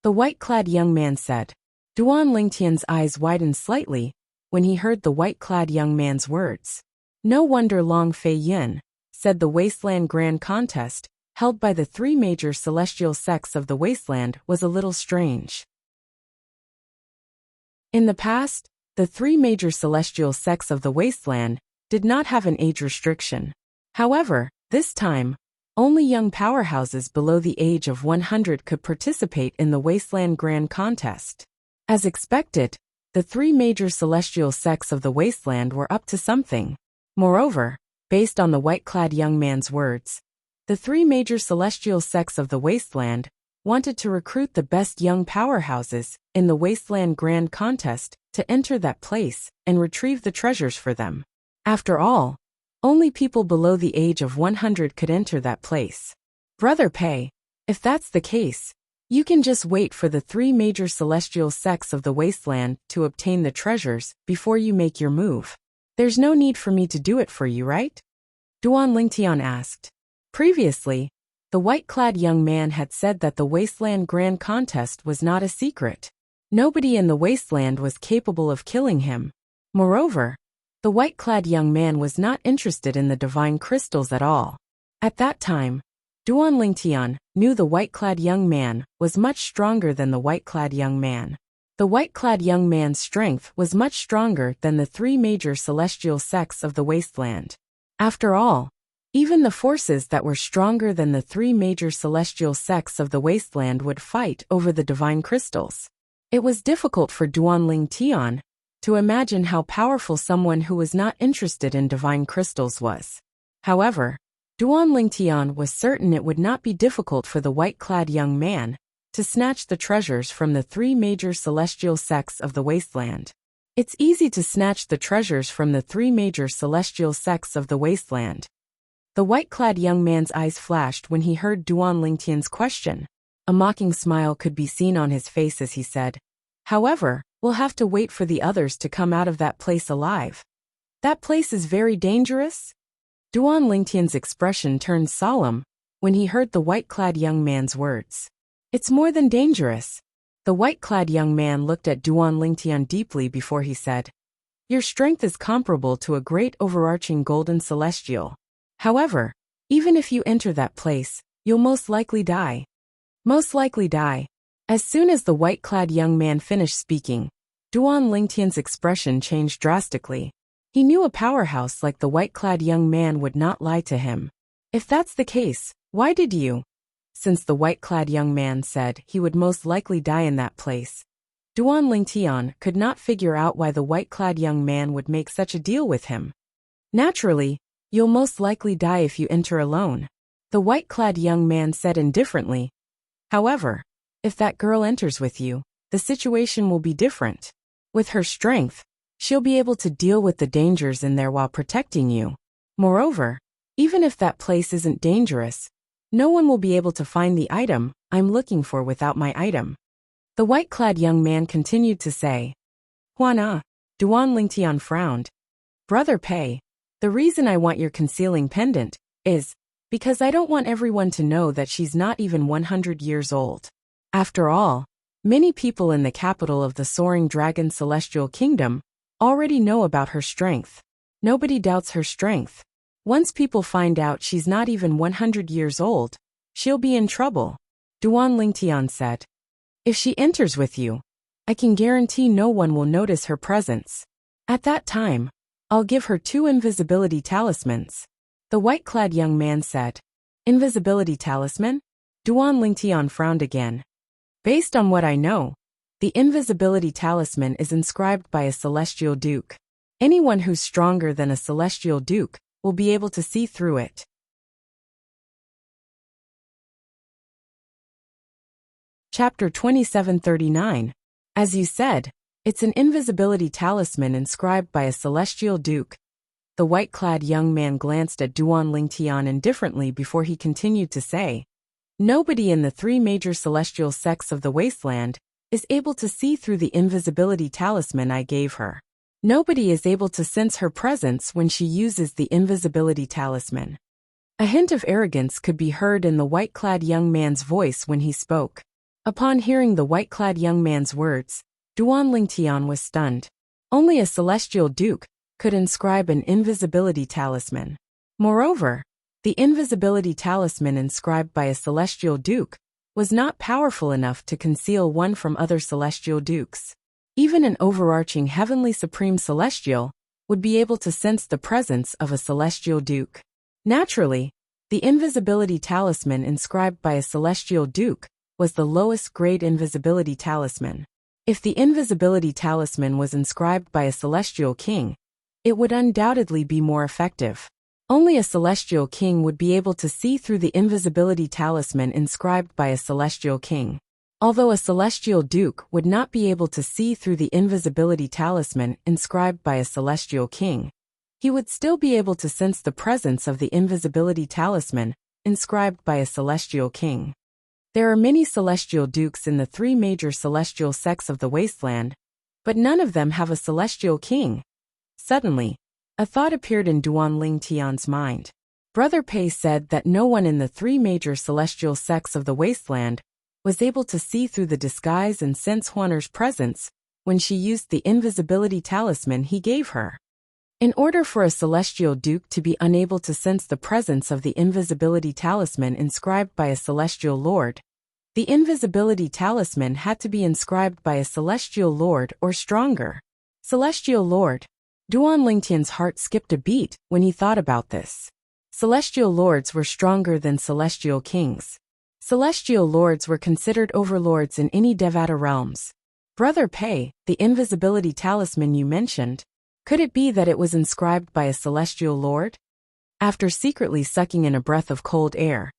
the white-clad young man said. Duan Lingtian's eyes widened slightly when he heard the white-clad young man's words. No wonder Long Fei Yin said the Wasteland Grand Contest, held by the 3 major celestial sects of the Wasteland, was a little strange. In the past, the 3 major celestial sects of the Wasteland did not have an age restriction. However, this time, only young powerhouses below the age of 100 could participate in the Wasteland Grand Contest. As expected, the three major celestial sects of the wasteland were up to something. Moreover, based on the white-clad young man's words, the three major celestial sects of the wasteland wanted to recruit the best young powerhouses in the Wasteland Grand Contest to enter that place and retrieve the treasures for them. After all, only people below the age of 100 could enter that place. Brother Pei, if that's the case, you can just wait for the three major celestial sects of the wasteland to obtain the treasures before you make your move. There's no need for me to do it for you, right? Duan Lingtian asked. Previously, the white-clad young man had said that the Wasteland Grand Contest was not a secret. Nobody in the wasteland was capable of killing him. Moreover, the white-clad young man was not interested in the divine crystals at all. At that time, Duan Lingtian knew the white-clad young man was much stronger than the white-clad young man. The white-clad young man's strength was much stronger than the three major celestial sects of the wasteland. After all, even the forces that were stronger than the three major celestial sects of the wasteland would fight over the divine crystals. It was difficult for Duan Lingtian to imagine how powerful someone who was not interested in divine crystals was. However, Duan Lingtian was certain it would not be difficult for the white-clad young man to snatch the treasures from the three major celestial sects of the wasteland. It's easy to snatch the treasures from the three major celestial sects of the wasteland. The white-clad young man's eyes flashed when he heard Duan Lingtian's question. A mocking smile could be seen on his face as he said, "However, we'll have to wait for the others to come out of that place alive. That place is very dangerous?" Duan Lingtian's expression turned solemn when he heard the white-clad young man's words. "It's more than dangerous." The white-clad young man looked at Duan Lingtian deeply before he said, "Your strength is comparable to a great overarching golden celestial. However, even if you enter that place, you'll most likely die." Most likely die. As soon as the white-clad young man finished speaking, Duan Lingtian's expression changed drastically. He knew a powerhouse like the white-clad young man would not lie to him. "If that's the case, why did you?" Since the white-clad young man said he would most likely die in that place, Duan Lingtian could not figure out why the white-clad young man would make such a deal with him. "Naturally, you'll most likely die if you enter alone," the white-clad young man said indifferently. "However, if that girl enters with you, the situation will be different. With her strength, she'll be able to deal with the dangers in there while protecting you. Moreover, even if that place isn't dangerous, no one will be able to find the item I'm looking for without my item." The white-clad young man continued to say. "Huana," Duan Lingtian frowned. "Brother Pei, the reason I want your concealing pendant is because I don't want everyone to know that she's not even 100 years old. After all, many people in the capital of the Soaring Dragon Celestial Kingdom already know about her strength. Nobody doubts her strength. Once people find out she's not even 100 years old, she'll be in trouble," Duan Lingtian said. "If she enters with you, I can guarantee no one will notice her presence. At that time, I'll give her 2 invisibility talismans," the white-clad young man said. "Invisibility talisman?" Duan Lingtian frowned again. "Based on what I know, the invisibility talisman is inscribed by a celestial duke. Anyone who's stronger than a celestial duke will be able to see through it." Chapter 2739. As you said, it's an invisibility talisman inscribed by a celestial duke. The white-clad young man glanced at Duan Lingtian indifferently before he continued to say, "Nobody in the 3 major celestial sects of the wasteland is able to see through the invisibility talisman I gave her. Nobody is able to sense her presence when she uses the invisibility talisman." A hint of arrogance could be heard in the white-clad young man's voice when he spoke. Upon hearing the white-clad young man's words, Duan Lingtian was stunned. Only a celestial duke could inscribe an invisibility talisman. Moreover, the invisibility talisman inscribed by a celestial duke was not powerful enough to conceal one from other celestial dukes. Even an overarching heavenly supreme celestial would be able to sense the presence of a celestial duke. Naturally, the invisibility talisman inscribed by a celestial duke was the lowest grade invisibility talisman. If the invisibility talisman was inscribed by a celestial king, it would undoubtedly be more effective. Only a celestial king would be able to see through the invisibility talisman inscribed by a celestial king. Although a celestial duke would not be able to see through the invisibility talisman inscribed by a celestial king, he would still be able to sense the presence of the invisibility talisman inscribed by a celestial king. There are many celestial dukes in the three major celestial sects of the wasteland, but none of them have a celestial king. Suddenly, a thought appeared in Duan Ling Tian's mind. Brother Pei said that no one in the three major celestial sects of the wasteland was able to see through the disguise and sense Huaner's presence when she used the invisibility talisman he gave her. In order for a celestial duke to be unable to sense the presence of the invisibility talisman inscribed by a celestial lord, the invisibility talisman had to be inscribed by a celestial lord or stronger. Celestial lord. Duan Lingtian's heart skipped a beat when he thought about this. Celestial lords were stronger than celestial kings. Celestial lords were considered overlords in any Devata realms. Brother Pei, the invisibility talisman you mentioned, could it be that it was inscribed by a celestial lord? After secretly sucking in a breath of cold air,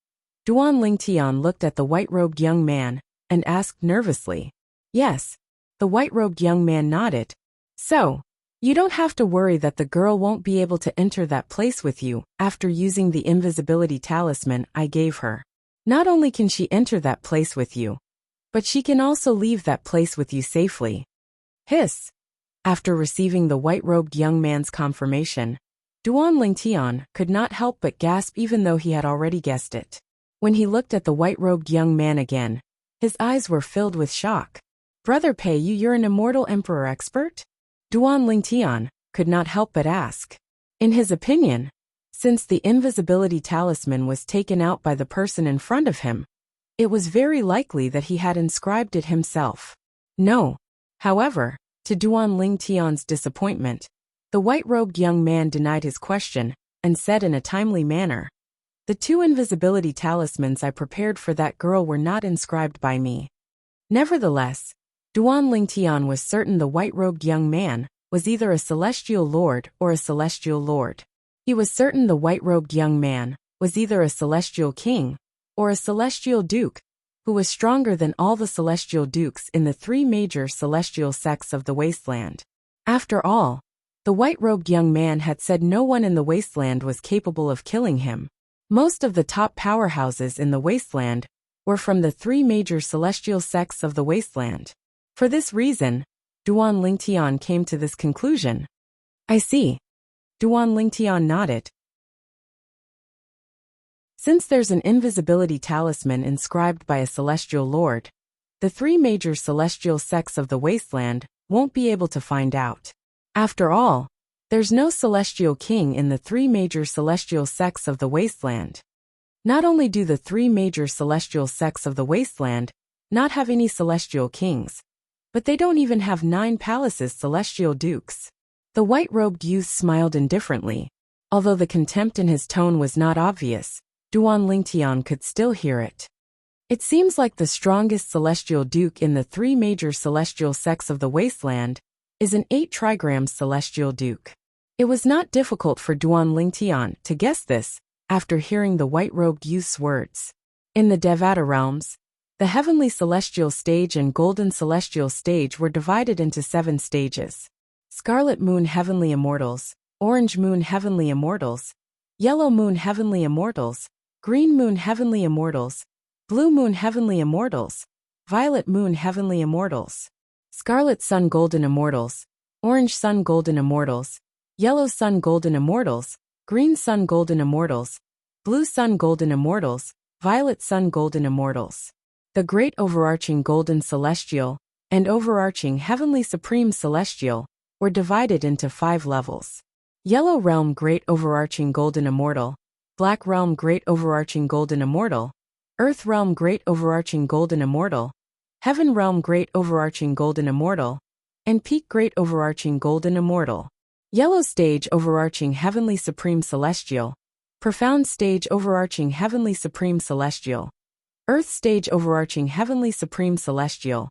Duan Lingtian looked at the white-robed young man and asked nervously. Yes, the white-robed young man nodded. So, you don't have to worry that the girl won't be able to enter that place with you after using the invisibility talisman I gave her. Not only can she enter that place with you, but she can also leave that place with you safely. Hiss! After receiving the white-robed young man's confirmation, Duan Lingtian could not help but gasp even though he had already guessed it. When he looked at the white-robed young man again, his eyes were filled with shock. Brother Pei, you're an immortal emperor expert? Duan Lingtian could not help but ask. In his opinion, since the invisibility talisman was taken out by the person in front of him, it was very likely that he had inscribed it himself. No. However, to Duan Lingtian's disappointment, the white-robed young man denied his question and said in a timely manner, "The two invisibility talismans I prepared for that girl were not inscribed by me." Nevertheless, Duan Lingtian was certain the white-robed young man was either a celestial lord or a celestial lord. He was certain the white-robed young man was either a celestial king or a celestial duke, who was stronger than all the celestial dukes in the three major celestial sects of the wasteland. After all, the white-robed young man had said no one in the wasteland was capable of killing him. Most of the top powerhouses in the wasteland were from the three major celestial sects of the wasteland. For this reason, Duan Lingtian came to this conclusion. I see. Duan Lingtian nodded. Since there's an invisibility talisman inscribed by a celestial lord, the three major celestial sects of the wasteland won't be able to find out. After all, there's no celestial king in the three major celestial sects of the wasteland. Not only do the three major celestial sects of the wasteland not have any celestial kings, but they don't even have 9 palaces celestial dukes. The white-robed youth smiled indifferently. Although the contempt in his tone was not obvious, Duan Lingtian could still hear it. It seems like the strongest celestial duke in the three major celestial sects of the wasteland is an 8 trigrams celestial duke. It was not difficult for Duan Lingtian to guess this after hearing the white-robed youth's words. In the Devata realms, the heavenly celestial stage and golden celestial stage were divided into 7 stages. Scarlet Moon Heavenly Immortals, Orange Moon Heavenly Immortals, Yellow Moon Heavenly Immortals, Green Moon Heavenly Immortals, Blue Moon Heavenly Immortals, Violet Moon Heavenly Immortals, Scarlet Sun Golden Immortals, Orange Sun Golden Immortals, Yellow Sun Golden Immortals, Green Sun Golden Immortals, Blue Sun Golden Immortals, Violet Sun Golden Immortals. The Great Overarching Golden Celestial and Overarching Heavenly Supreme Celestial were divided into 5 levels. Yellow Realm Great Overarching Golden Immortal, Black Realm Great Overarching Golden Immortal, Earth Realm Great Overarching Golden Immortal, Heaven Realm Great Overarching Golden Immortal, and Peak Great Overarching Golden Immortal. Yellow Stage Overarching Heavenly Supreme Celestial, Profound Stage Overarching Heavenly Supreme Celestial, Earth Stage Overarching Heavenly Supreme Celestial,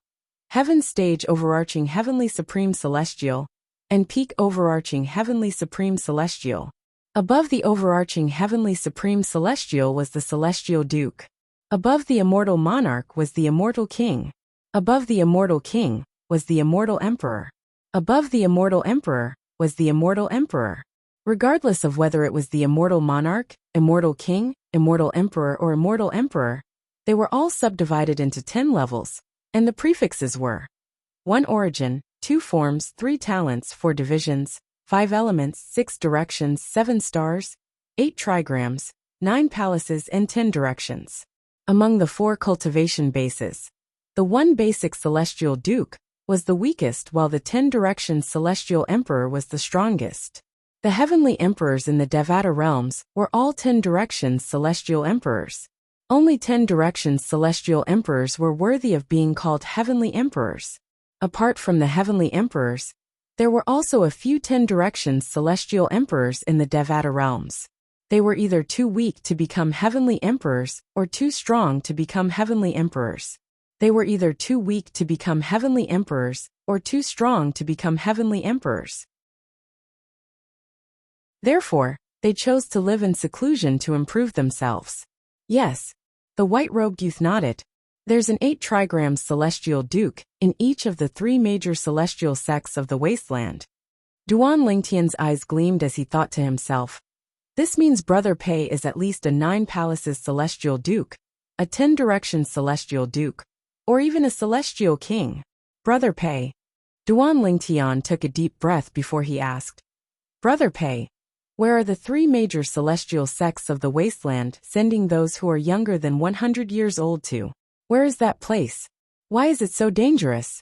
Heaven stage overarching heavenly supreme celestial, and peak overarching heavenly supreme celestial. Above the overarching heavenly supreme celestial was the celestial duke. Above the immortal monarch was the immortal king. Above the immortal king was the immortal emperor. Above the immortal emperor was the immortal emperor. Regardless of whether it was the immortal monarch, immortal king, immortal emperor or immortal emperor, they were all subdivided into 10 levels, and the prefixes were 1 origin, 2 forms, 3 talents, 4 divisions, 5 elements, 6 directions, 7 stars, 8 trigrams, 9 palaces and 10 directions. Among the 4 cultivation bases, the 1 basic celestial duke was the weakest while the 10 directions celestial emperor was the strongest. The heavenly emperors in the Devata realms were all 10 directions celestial emperors. Only 10 directions celestial emperors were worthy of being called heavenly emperors. Apart from the heavenly emperors, there were also a few 10 directions celestial emperors in the Devata realms. They were either too weak to become heavenly emperors or too strong to become heavenly emperors. They were either too weak to become heavenly emperors or too strong to become heavenly emperors. Therefore, they chose to live in seclusion to improve themselves. Yes, the white-robed youth nodded. There's an 8 trigrams celestial duke in each of the 3 major celestial sects of the wasteland. Duan Lingtian's eyes gleamed as he thought to himself, this means Brother Pei is at least a 9 palaces celestial duke, a 10 directions celestial duke, or even a celestial king. Brother Pei. Duan Lingtian took a deep breath before he asked, Brother Pei, where are the 3 major celestial sects of the wasteland sending those who are younger than 100 years old to? Where is that place? Why is it so dangerous?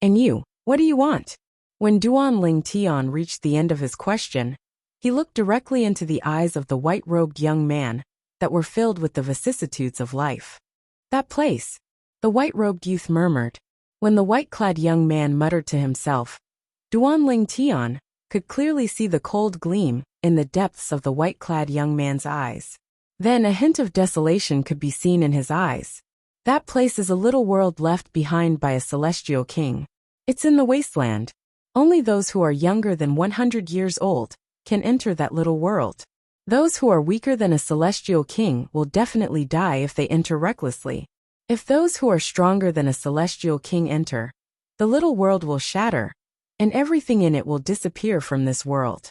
And you, what do you want? When Duan Lingtian reached the end of his question, he looked directly into the eyes of the white-robed young man that were filled with the vicissitudes of life. That place, the white-robed youth murmured. When the white-clad young man muttered to himself, Duan Lingtian could clearly see the cold gleam in the depths of the white-clad young man's eyes. Then a hint of desolation could be seen in his eyes. That place is a little world left behind by a celestial king. It's in the wasteland. Only those who are younger than 100 years old can enter that little world. Those who are weaker than a celestial king will definitely die if they enter recklessly. If those who are stronger than a celestial king enter, the little world will shatter, and everything in it will disappear from this world.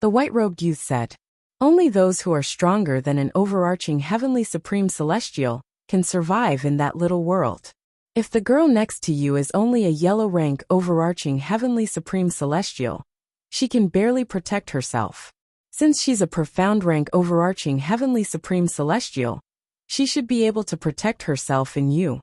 The white-robed youth said, only those who are stronger than an overarching heavenly supreme celestial can survive in that little world. If the girl next to you is only a yellow rank overarching heavenly supreme celestial, she can barely protect herself. Since she's a profound rank overarching heavenly supreme celestial, she should be able to protect herself and you.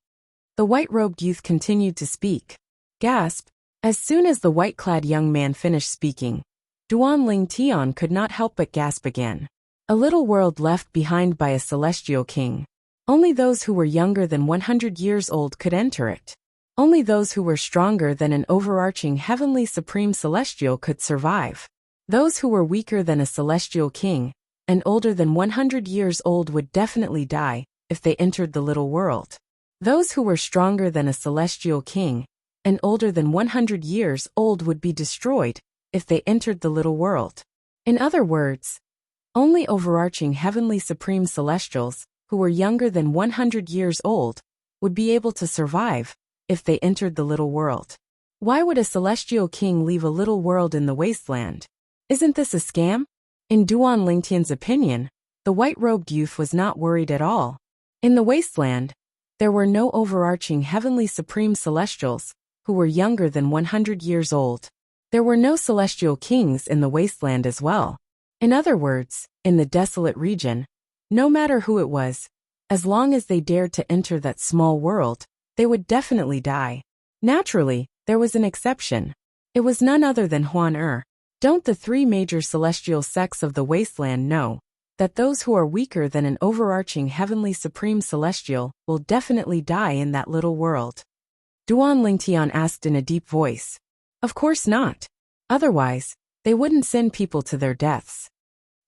The white-robed youth continued to speak. Gasp! As soon as the white-clad young man finished speaking, Duan Lingtian could not help but gasp again. A little world left behind by a celestial king. Only those who were younger than 100 years old could enter it. Only those who were stronger than an overarching heavenly supreme celestial could survive. Those who were weaker than a celestial king and older than 100 years old would definitely die if they entered the little world. Those who were stronger than a celestial king and older than 100 years old would be destroyed if they entered the little world. In other words, only overarching heavenly supreme celestials who were younger than 100 years old would be able to survive if they entered the little world. Why would a celestial king leave a little world in the wasteland? Isn't this a scam? In Duan Lingtian's opinion, the white-robed youth was not worried at all. In the wasteland, there were no overarching heavenly supreme celestials who were younger than 100 years old. There were no celestial kings in the wasteland as well. In other words, in the desolate region, no matter who it was, as long as they dared to enter that small world, they would definitely die. Naturally, there was an exception. It was none other than Huan Er. Don't the 3 major celestial sects of the wasteland know that those who are weaker than an overarching heavenly supreme celestial will definitely die in that little world? Duan Lingtian asked in a deep voice. Of course not. Otherwise, they wouldn't send people to their deaths.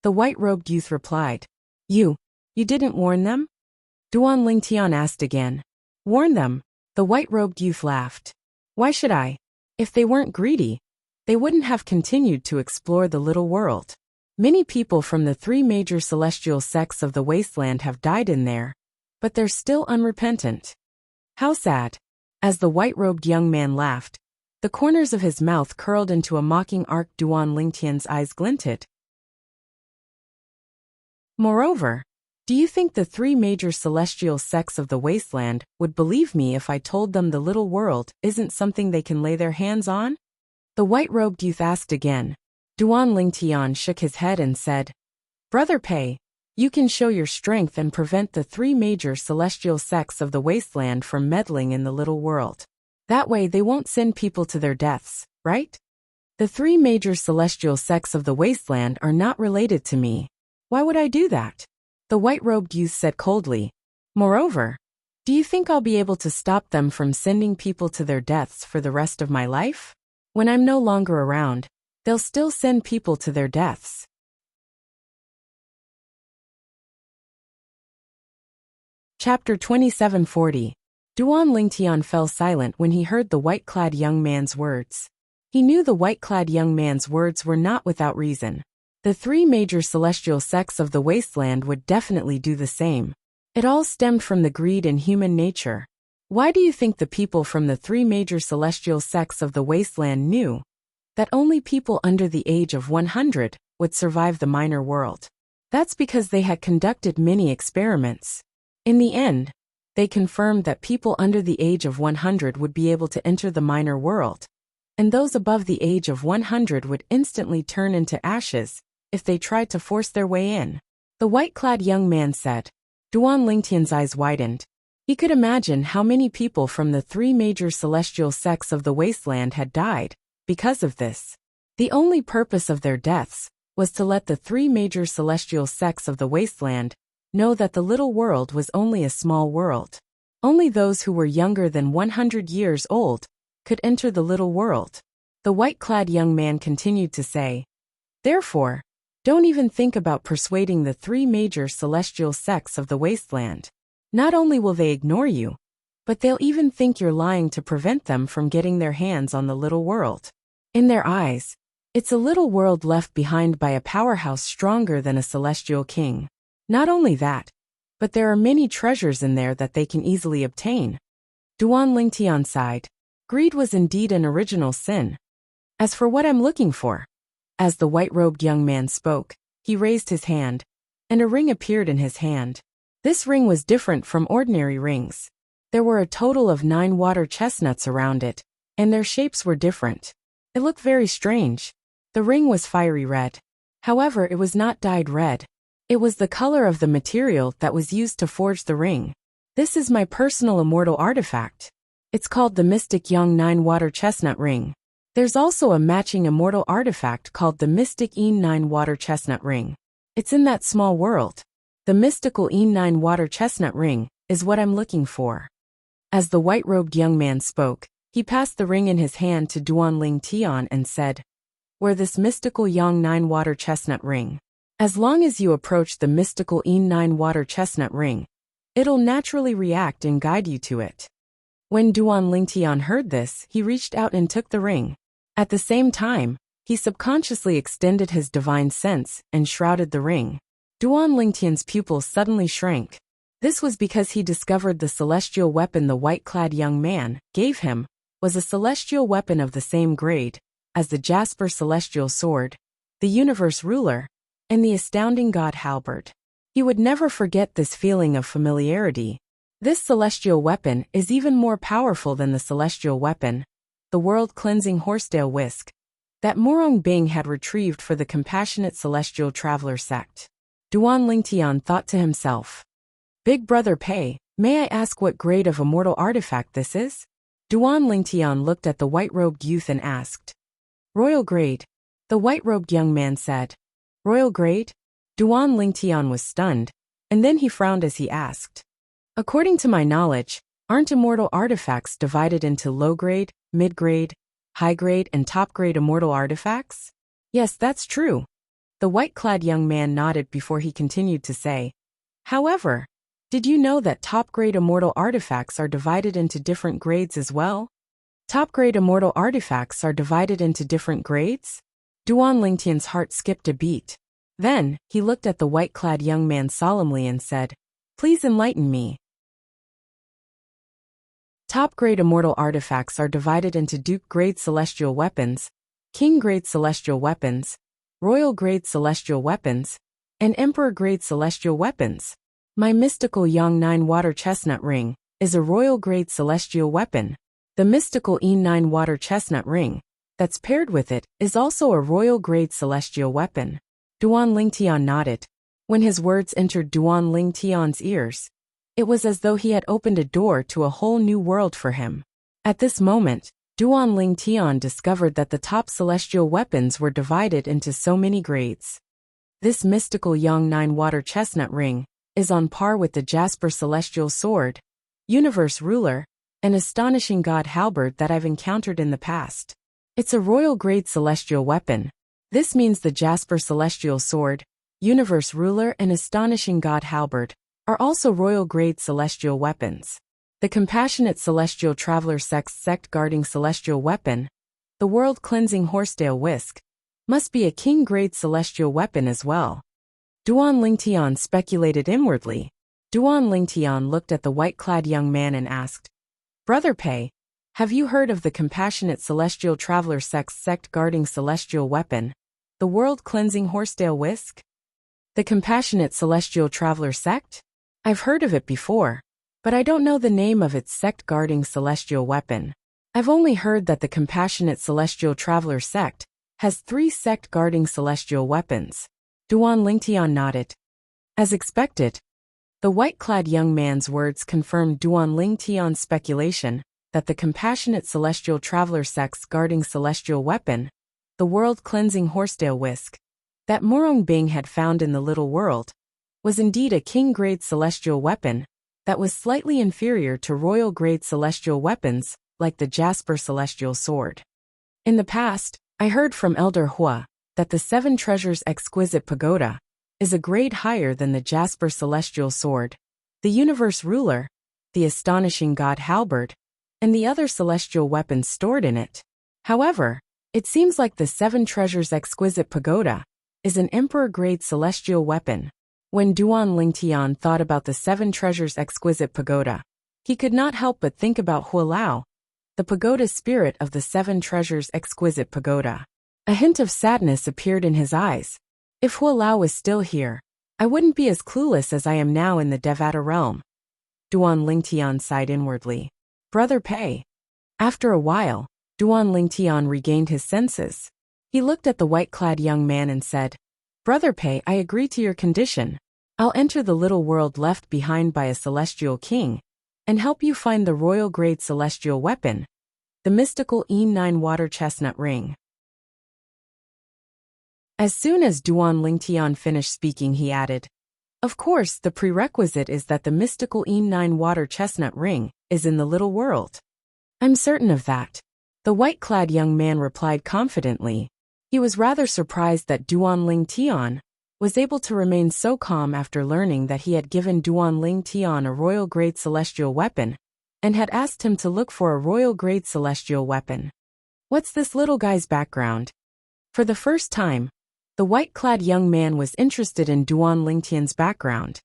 The white-robed youth replied. You didn't warn them? Duan Lingtian asked again. Warn them? The white-robed youth laughed. Why should I? If they weren't greedy, they wouldn't have continued to explore the little world. Many people from the three major celestial sects of the wasteland have died in there, but they're still unrepentant. How sad. As the white-robed young man laughed, the corners of his mouth curled into a mocking arc. Duan Lingtian's eyes glinted. Moreover, do you think the three major celestial sects of the wasteland would believe me if I told them the little world isn't something they can lay their hands on? The white-robed youth asked again. Duan Lingtian shook his head and said, Brother Pei, you can show your strength and prevent the three major celestial sects of the wasteland from meddling in the little world. That way they won't send people to their deaths, right? The three major celestial sects of the wasteland are not related to me. Why would I do that? The white-robed youth said coldly. Moreover, do you think I'll be able to stop them from sending people to their deaths for the rest of my life? When I'm no longer around, they'll still send people to their deaths. Chapter 2740. Duan Lingtian fell silent when he heard the white-clad young man's words. He knew the white-clad young man's words were not without reason. The three major celestial sects of the wasteland would definitely do the same. It all stemmed from the greed in human nature. Why do you think the people from the three major celestial sects of the wasteland knew that only people under the age of 100 would survive the minor world? That's because they had conducted many experiments. In the end, they confirmed that people under the age of 100 would be able to enter the minor world, and those above the age of 100 would instantly turn into ashes if they tried to force their way in. The white-clad young man said. Duan Lingtian's eyes widened. He could imagine how many people from the three major celestial sects of the wasteland had died because of this. The only purpose of their deaths was to let the three major celestial sects of the wasteland know that the little world was only a small world. Only those who were younger than 100 years old could enter the little world. The white-clad young man continued to say, Therefore, don't even think about persuading the three major celestial sects of the wasteland. Not only will they ignore you, but they'll even think you're lying to prevent them from getting their hands on the little world. In their eyes, it's a little world left behind by a powerhouse stronger than a celestial king. Not only that, but there are many treasures in there that they can easily obtain. Duan Lingtian sighed. Greed was indeed an original sin. As for what I'm looking for, as the white-robed young man spoke, he raised his hand, and a ring appeared in his hand. This ring was different from ordinary rings. There were a total of 9 water chestnuts around it, and their shapes were different. It looked very strange. The ring was fiery red. However, it was not dyed red. It was the color of the material that was used to forge the ring. This is my personal immortal artifact. It's called the Mystic Young 9 Water Chestnut Ring. There's also a matching immortal artifact called the Mystic Een 9 Water Chestnut Ring. It's in that small world. The mystical Een 9 Water Chestnut Ring is what I'm looking for. As the white-robed young man spoke, he passed the ring in his hand to Duan Lingtian and said, Wear this mystical Yang 9 Water Chestnut Ring. As long as you approach the mystical Een 9 Water Chestnut Ring, it'll naturally react and guide you to it. When Duan Lingtian heard this, he reached out and took the ring. At the same time, he subconsciously extended his divine sense and shrouded the ring. Duan Lingtian's pupils suddenly shrank. This was because he discovered the celestial weapon the white-clad young man gave him was a celestial weapon of the same grade as the Jasper Celestial Sword, the Universe Ruler, and the astounding God Halberd. He would never forget this feeling of familiarity. This celestial weapon is even more powerful than the celestial weapon, the world-cleansing Horsetail Whisk, that Morong Bing had retrieved for the compassionate celestial traveler sect. Duan Lingtian thought to himself, Big Brother Pei, may I ask what grade of immortal artifact this is? Duan Lingtian looked at the white-robed youth and asked. Royal grade, the white-robed young man said. Royal grade? Duan Lingtian was stunned, and then he frowned as he asked. According to my knowledge, aren't immortal artifacts divided into low-grade, mid-grade, high-grade, and top-grade immortal artifacts? Yes, that's true. The white-clad young man nodded before he continued to say. However, Did you know that top-grade immortal artifacts are divided into different grades as well? Top-grade immortal artifacts are divided into different grades? Duan Lingtian's heart skipped a beat. Then, he looked at the white-clad young man solemnly and said, "Please enlighten me." Top-grade immortal artifacts are divided into Duke-grade celestial weapons, King-grade celestial weapons, Royal-grade celestial weapons, and Emperor-grade celestial weapons. My mystical Yang-9 water chestnut ring is a royal-grade celestial weapon. The mystical E9 water chestnut ring that's paired with it is also a royal-grade celestial weapon. Duan Lingtian nodded. When his words entered Duan Lingtian's ears, it was as though he had opened a door to a whole new world for him. At this moment, Duan Lingtian discovered that the top celestial weapons were divided into so many grades. This mystical Yang-9 water chestnut ring is on par with the Jasper celestial sword, universe ruler, and astonishing god halberd that I've encountered in the past. It's a royal-grade celestial weapon. This means the Jasper celestial sword, universe ruler, and astonishing god halberd are also royal-grade celestial weapons. The compassionate celestial traveler sect guarding celestial weapon, the world-cleansing horsetail whisk, must be a king-grade celestial weapon as well. Duan Lingtian speculated inwardly. Duan Lingtian looked at the white-clad young man and asked, "Brother Pei, have you heard of the compassionate celestial traveler sect guarding celestial weapon, the world-cleansing horsetail whisk?" The compassionate celestial traveler sect? I've heard of it before, but I don't know the name of its sect guarding celestial weapon. I've only heard that the compassionate celestial traveler sect has 3 sect guarding celestial weapons. Duan Lingtian nodded. As expected, the white-clad young man's words confirmed Duan Lingtian's speculation that the compassionate celestial traveler sect's guarding celestial weapon, the world-cleansing horsetail whisk, that Murong Bing had found in the little world, was indeed a king-grade celestial weapon that was slightly inferior to royal-grade celestial weapons like the Jasper celestial sword. In the past, I heard from Elder Hua that the 7 Treasures Exquisite Pagoda is a grade higher than the Jasper celestial sword, the universe ruler, the astonishing god halberd, and the other celestial weapons stored in it. However, it seems like the 7 Treasures Exquisite Pagoda is an emperor-grade celestial weapon. When Duan Lingtian thought about the 7 Treasures Exquisite Pagoda, he could not help but think about Hualao, the pagoda spirit of the 7 Treasures Exquisite Pagoda. A hint of sadness appeared in his eyes. If Hualao was still here, I wouldn't be as clueless as I am now in the Devata realm. Duan Lingtian sighed inwardly. Brother Pei. After a while, Duan Lingtian regained his senses. He looked at the white-clad young man and said, "Brother Pei, I agree to your condition. I'll enter the little world left behind by a celestial king and help you find the royal-grade celestial weapon, the mystical E9 water chestnut ring." As soon as Duan Lingtian finished speaking, he added, "Of course, the prerequisite is that the mystical E9 water chestnut ring is in the little world." "I'm certain of that," the white-clad young man replied confidently. He was rather surprised that Duan Lingtian was able to remain so calm after learning that he had given Duan Lingtian a royal-grade celestial weapon and had asked him to look for a royal-grade celestial weapon. What's this little guy's background? For the first time, the white-clad young man was interested in Duan Lingtian's background.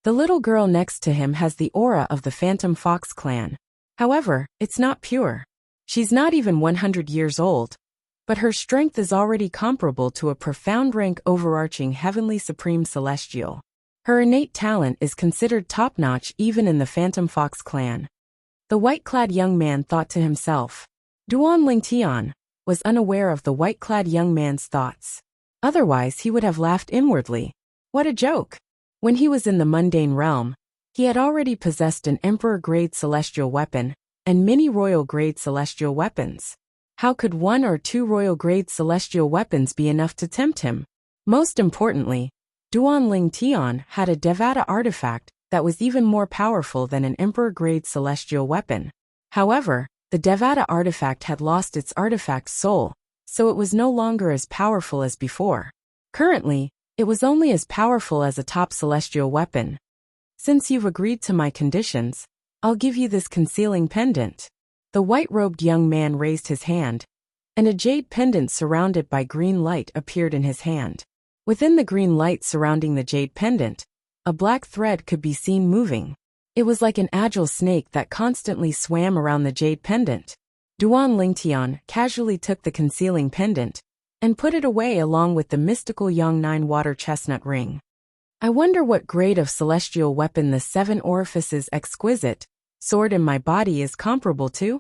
The little girl next to him has the aura of the Phantom Fox clan. However, it's not pure. She's not even 100 years old, but her strength is already comparable to a profound rank overarching heavenly supreme celestial. Her innate talent is considered top-notch even in the Phantom Fox clan. The white-clad young man thought to himself. Duan Lingtian was unaware of the white-clad young man's thoughts. Otherwise, he would have laughed inwardly. What a joke! When he was in the mundane realm, he had already possessed an emperor-grade celestial weapon and many royal-grade celestial weapons. How could 1 or 2 royal-grade celestial weapons be enough to tempt him? Most importantly, Duan Lingtian had a Devata artifact that was even more powerful than an emperor-grade celestial weapon. However, the Devata artifact had lost its artifact soul, so it was no longer as powerful as before. Currently, it was only as powerful as a top celestial weapon. Since you've agreed to my conditions, I'll give you this concealing pendant. The white-robed young man raised his hand, and a jade pendant surrounded by green light appeared in his hand. Within the green light surrounding the jade pendant, a black thread could be seen moving. It was like an agile snake that constantly swam around the jade pendant. Duan Lingtian casually took the concealing pendant and put it away along with the mystical Yang-9 water chestnut ring. I wonder what grade of celestial weapon the 7 orifices exquisite sword in my body is comparable to?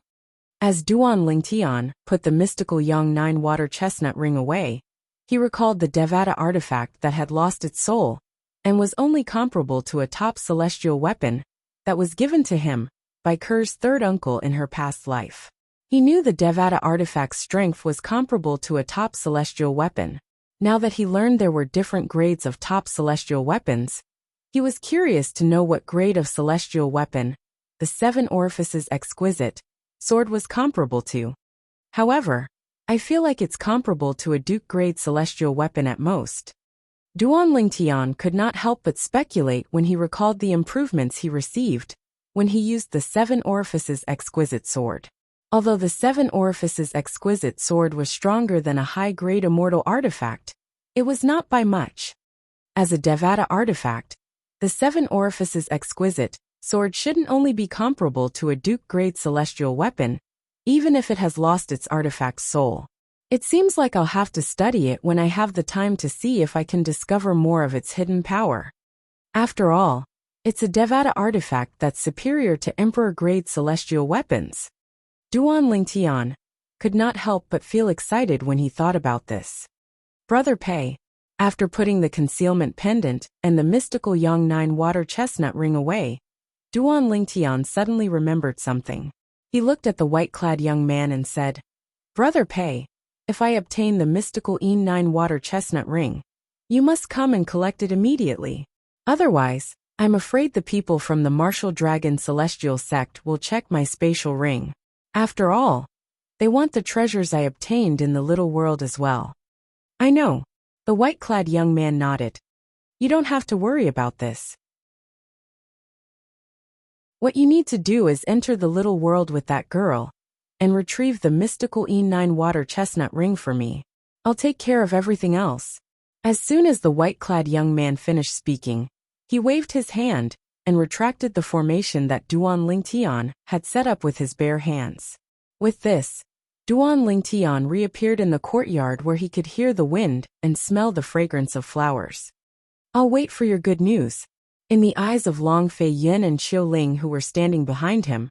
As Duan Lingtian put the mystical Yang-9 water chestnut ring away, he recalled the Devata artifact that had lost its soul and was only comparable to a top celestial weapon that was given to him by Kerr's third uncle in her past life. He knew the Devata artifact's strength was comparable to a top celestial weapon. Now that he learned there were different grades of top celestial weapons, he was curious to know what grade of celestial weapon the 7 orifices exquisite sword was comparable to. However, I feel like it's comparable to a Duke-grade celestial weapon at most. Duan Lingtian could not help but speculate when he recalled the improvements he received when he used the 7 orifices exquisite sword. Although the 7 orifices exquisite sword was stronger than a high-grade immortal artifact, it was not by much. As a Devata artifact, the 7 orifices exquisite sword shouldn't only be comparable to a Duke-grade celestial weapon, even if it has lost its artifact's soul. It seems like I'll have to study it when I have the time to see if I can discover more of its hidden power. After all, it's a Devata artifact that's superior to Emperor-grade celestial weapons. Duan Lingtian could not help but feel excited when he thought about this. Brother Pei, after putting the concealment pendant and the mystical Yang-9 water chestnut ring away, Duan Lingtian suddenly remembered something. He looked at the white-clad young man and said, "Brother Pei, if I obtain the mystical Yang-9 water chestnut ring, you must come and collect it immediately. Otherwise, I'm afraid the people from the Martial Dragon Celestial Sect will check my spatial ring. After all, they want the treasures I obtained in the little world as well." "I know." The white-clad young man nodded. "You don't have to worry about this. What you need to do is enter the little world with that girl and retrieve the mystical Yang-9 water chestnut ring for me. I'll take care of everything else." As soon as the white-clad young man finished speaking, he waved his hand and retracted the formation that Duan Lingtian had set up with his bare hands. With this, Duan Lingtian reappeared in the courtyard where he could hear the wind and smell the fragrance of flowers. "I'll wait for your good news." In the eyes of Long Fei Yin and Qiu Ling who were standing behind him,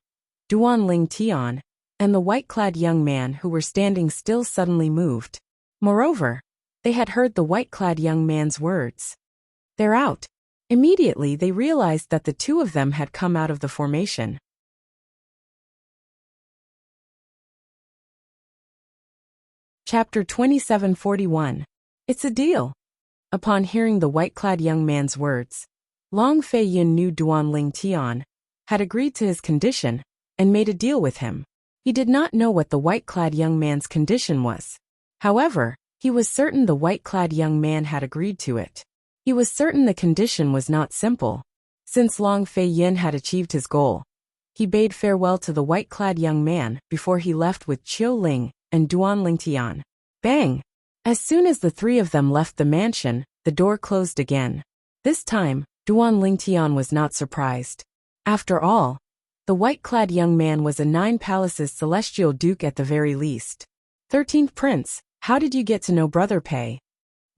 Duan Lingtian and the white-clad young man who were standing still suddenly moved. Moreover, they had heard the white-clad young man's words. "They're out." Immediately they realized that the two of them had come out of the formation. Chapter 2741. It's a deal. Upon hearing the white-clad young man's words, Long Fei Yin knew Duan Lingtian had agreed to his condition and made a deal with him. He did not know what the white-clad young man's condition was. However, he was certain the white-clad young man had agreed to it. He was certain the condition was not simple. Since Long Fei Yin had achieved his goal, he bade farewell to the white-clad young man before he left with Qiu Ling and Duan Lingtian. Bang! As soon as the three of them left the mansion, the door closed again. This time, Duan Lingtian was not surprised. After all, the white-clad young man was a 9 palaces celestial duke at the very least. 13th Prince, how did you get to know Brother Pei?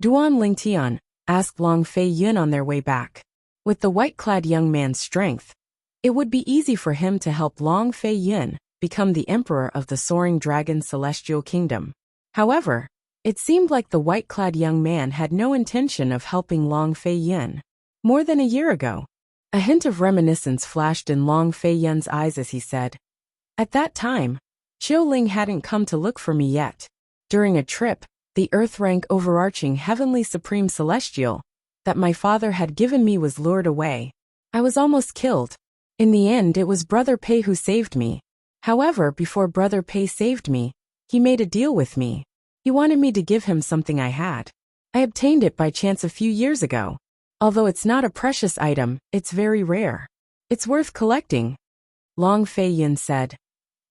Duan Lingtian asked Long Fei Yin on their way back. With the white-clad young man's strength, it would be easy for him to help Long Fei Yin become the emperor of the Soaring Dragon Celestial Kingdom. However, it seemed like the white-clad young man had no intention of helping Long Fei Yin. More than a year ago, a hint of reminiscence flashed in Long Fei Yin's eyes as he said, "At that time, Qiu Ling hadn't come to look for me yet. During a trip, the Earth-rank overarching Heavenly Supreme Celestial that my father had given me was lured away. I was almost killed. In the end, it was Brother Pei who saved me. However, before Brother Pei saved me, he made a deal with me. He wanted me to give him something I had. I obtained it by chance a few years ago. Although it's not a precious item, it's very rare. It's worth collecting, Long Fei Yun said.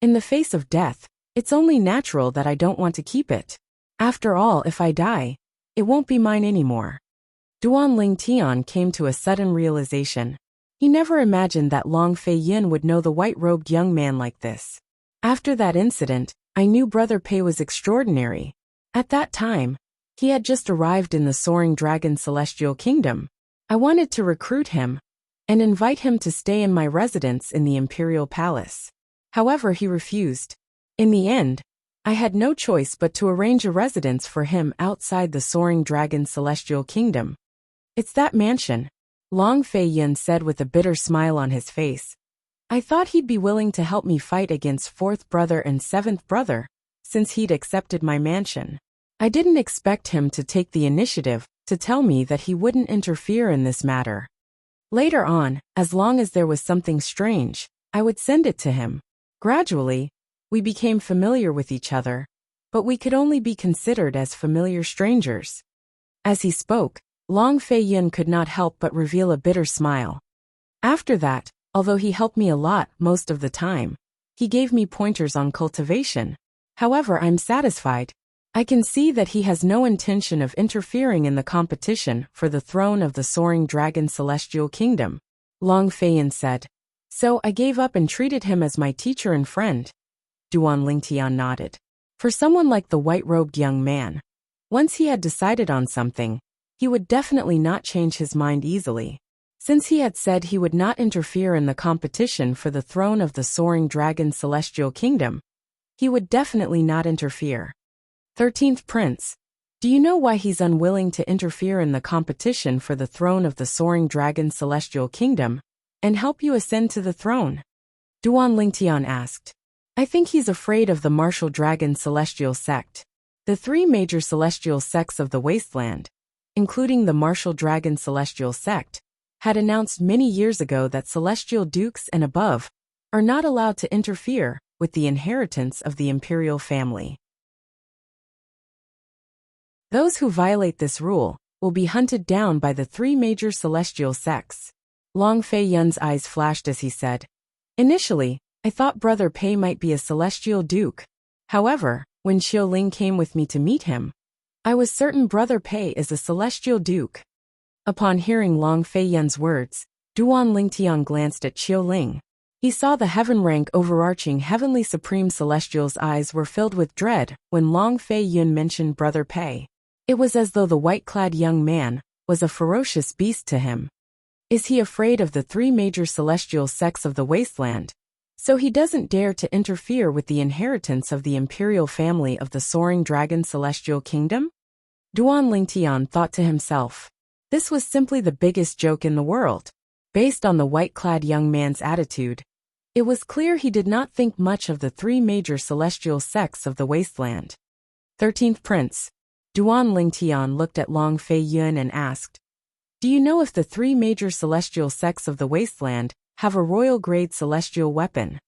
In the face of death, it's only natural that I don't want to keep it. After all, if I die, it won't be mine anymore. Duan Ling Tian came to a sudden realization. He never imagined that Long Fei Yun would know the white-robed young man like this. After that incident, I knew Brother Pei was extraordinary. At that time, he had just arrived in the Soaring Dragon Celestial Kingdom. I wanted to recruit him and invite him to stay in my residence in the Imperial Palace. However, he refused. In the end, I had no choice but to arrange a residence for him outside the Soaring Dragon Celestial Kingdom. It's that mansion, Long Fei Yun said with a bitter smile on his face. I thought he'd be willing to help me fight against fourth brother and seventh brother, since he'd accepted my mansion. I didn't expect him to take the initiative to tell me that he wouldn't interfere in this matter. Later on, as long as there was something strange, I would send it to him. Gradually, we became familiar with each other, but we could only be considered as familiar strangers. As he spoke, Long Fei Yun could not help but reveal a bitter smile. After that, although he helped me a lot most of the time, he gave me pointers on cultivation. However, I'm satisfied. I can see that he has no intention of interfering in the competition for the throne of the Soaring Dragon Celestial Kingdom, Long Fei Yun said. So I gave up and treated him as my teacher and friend. Duan Lingtian nodded. For someone like the white-robed young man, once he had decided on something, he would definitely not change his mind easily. Since he had said he would not interfere in the competition for the throne of the Soaring Dragon Celestial Kingdom, he would definitely not interfere. 13th Prince, do you know why he's unwilling to interfere in the competition for the throne of the Soaring Dragon Celestial Kingdom and help you ascend to the throne? Duan Lingtian asked. I think he's afraid of the Martial Dragon Celestial Sect. The three major celestial sects of the Wasteland, including the Martial Dragon Celestial Sect, had announced many years ago that celestial dukes and above are not allowed to interfere with the inheritance of the imperial family. Those who violate this rule will be hunted down by the three major celestial sects. Long Fei Yun's eyes flashed as he said, Initially, I thought Brother Pei might be a celestial duke. However, when Xiao Ling came with me to meet him, I was certain Brother Pei is a celestial duke. Upon hearing Long Fei Yun's words, Duan Lingtian glanced at Xiao Ling. He saw the heaven-rank overarching heavenly supreme celestial's eyes were filled with dread when Long Fei Yun mentioned Brother Pei. It was as though the white-clad young man was a ferocious beast to him. Is he afraid of the three major celestial sects of the Wasteland? So he doesn't dare to interfere with the inheritance of the imperial family of the Soaring Dragon Celestial Kingdom? Duan Lingtian thought to himself. This was simply the biggest joke in the world. Based on the white-clad young man's attitude, it was clear he did not think much of the three major celestial sects of the Wasteland. 13th Prince, Duan Lingtian looked at Long Fei Yun and asked, Do you know if the three major celestial sects of the Wasteland have a royal-grade celestial weapon?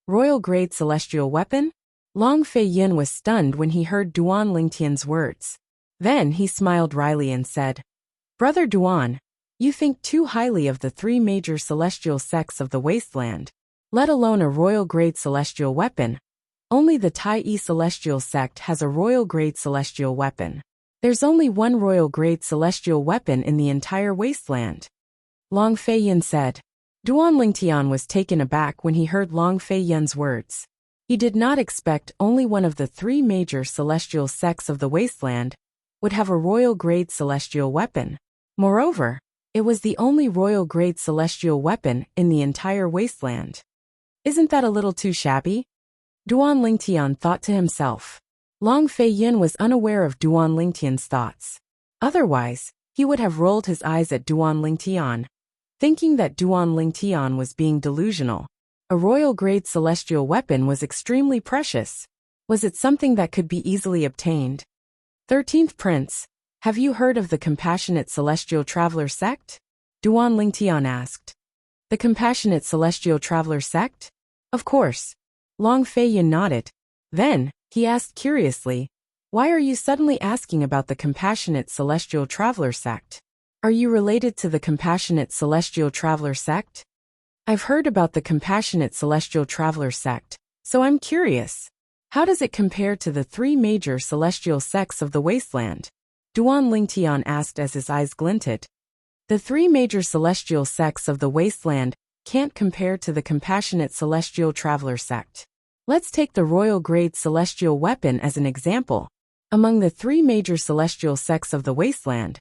Royal-grade celestial weapon? Long Fei Yun was stunned when he heard Duan Lingtian's words. Then he smiled wryly and said, Brother Duan, you think too highly of the three major celestial sects of the Wasteland, let alone a royal-grade celestial weapon. Only the Tai-E celestial sect has a royal-grade celestial weapon. There's only one royal-grade celestial weapon in the entire Wasteland. Long Fei Yun said. Duan Lingtian was taken aback when he heard Long Fei Yun's words. He did not expect only one of the three major celestial sects of the Wasteland would have a royal-grade celestial weapon. Moreover, it was the only royal-grade celestial weapon in the entire Wasteland. Isn't that a little too shabby? Duan Lingtian thought to himself. Long Fei Yun was unaware of Duan Lingtian's thoughts. Otherwise, he would have rolled his eyes at Duan Lingtian, thinking that Duan Lingtian was being delusional. A royal-grade celestial weapon was extremely precious. Was it something that could be easily obtained? 13th Prince, have you heard of the Compassionate Celestial Traveler Sect? Duan Lingtian asked. The Compassionate Celestial Traveler Sect? Of course. Long Fei Yun nodded. Then, he asked curiously, Why are you suddenly asking about the Compassionate Celestial Traveler Sect? Are you related to the Compassionate Celestial Traveler sect? I've heard about the Compassionate Celestial Traveler sect, so I'm curious. How does it compare to the three major celestial sects of the wasteland? Duan Lingtian asked as his eyes glinted. The three major celestial sects of the wasteland can't compare to the Compassionate Celestial Traveler sect. Let's take the royal grade celestial weapon as an example. Among the three major celestial sects of the wasteland,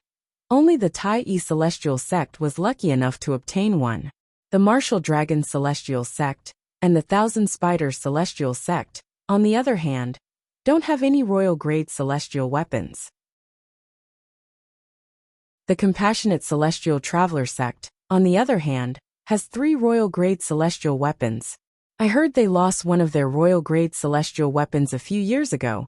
only the Tai-E celestial sect was lucky enough to obtain one. The Martial Dragon celestial sect and the Thousand Spiders celestial sect, on the other hand, don't have any royal grade celestial weapons. The Compassionate Celestial Traveler sect, on the other hand, has 3 royal grade celestial weapons. I heard they lost one of their royal grade celestial weapons a few years ago,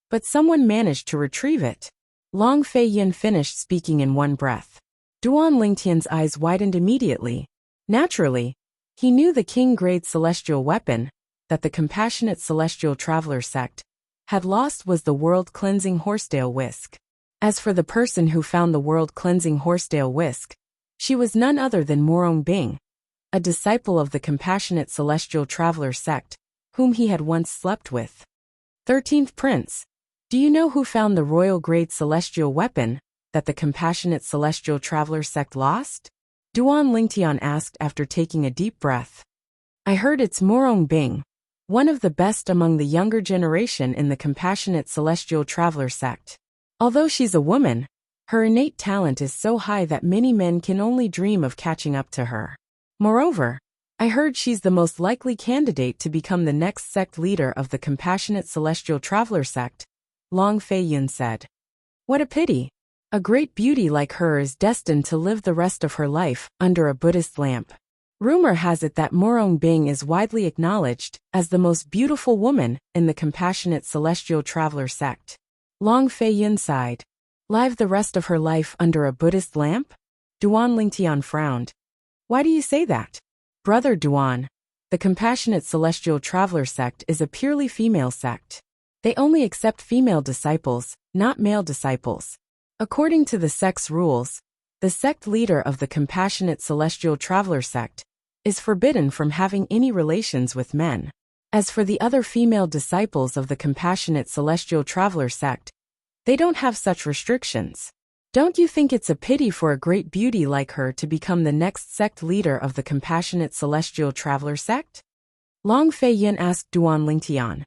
but someone managed to retrieve it. Long Fei Yin finished speaking in one breath. Duan Lingtian's eyes widened immediately. Naturally, he knew the king grade celestial weapon that the Compassionate Celestial Traveler sect had lost was the world-cleansing Horsetail Whisk. As for the person who found the world-cleansing Horsetail Whisk, she was none other than Morong Bing, a disciple of the Compassionate Celestial Traveler sect, whom he had once slept with. 13th Prince, do you know who found the royal grade celestial weapon that the Compassionate Celestial Traveler sect lost? Duan Lingtian asked after taking a deep breath. I heard it's Morong Bing, one of the best among the younger generation in the Compassionate Celestial Traveler sect. Although she's a woman, her innate talent is so high that many men can only dream of catching up to her. Moreover, I heard she's the most likely candidate to become the next sect leader of the Compassionate Celestial Traveler sect, Long Fei Yun said. What a pity. A great beauty like her is destined to live the rest of her life under a Buddhist lamp. Rumor has it that Morong Bing is widely acknowledged as the most beautiful woman in the Compassionate Celestial Traveler sect. Long Fei Yun sighed. Live the rest of her life under a Buddhist lamp? Duan Lingtian frowned. Why do you say that? Brother Duan, the Compassionate Celestial Traveler sect is a purely female sect. They only accept female disciples, not male disciples. According to the sect's rules, the sect leader of the Compassionate Celestial Traveler sect is forbidden from having any relations with men. As for the other female disciples of the Compassionate Celestial Traveler sect, they don't have such restrictions. Don't you think it's a pity for a great beauty like her to become the next sect leader of the Compassionate Celestial Traveler sect? Long Fei Yin asked Duan Lingtian.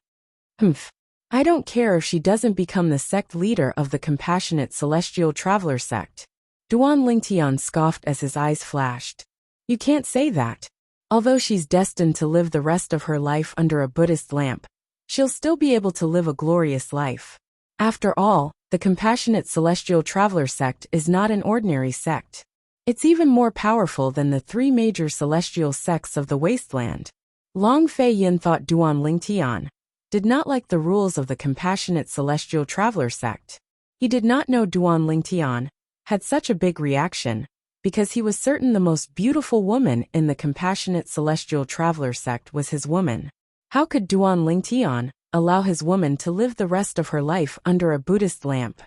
I don't care if she doesn't become the sect leader of the Compassionate Celestial Traveler sect. Duan Lingtian scoffed as his eyes flashed. You can't say that. Although she's destined to live the rest of her life under a Buddhist lamp, she'll still be able to live a glorious life. After all, the Compassionate Celestial Traveler sect is not an ordinary sect. It's even more powerful than the 3 major celestial sects of the wasteland. Long Fei Yin thought Duan Lingtian did not like the rules of the Compassionate Celestial Traveler sect. He did not know Duan Lingtian had such a big reaction, because he was certain the most beautiful woman in the Compassionate Celestial Traveler sect was his woman. How could Duan Lingtian allow his woman to live the rest of her life under a Buddhist lamp?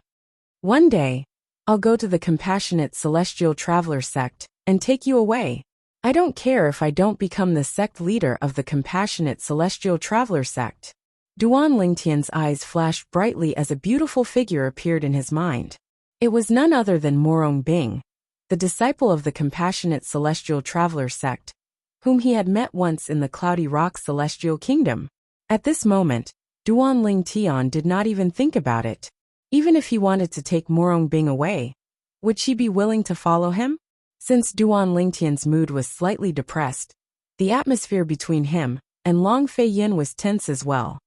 One day, I'll go to the Compassionate Celestial Traveler sect and take you away. I don't care if I don't become the sect leader of the Compassionate Celestial Traveler sect. Duan Lingtian's eyes flashed brightly as a beautiful figure appeared in his mind. It was none other than Morong Bing, the disciple of the Compassionate Celestial Traveler sect, whom he had met once in the Cloudy Rock Celestial Kingdom. At this moment, Duan Lingtian did not even think about it. Even if he wanted to take Morong Bing away, would she be willing to follow him? Since Duan Lingtian's mood was slightly depressed, the atmosphere between him and Long Fei Yin was tense as well.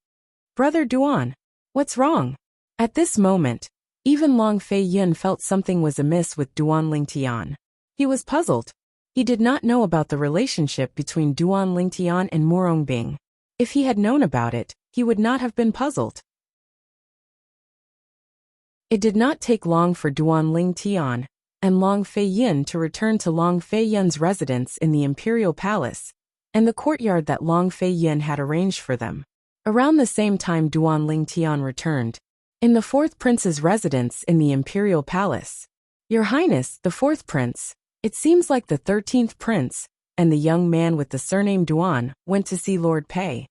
Brother Duan, what's wrong? At this moment, even Long Fei Yin felt something was amiss with Duan Lingtian. He was puzzled. He did not know about the relationship between Duan Lingtian and Morong Bing. If he had known about it, he would not have been puzzled. It did not take long for Duan Lingtian and Long Fei Yin to return to Long Fei Yin's residence in the Imperial Palace and the courtyard that Long Fei Yin had arranged for them. Around the same time Duan Lingtian returned, in the 4th Prince's residence in the Imperial Palace. Your Highness, the fourth prince, it seems like the 13th prince, and the young man with the surname Duan, went to see Lord Pei.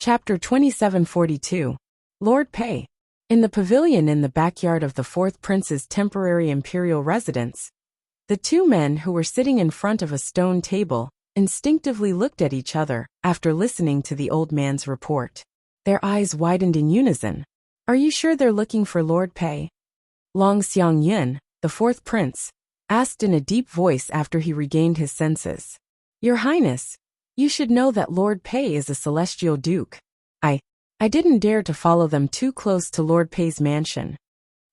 Chapter 2742. Lord Pei. In the pavilion in the backyard of the fourth prince's temporary imperial residence, the two men who were sitting in front of a stone table instinctively looked at each other after listening to the old man's report. Their eyes widened in unison. Are you sure they're looking for Lord Pei? Long Xiangyin, the fourth prince, asked in a deep voice after he regained his senses. Your Highness, you should know that Lord Pei is a celestial duke. I didn't dare to follow them too close to Lord Pei's mansion.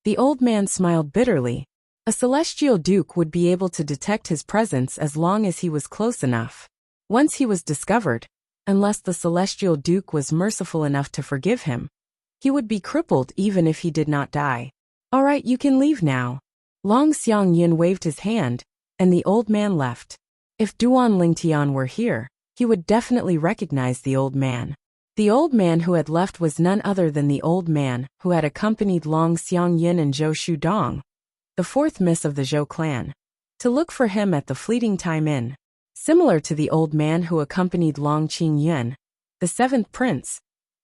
The old man smiled bitterly. A celestial duke would be able to detect his presence as long as he was close enough. Once he was discovered, unless the celestial duke was merciful enough to forgive him, he would be crippled even if he did not die. All right, you can leave now. Long Xiangyin waved his hand, and the old man left. If Duan Lingtian were here, he would definitely recognize the old man. The old man who had left was none other than the old man who had accompanied Long Xiangyin and Zhou Shudong, the fourth miss of the Zhou clan, to look for him at the Fleeting Time Inn. Similar to the old man who accompanied Long Qingyun, the seventh prince,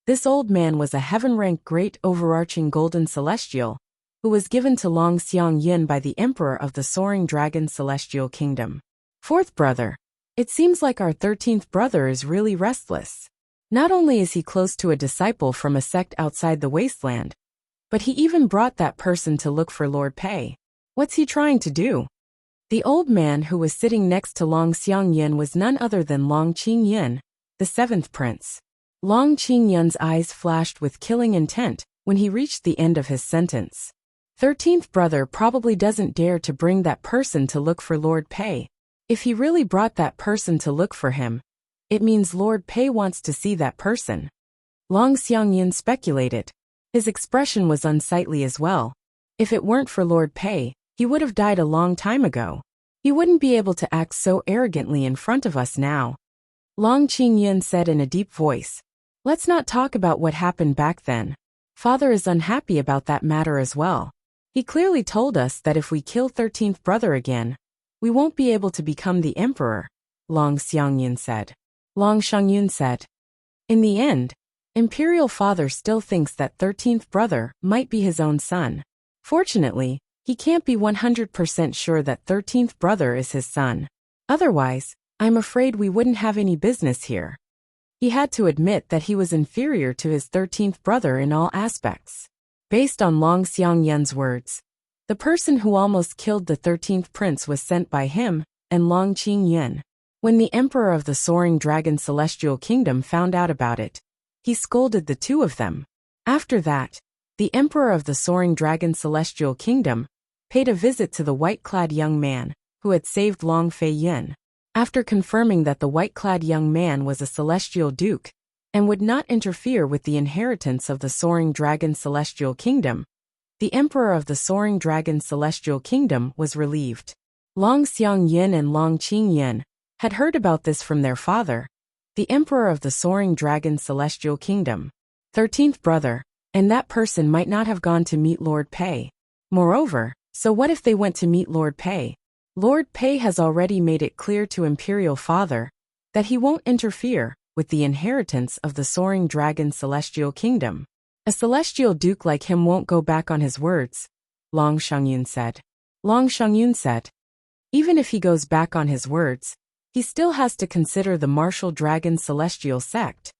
this old man was a heaven-ranked great overarching golden celestial, who was given to Long Xiangyin by the emperor of the Soaring Dragon Celestial Kingdom. Fourth brother, it seems like our 13th brother is really restless. Not only is he close to a disciple from a sect outside the wasteland, but he even brought that person to look for Lord Pei. What's he trying to do? The old man who was sitting next to Long Xiangyin was none other than Long Qingyun, the seventh prince. Long Qingyun's eyes flashed with killing intent when he reached the end of his sentence. 13th brother probably doesn't dare to bring that person to look for Lord Pei. If he really brought that person to look for him, it means Lord Pei wants to see that person. Long Xiangyin speculated. His expression was unsightly as well. If it weren't for Lord Pei, he would have died a long time ago. He wouldn't be able to act so arrogantly in front of us now. Long Qingyun said in a deep voice. Let's not talk about what happened back then. Father is unhappy about that matter as well. He clearly told us that if we kill 13th brother again, we won't be able to become the emperor, Long Xiangyin said. Long Xiangyin said. In the end, Imperial Father still thinks that 13th brother might be his own son. Fortunately, he can't be 100% sure that 13th brother is his son. Otherwise, I'm afraid we wouldn't have any business here. He had to admit that he was inferior to his 13th brother in all aspects. Based on Long Xiangyun's words, the person who almost killed the 13th prince was sent by him and Long Qingyun. When the emperor of the Soaring Dragon Celestial Kingdom found out about it, he scolded the two of them. After that, the emperor of the Soaring Dragon Celestial Kingdom paid a visit to the white-clad young man who had saved Long Fei Yin. After confirming that the white-clad young man was a celestial duke and would not interfere with the inheritance of the Soaring Dragon Celestial Kingdom, the emperor of the Soaring Dragon Celestial Kingdom was relieved. Long Xiangyin and Long Qingyun had heard about this from their father, the emperor of the Soaring Dragon Celestial Kingdom. 13th brother, and that person might not have gone to meet Lord Pei. Moreover, so what if they went to meet Lord Pei? Lord Pei has already made it clear to Imperial Father that he won't interfere with the inheritance of the Soaring Dragon Celestial Kingdom. A celestial duke like him won't go back on his words, Long Xiangyin said. Long Xiangyin said. Even if he goes back on his words, he still has to consider the martial dragon celestial sect.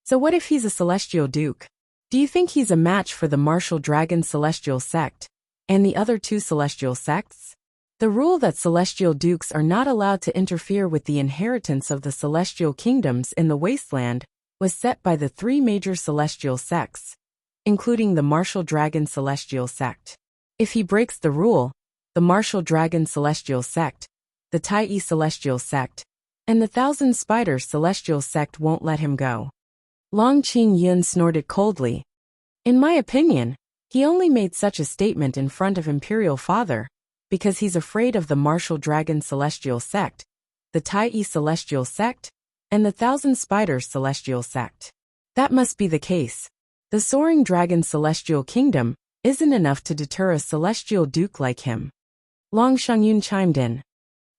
So what if he's a celestial duke? Do you think he's a match for the martial dragon celestial sect and the other two celestial sects? The rule that celestial dukes are not allowed to interfere with the inheritance of the celestial kingdoms in the wasteland was set by the three major celestial sects, including the martial dragon celestial sect. If he breaks the rule, the martial dragon celestial sect, the Tai celestial sect, and the Thousand Spiders celestial sect won't let him go. Long Qingyun snorted coldly. In my opinion, he only made such a statement in front of Imperial Father because he's afraid of the martial dragon celestial sect, the Tai celestial sect, and the Thousand Spiders celestial sect. That must be the case. The Soaring Dragon Celestial Kingdom isn't enough to deter a celestial duke like him. Long Shangyun chimed in.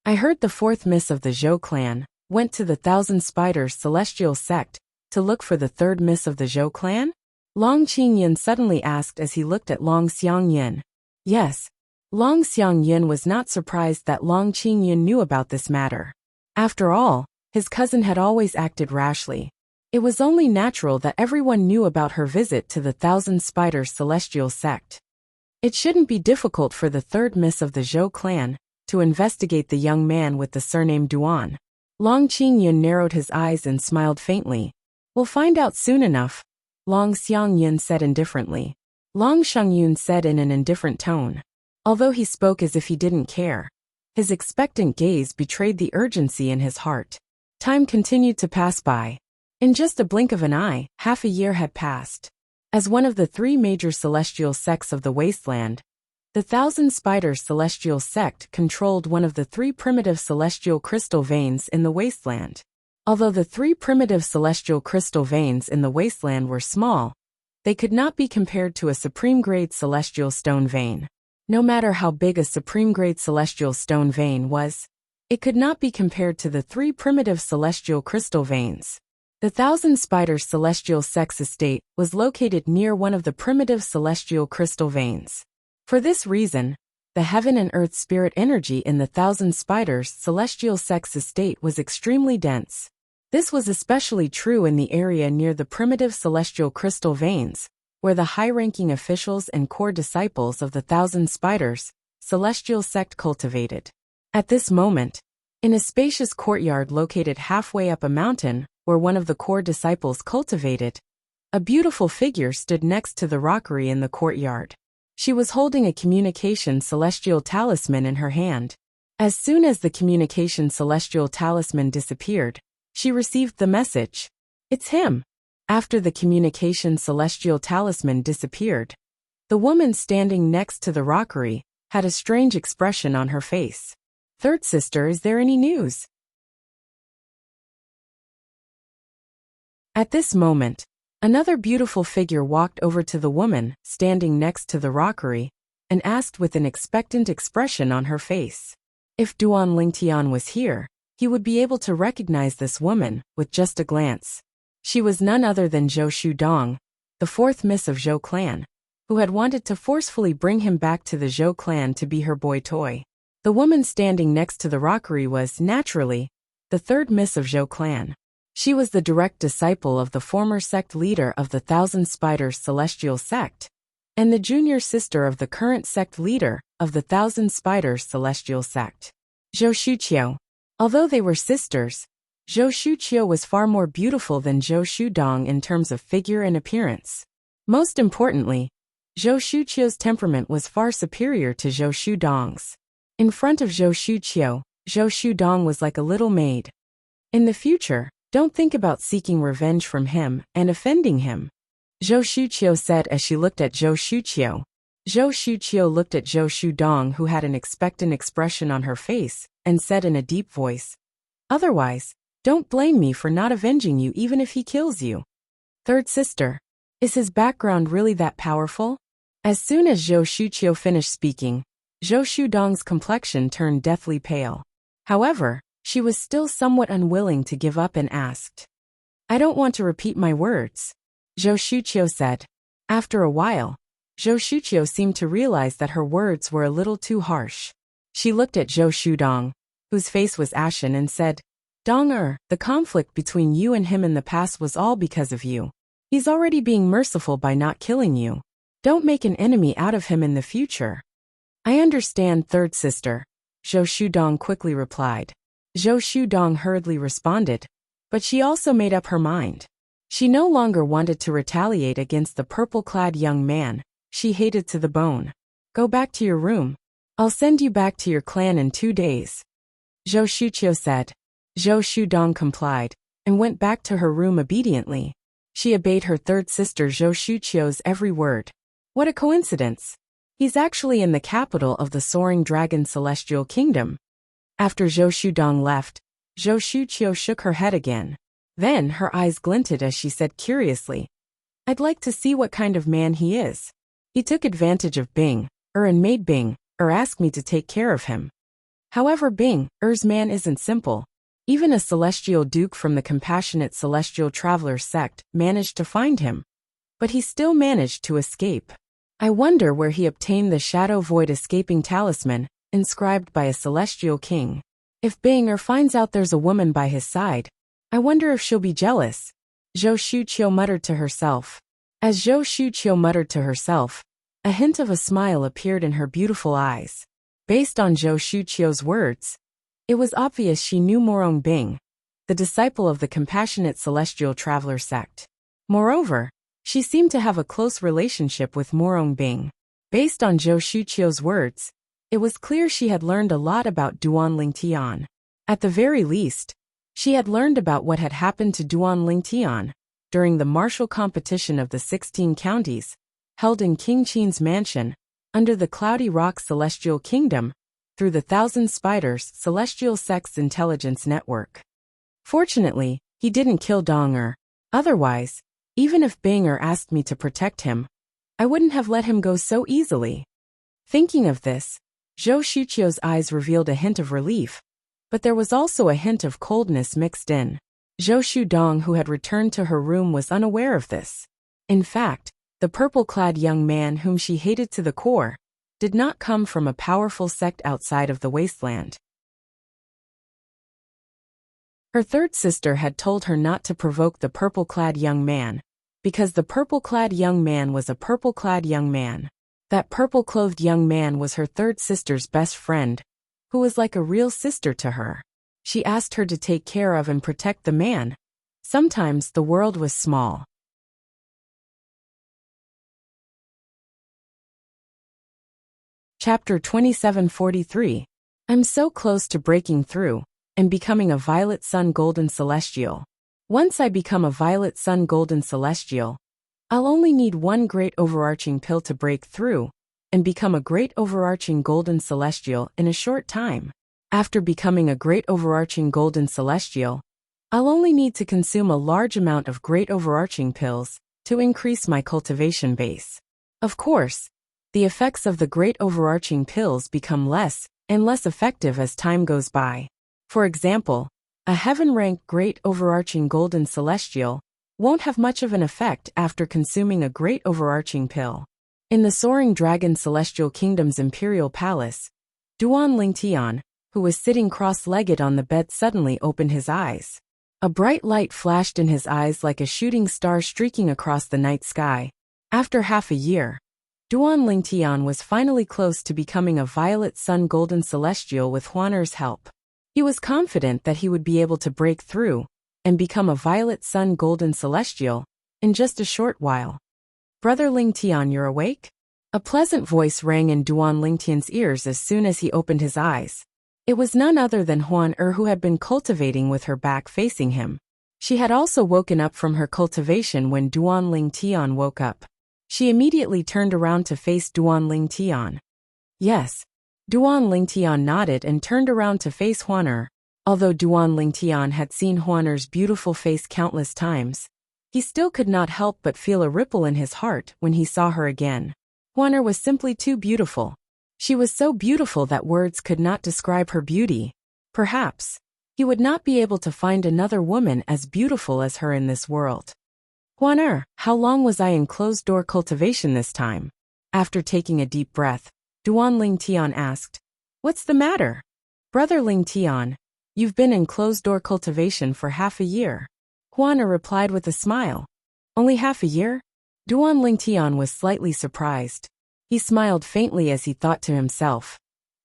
I heard the fourth miss of the Zhou clan went to the Thousand Spiders Celestial Sect to look for the third miss of the Zhou clan? Long Qingyan suddenly asked as he looked at Long Xiangyin. Yes. Long Xiangyin was not surprised that Long Qingyan knew about this matter. After all, his cousin had always acted rashly. It was only natural that everyone knew about her visit to the Thousand Spiders Celestial Sect. It shouldn't be difficult for the third miss of the Zhou clan to investigate the young man with the surname Duan. Long Qingyan narrowed his eyes and smiled faintly. We'll find out soon enough, Long Xiangyin said indifferently. Long Shangyun said in an indifferent tone. Although he spoke as if he didn't care, his expectant gaze betrayed the urgency in his heart. Time continued to pass by. In just a blink of an eye, half a year had passed. As one of the three major celestial sects of the wasteland, the Thousand Spiders Celestial Sect controlled one of the three primitive celestial crystal veins in the wasteland. Although the three primitive celestial crystal veins in the wasteland were small, they could not be compared to a supreme-grade celestial stone vein. No matter how big a supreme-grade celestial stone vein was, it could not be compared to the three primitive celestial crystal veins. The Thousand Spiders Celestial Sect's estate was located near one of the primitive celestial crystal veins. For this reason, the heaven and earth spirit energy in the Thousand Spiders Celestial Sect's estate was extremely dense. This was especially true in the area near the primitive celestial crystal veins, where the high-ranking officials and core disciples of the Thousand Spiders Celestial Sect cultivated. At this moment, in a spacious courtyard located halfway up a mountain, where one of the core disciples cultivated, a beautiful figure stood next to the rockery in the courtyard. She was holding a communication celestial talisman in her hand. As soon as the communication celestial talisman disappeared, she received the message. It's him. After the communication celestial talisman disappeared, the woman standing next to the rockery had a strange expression on her face. Third sister, is there any news? At this moment, another beautiful figure walked over to the woman standing next to the rockery and asked with an expectant expression on her face. If Duan Lingtian was here, he would be able to recognize this woman with just a glance. She was none other than Zhou Shudong, the fourth miss of Zhou clan, who had wanted to forcefully bring him back to the Zhou clan to be her boy toy. The woman standing next to the rockery was, naturally, the third miss of Zhou clan. She was the direct disciple of the former sect leader of the Thousand Spiders Celestial Sect, and the junior sister of the current sect leader of the Thousand Spiders Celestial Sect, Zhou Shuqiu. Although they were sisters, Zhou Shuqiu was far more beautiful than Zhou Shudong in terms of figure and appearance. Most importantly, Zhou Shuqiu's temperament was far superior to Zhou Shudong's. In front of Zhou Shuqiu, Zhou Shudong was like a little maid. In the future, don't think about seeking revenge from him and offending him, Zhou Shuqiu said as she looked at Zhou Shuqiu. Zhou Shuqiu looked at Zhou Shudong, who had an expectant expression on her face, and said in a deep voice, otherwise, don't blame me for not avenging you even if he kills you. Third sister, is his background really that powerful? As soon as Zhou Shuqiu finished speaking, Zhou Shudong's complexion turned deathly pale. However, she was still somewhat unwilling to give up and asked, I don't want to repeat my words, Zhou Shuqiu said. After a while, Zhou Shuqiu seemed to realize that her words were a little too harsh. She looked at Zhou Shudong, whose face was ashen, and said, Dong-er, the conflict between you and him in the past was all because of you. He's already being merciful by not killing you. Don't make an enemy out of him in the future. I understand, third sister, Zhou Shudong quickly replied. Zhou Shudong hurriedly responded, but she also made up her mind. She no longer wanted to retaliate against the purple-clad young man she hated to the bone. Go back to your room. I'll send you back to your clan in 2 days, Zhou Shuqiu said. Zhou Shudong complied and went back to her room obediently. She obeyed her third sister Zhou Shuqiu's every word. What a coincidence! He's actually in the capital of the Soaring Dragon Celestial Kingdom. After Zhou Shudong left, Zhou Shuqiu shook her head again. Then her eyes glinted as she said curiously, "I'd like to see what kind of man he is. He took advantage of Bing, and made Bing, ask me to take care of him. However, Bing, man isn't simple. Even a celestial duke from the compassionate celestial traveler sect managed to find him. But he still managed to escape. I wonder where he obtained the shadow void escaping talisman, inscribed by a celestial king. If Bing finds out there's a woman by his side, I wonder if she'll be jealous." Zhou Shuqiu muttered to herself. As Zhou Shuqiu muttered to herself, a hint of a smile appeared in her beautiful eyes. Based on Zhou Shuqiu's words, it was obvious she knew Morong Bing, the disciple of the compassionate celestial traveler sect. Moreover, she seemed to have a close relationship with Morong Bing. Based on Zhou Shuqiu's words, it was clear she had learned a lot about Duan Lingtian. At the very least, she had learned about what had happened to Duan Lingtian during the martial competition of the 16 counties, held in King Qin's mansion, under the Cloudy Rock Celestial Kingdom, through the Thousand Spiders Celestial Sect's intelligence network. Fortunately, he didn't kill Dong. Otherwise, even if Bing asked me to protect him, I wouldn't have let him go so easily. Thinking of this, Zhou Shuqiu's eyes revealed a hint of relief, but there was also a hint of coldness mixed in. Zhou Shudong, who had returned to her room, was unaware of this. In fact, the purple-clad young man whom she hated to the core did not come from a powerful sect outside of the wasteland. Her third sister had told her not to provoke the purple-clad young man, because the purple-clad young man was a purple-clad young man. That purple-clothed young man was her third sister's best friend, who was like a real sister to her. She asked her to take care of and protect the man. Sometimes the world was small. Chapter 2743. I'm so close to breaking through and becoming a Violet Sun Golden Celestial. Once I become a Violet Sun Golden Celestial, I'll only need one great overarching pill to break through and become a great overarching Golden Celestial in a short time. After becoming a great overarching Golden Celestial, I'll only need to consume a large amount of great overarching pills to increase my cultivation base. Of course, the effects of the great overarching pills become less and less effective as time goes by. For example, a heaven-ranked great overarching Golden Celestial won't have much of an effect after consuming a great overarching pill. In the Soaring Dragon Celestial Kingdom's Imperial Palace, Duan Lingtian, who was sitting cross-legged on the bed, suddenly opened his eyes. A bright light flashed in his eyes like a shooting star streaking across the night sky. After half a year, Duan Lingtian was finally close to becoming a Violet Sun Golden Celestial with Huaner's help. He was confident that he would be able to break through and become a Violet Sun Golden Celestial in just a short while. "Brother Lingtian, you're awake?" A pleasant voice rang in Duan Lingtian's ears as soon as he opened his eyes. It was none other than Huan who had been cultivating with her back facing him. She had also woken up from her cultivation when Duan Lingtian woke up. She immediately turned around to face Duan Lingtian. "Yes." Duan Lingtian nodded and turned around to face Huaner. Although Duan Lingtian had seen Huaner's beautiful face countless times, he still could not help but feel a ripple in his heart when he saw her again. Huaner was simply too beautiful. She was so beautiful that words could not describe her beauty. Perhaps he would not be able to find another woman as beautiful as her in this world. "Huaner, how long was I in closed-door cultivation this time?" After taking a deep breath, Duan Lingtian asked. "What's the matter?" "Brother Lingtian, you've been in closed-door cultivation for half a year." Huaner replied with a smile. "Only half a year?" Duan Lingtian was slightly surprised. He smiled faintly as he thought to himself,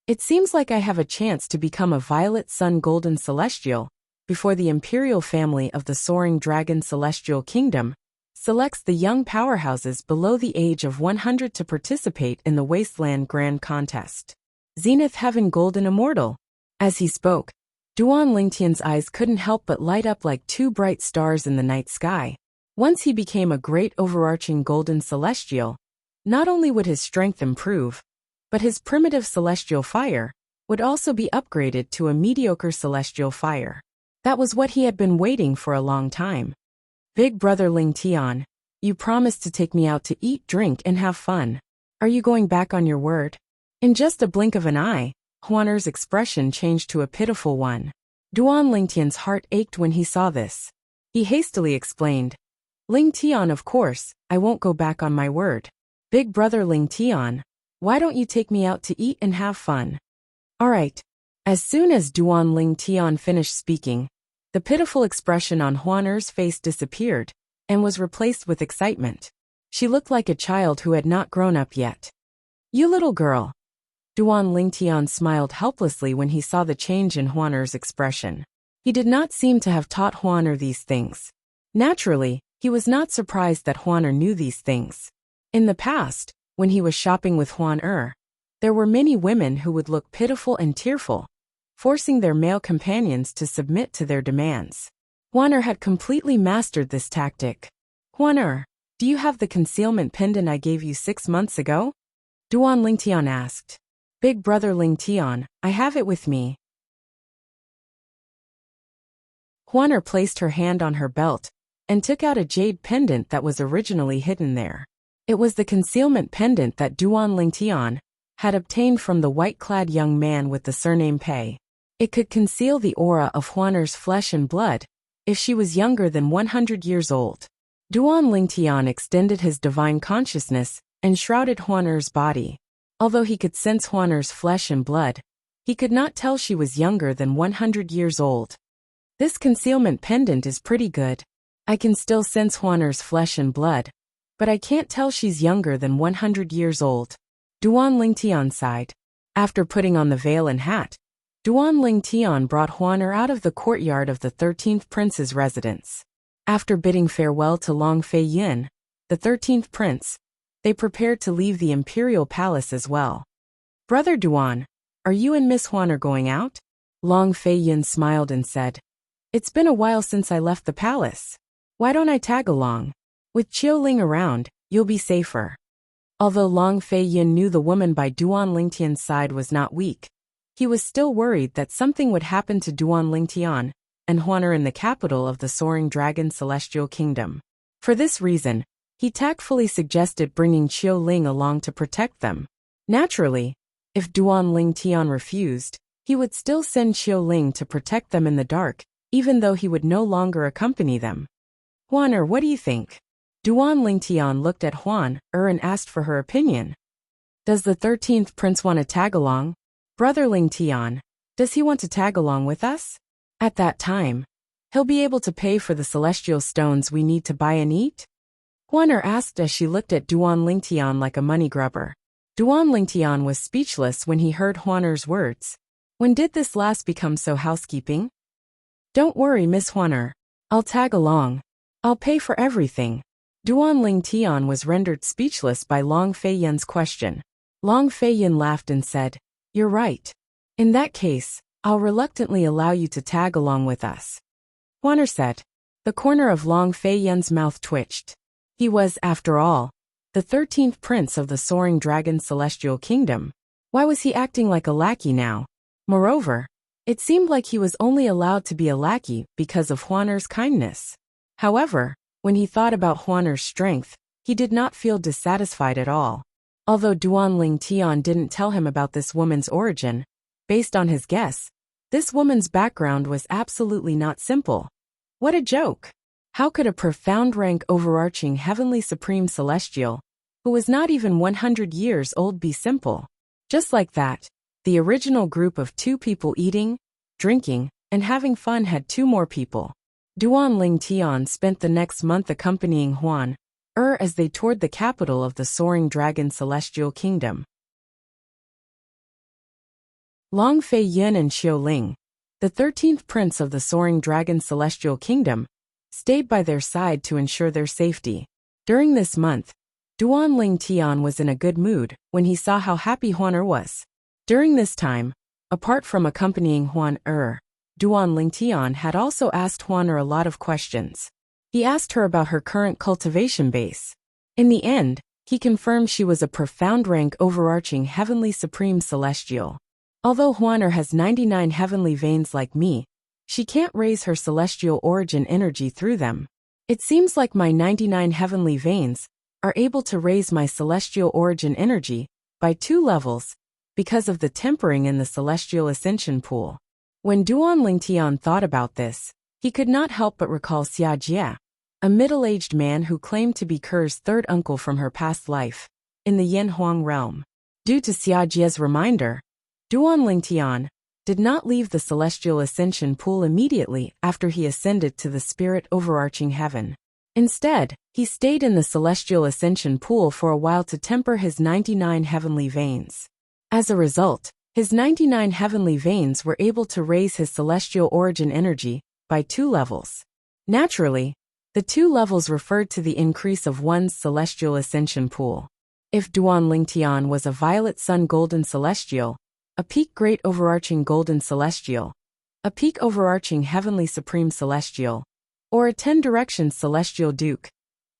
"It seems like I have a chance to become a Violet Sun Golden Celestial before the imperial family of the Soaring Dragon Celestial Kingdom selects the young powerhouses below the age of 100 to participate in the Wasteland Grand Contest. Zenith Heaven Golden Immortal." As he spoke, Duan Lingtian's eyes couldn't help but light up like two bright stars in the night sky. Once he became a great overarching Golden Celestial, not only would his strength improve, but his primitive celestial fire would also be upgraded to a mediocre celestial fire. That was what he had been waiting for a long time. Big brother Ling Tian, you promised to take me out to eat, drink, and have fun. Are you going back on your word? In just a blink of an eye, Huaner's expression changed to a pitiful one. Duan Lingtian's heart ached when he saw this. He hastily explained, Ling Tian, of course, I won't go back on my word. Big brother Ling Tian, why don't you take me out to eat and have fun? All right. As soon as Duan Ling Tian finished speaking, the pitiful expression on Huaner's face disappeared and was replaced with excitement. She looked like a child who had not grown up yet. You little girl. Duan Ling Tian smiled helplessly when he saw the change in Huaner's expression. He did not seem to have taught Huaner these things. Naturally, he was not surprised that Huaner knew these things. In the past, when he was shopping with Huaner, there were many women who would look pitiful and tearful, forcing their male companions to submit to their demands. Huaner had completely mastered this tactic. Huaner, do you have the concealment pendant I gave you 6 months ago? Duan Lingtian asked. Big brother Lingtian, I have it with me. Huaner placed her hand on her belt and took out a jade pendant that was originally hidden there. It was the concealment pendant that Duan Lingtian had obtained from the white-clad young man with the surname Pei. It could conceal the aura of Huaner's flesh and blood if she was younger than 100 years old. Duan Lingtian extended his divine consciousness and shrouded Huaner's body. Although he could sense Huaner's flesh and blood, he could not tell she was younger than 100 years old. This concealment pendant is pretty good. I can still sense Huaner's flesh and blood, but I can't tell she's younger than 100 years old. Duan Lingtian sighed. After putting on the veil and hat, Duan Lingtian brought Huaner out of the courtyard of the 13th prince's residence. After bidding farewell to Long Fei Yin, the 13th prince, they prepared to leave the imperial palace as well. Brother Duan, are you and Miss Huaner going out? Long Fei Yin smiled and said, It's been a while since I left the palace. Why don't I tag along? With Qiu Ling around, you'll be safer. Although Long Fei Yin knew the woman by Duan Lingtian's side was not weak, he was still worried that something would happen to Duan Lingtian and Huaner in the capital of the Soaring Dragon Celestial Kingdom. For this reason, he tactfully suggested bringing Qiu Ling along to protect them. Naturally, if Duan Lingtian refused, he would still send Qiu Ling to protect them in the dark, even though he would no longer accompany them. Huaner, what do you think? Duan Lingtian looked at Huaner and asked for her opinion. Does the 13th prince want to tag along? Brother Lingtian, does he want to tag along with us? At that time, he'll be able to pay for the celestial stones we need to buy and eat? Huaner asked as she looked at Duan Lingtian like a money grubber. Duan Lingtian was speechless when he heard Huaner's words. When did this last become so housekeeping? Don't worry, Miss Huaner. I'll tag along. I'll pay for everything. Duan Lingtian was rendered speechless by Long Fei Yin's question. Long Fei Yin laughed and said, You're right. In that case, I'll reluctantly allow you to tag along with us. Huaner said. The corner of Long Fei Yin's mouth twitched. He was, after all, the 13th prince of the Soaring Dragon Celestial Kingdom. Why was he acting like a lackey now? Moreover, it seemed like he was only allowed to be a lackey because of Huaner's kindness. However, when he thought about Huaner's strength, he did not feel dissatisfied at all. Although Duan Lingtian didn't tell him about this woman's origin, based on his guess, this woman's background was absolutely not simple. What a joke! How could a profound rank overarching heavenly supreme celestial, who was not even 100 years old, be simple? Just like that, the original group of 2 people eating, drinking, and having fun had 2 more people. Duan Lingtian spent the next month accompanying Huaner as they toured the capital of the Soaring Dragon Celestial Kingdom. Long Fei Yin and Qiu Ling, the 13th prince of the Soaring Dragon Celestial Kingdom, stayed by their side to ensure their safety. During this month, Duan Lingtian was in a good mood when he saw how happy Huaner was. During this time, apart from accompanying Huaner, Duan Lingtian had also asked Huaner a lot of questions. He asked her about her current cultivation base. In the end, he confirmed she was a profound rank overarching heavenly supreme celestial. Although Huaner has 99 heavenly veins like me, She can't raise her celestial origin energy through them. It seems like my 99 heavenly veins are able to raise my celestial origin energy by 2 levels because of the tempering in the celestial ascension pool. When Duan Lingtian thought about this, he could not help but recall Xia Jie, a middle-aged man who claimed to be Ker's third uncle from her past life, in the Yin Huang realm. Due to Xia Jie's reminder, Duan Lingtian did not leave the celestial ascension pool immediately after he ascended to the spirit overarching heaven. Instead, he stayed in the celestial ascension pool for a while to temper his 99 heavenly veins. As a result, his 99 heavenly veins were able to raise his celestial origin energy by 2 levels. Naturally, the 2 levels referred to the increase of one's celestial ascension pool. If Duan Lingtian was a violet sun golden celestial, a peak great overarching golden celestial, a peak overarching heavenly supreme celestial, or a 10 directions celestial duke.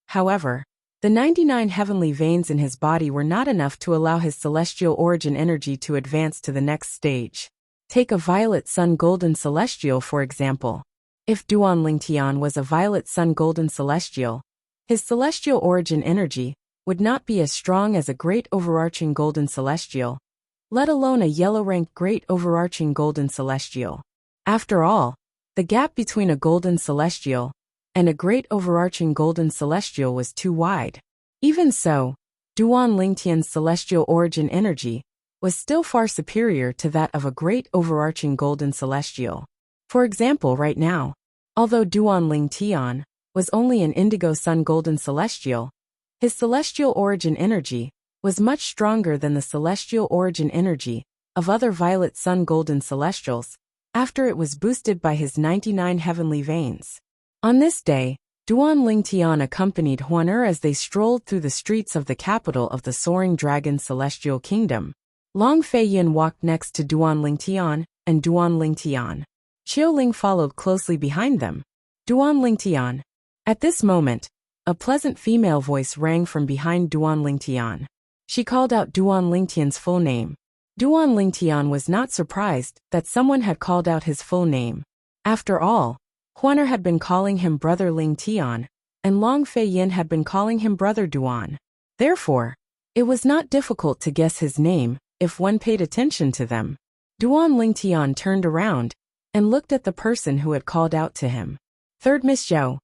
However, the 99 heavenly veins in his body were not enough to allow his celestial origin energy to advance to the next stage. Take a violet sun golden celestial for example. If Duan Lingtian was a violet sun golden celestial, his celestial origin energy would not be as strong as a great overarching golden celestial, let alone a yellow-ranked great overarching golden celestial. After all, the gap between a golden celestial and a great overarching golden celestial was too wide. Even so, Duan Lingtian's celestial origin energy was still far superior to that of a great overarching golden celestial. For example, right now, although Duan Lingtian was only an indigo sun golden celestial, his celestial origin energy was much stronger than the celestial origin energy of other violet sun golden celestials after it was boosted by his 99 heavenly veins. On this day, Duan Lingtian accompanied Huaner as they strolled through the streets of the capital of the Soaring Dragon Celestial Kingdom. Long Feiyin walked next to Duan Lingtian, and Duan Lingtian. Qiuling followed closely behind them. Duan Lingtian. At this moment, a pleasant female voice rang from behind Duan Lingtian. She called out Duan Lingtian's full name. Duan Lingtian was not surprised that someone had called out his full name. After all, Huaner had been calling him Brother Lingtian, and Long Feiyin had been calling him Brother Duan. Therefore, it was not difficult to guess his name if one paid attention to them. Duan Lingtian turned around and looked at the person who had called out to him. Third Miss Zhou.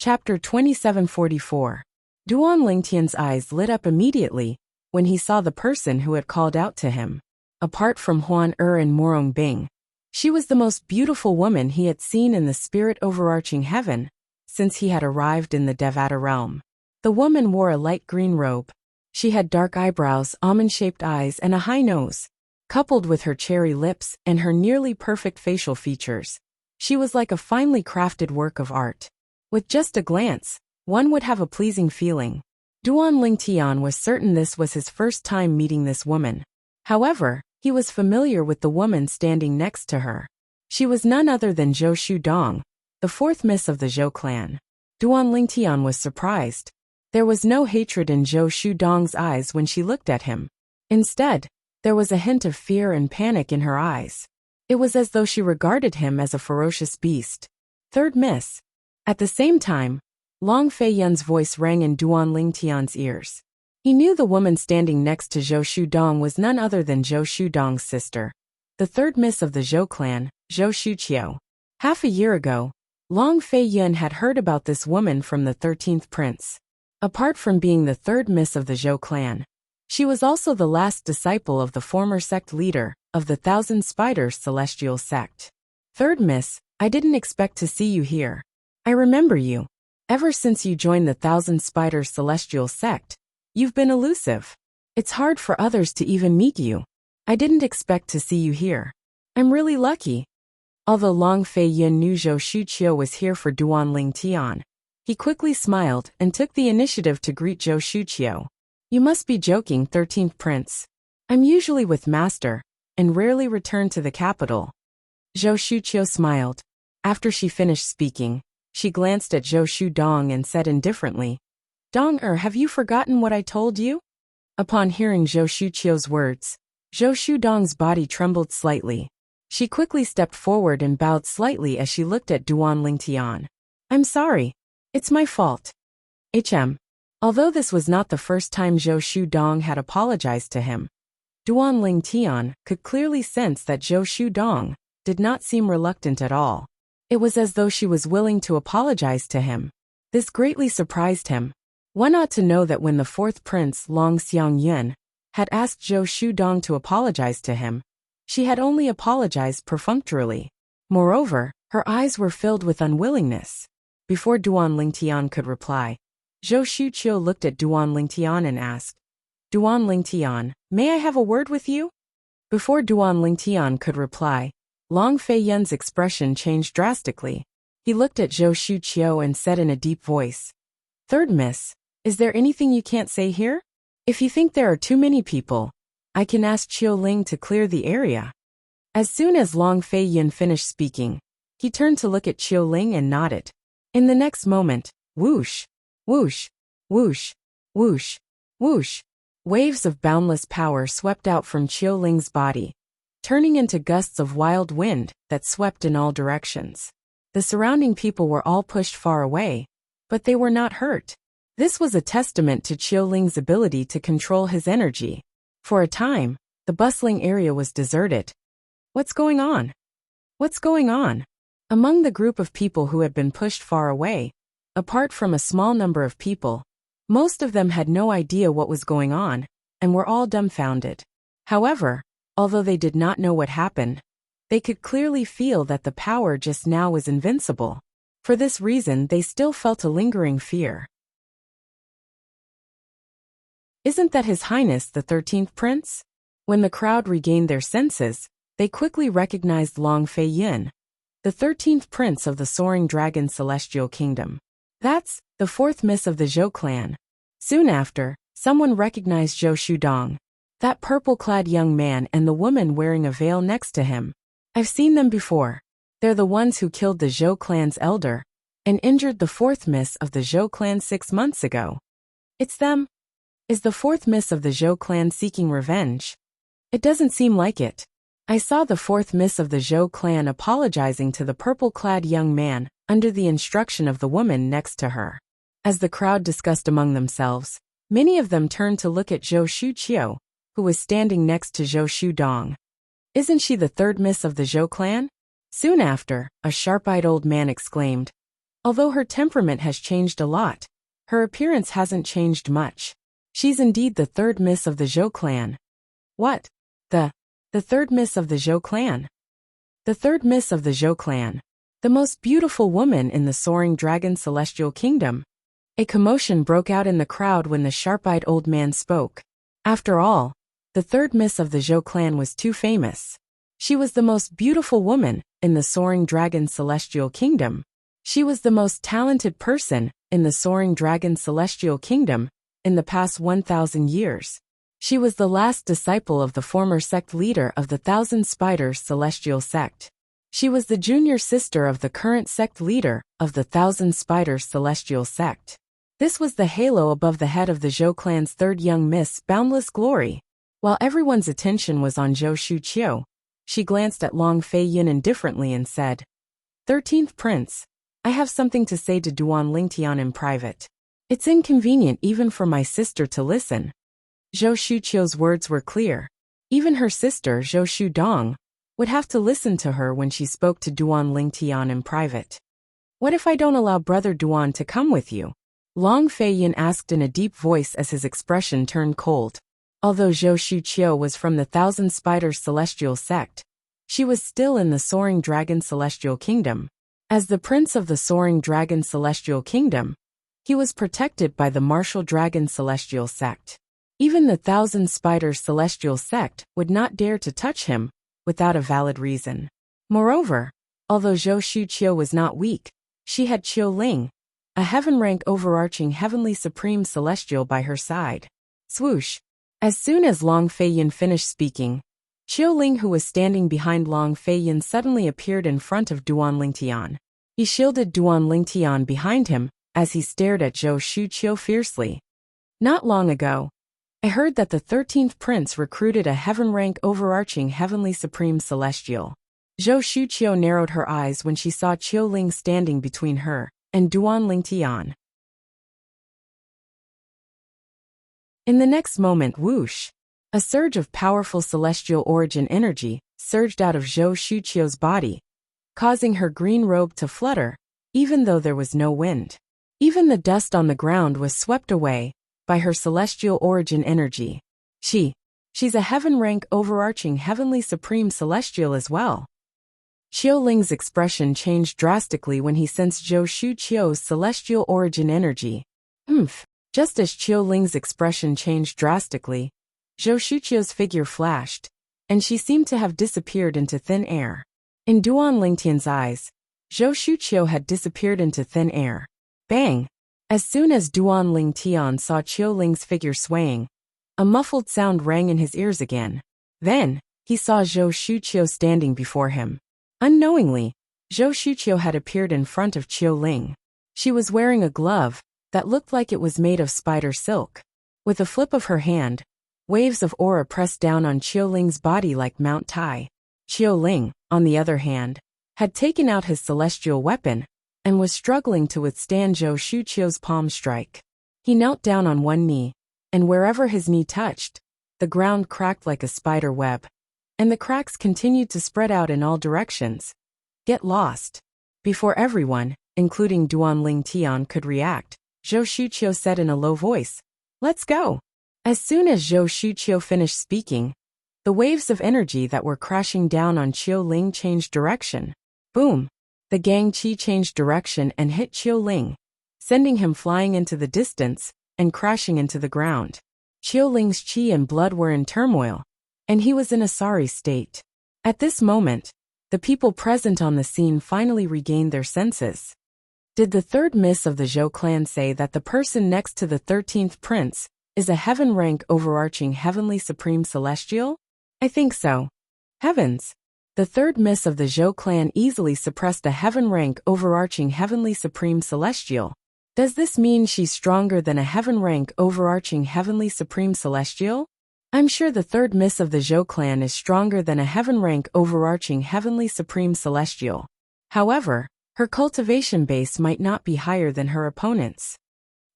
Chapter 2744. Duan Lingtian's eyes lit up immediately when he saw the person who had called out to him. Apart from Huan and Morong Bing, she was the most beautiful woman he had seen in the spirit overarching heaven since he had arrived in the Devata realm. The woman wore a light green robe. She had dark eyebrows, almond-shaped eyes, and a high nose. Coupled with her cherry lips and her nearly perfect facial features, she was like a finely crafted work of art. With just a glance, one would have a pleasing feeling. Duan Lingtian was certain this was his first time meeting this woman. However, he was familiar with the woman standing next to her. She was none other than Zhou Shudong, the 4th miss of the Zhou clan. Duan Lingtian was surprised. There was no hatred in Zhou Shudong's eyes when she looked at him. Instead, there was a hint of fear and panic in her eyes. It was as though she regarded him as a ferocious beast. 3rd miss. At the same time, Long Feiyun's voice rang in Duan Lingtian's ears. He knew the woman standing next to Zhou Shudong was none other than Zhou Shudong's sister, the 3rd miss of the Zhou clan, Zhou Shuqiu. Half a year ago, Long Feiyun had heard about this woman from the 13th prince. Apart from being the 3rd miss of the Zhou clan, she was also the last disciple of the former sect leader of the Thousand Spiders Celestial sect. 3rd miss, I didn't expect to see you here. I remember you. Ever since you joined the Thousand Spiders Celestial sect, you've been elusive. It's hard for others to even meet you. I didn't expect to see you here. I'm really lucky. Although Long Feiyun knew Zhou Shuqiu was here for Duan Lingtian, he quickly smiled and took the initiative to greet Zhou Shuqiu. You must be joking, 13th prince. I'm usually with master, and rarely return to the capital. Zhou Shuqiu smiled. After she finished speaking, she glanced at Zhou Shudong and said indifferently, Dong have you forgotten what I told you? Upon hearing Zhou Shuqiu's words, Zhou Shudong's body trembled slightly. She quickly stepped forward and bowed slightly as she looked at Duan Lingtian. I'm sorry. It's my fault. Although this was not the first time Zhou Shudong had apologized to him, Duan Lingtian could clearly sense that Zhou Shudong did not seem reluctant at all. It was as though she was willing to apologize to him. This greatly surprised him. One ought to know that when the fourth prince, Long Xiangyun, had asked Zhou Shudong to apologize to him, she had only apologized perfunctorily. Moreover, her eyes were filled with unwillingness. Before Duan Lingtian could reply, Zhou Shuqiu looked at Duan Lingtian and asked, Duan Lingtian, may I have a word with you? Before Duan Lingtian could reply, Long Feiyun's expression changed drastically. He looked at Zhou Shuqiu and said in a deep voice, Third miss, is there anything you can't say here? If you think there are too many people, I can ask Qiu Ling to clear the area. As soon as Long Feiyun finished speaking, he turned to look at Qiu Ling and nodded. In the next moment, whoosh, whoosh, whoosh, whoosh, whoosh, waves of boundless power swept out from Qiu Ling's body, turning into gusts of wild wind that swept in all directions. The surrounding people were all pushed far away, but they were not hurt. This was a testament to Qiu Ling's ability to control his energy. For a time, the bustling area was deserted. What's going on? What's going on? Among the group of people who had been pushed far away, apart from a small number of people, most of them had no idea what was going on, and were all dumbfounded. However, although they did not know what happened, they could clearly feel that the power just now was invincible. For this reason, they still felt a lingering fear. Isn't that His Highness the 13th Prince? When the crowd regained their senses, they quickly recognized Long Feiyun, the 13th Prince of the Soaring Dragon Celestial Kingdom. That's the fourth miss of the Zhou clan. Soon after, someone recognized Zhou Shudong, that purple-clad young man and the woman wearing a veil next to him. I've seen them before. They're the ones who killed the Zhou clan's elder and injured the fourth miss of the Zhou clan 6 months ago. It's them. Is the fourth miss of the Zhou clan seeking revenge? It doesn't seem like it. I saw the fourth miss of the Zhou clan apologizing to the purple-clad young man under the instruction of the woman next to her. As the crowd discussed among themselves, many of them turned to look at Zhou Shuqiu, who was standing next to Zhou Shudong. Isn't she the third miss of the Zhou clan? Soon after, a sharp-eyed old man exclaimed, although her temperament has changed a lot, her appearance hasn't changed much. She's indeed the third miss of the Zhou clan. What? The third miss of the Zhou clan? The third miss of the Zhou clan. The most beautiful woman in the Soaring Dragon Celestial Kingdom. A commotion broke out in the crowd when the sharp-eyed old man spoke. After all, the third miss of the Zhou clan was too famous. She was the most beautiful woman in the Soaring Dragon Celestial Kingdom. She was the most talented person in the Soaring Dragon Celestial Kingdom in the past 1,000 years. She was the last disciple of the former sect leader of the Thousand Spiders Celestial Sect. She was the junior sister of the current sect leader of the Thousand Spiders Celestial Sect. This was the halo above the head of the Zhou clan's third young miss, Boundless Glory. While everyone's attention was on Zhou Shuqiu, she glanced at Long Feiyun indifferently and said, 13th Prince, I have something to say to Duan Lingtian in private. It's inconvenient even for my sister to listen. Zhou Shuqiu's words were clear. Even her sister, Zhou Shudong, would have to listen to her when she spoke to Duan Lingtian in private. What if I don't allow Brother Duan to come with you? Long Feiyun asked in a deep voice as his expression turned cold. Although Zhou Shuqiu was from the Thousand Spiders Celestial Sect, she was still in the Soaring Dragon Celestial Kingdom. As the Prince of the Soaring Dragon Celestial Kingdom, he was protected by the Martial Dragon Celestial Sect. Even the Thousand Spiders Celestial Sect would not dare to touch him without a valid reason. Moreover, although Zhou Shuqiu was not weak, she had Qiu Ling, a heaven-rank overarching heavenly supreme celestial by her side. Swoosh! As soon as Long Feiyun finished speaking, Qiu Ling, who was standing behind Long Feiyun, suddenly appeared in front of Duan Lingtian. He shielded Duan Lingtian behind him as he stared at Zhou Shuqiu fiercely. Not long ago, I heard that the 13th prince recruited a heaven-rank overarching heavenly supreme celestial. Zhou Shuqiu narrowed her eyes when she saw Qiu Ling standing between her and Duan Lingtian. In the next moment, whoosh! A surge of powerful celestial origin energy surged out of Zhou Shuqiu's body, causing her green robe to flutter, even though there was no wind. Even the dust on the ground was swept away by her celestial origin energy. She's a heaven-rank overarching heavenly supreme celestial as well. Qiu Ling's expression changed drastically when he sensed Zhou Shuqiu's celestial origin energy. Just as Qiu Ling's expression changed drastically, Zhou Shuqiu's figure flashed, and she seemed to have disappeared into thin air. In Duan Lingtian's eyes, Zhou Shuqiu had disappeared into thin air. Bang! As soon as Duan Lingtian saw Qiu Ling's figure swaying, a muffled sound rang in his ears again. Then, he saw Zhou Shuqiu standing before him. Unknowingly, Zhou Shuqiu had appeared in front of Qiu Ling. She was wearing a glove that looked like it was made of spider silk. With a flip of her hand, waves of aura pressed down on Qiu Ling's body like Mount Tai. Qiu Ling, on the other hand, had taken out his celestial weapon and was struggling to withstand Zhou Shuqiu's palm strike. He knelt down on one knee, and wherever his knee touched, the ground cracked like a spider web, and the cracks continued to spread out in all directions. Get lost. Before everyone, including Duan Lingtian, could react, Zhou Shuqiu said in a low voice, "Let's go." As soon as Zhou Shuqiu finished speaking, the waves of energy that were crashing down on Qiu Ling changed direction. Boom! The Gang Qi changed direction and hit Qiu Ling, sending him flying into the distance and crashing into the ground. Qiu Ling's qi and blood were in turmoil, and he was in a sorry state. At this moment, the people present on the scene finally regained their senses. Did the third miss of the Zhou clan say that the person next to the 13th prince is a heaven-rank overarching heavenly supreme celestial? I think so. Heavens! The third miss of the Zhou clan easily suppressed a heaven-rank overarching heavenly supreme celestial. Does this mean she's stronger than a heaven-rank overarching heavenly supreme celestial? I'm sure the third miss of the Zhou clan is stronger than a heaven-rank overarching heavenly supreme celestial. However, her cultivation base might not be higher than her opponent's.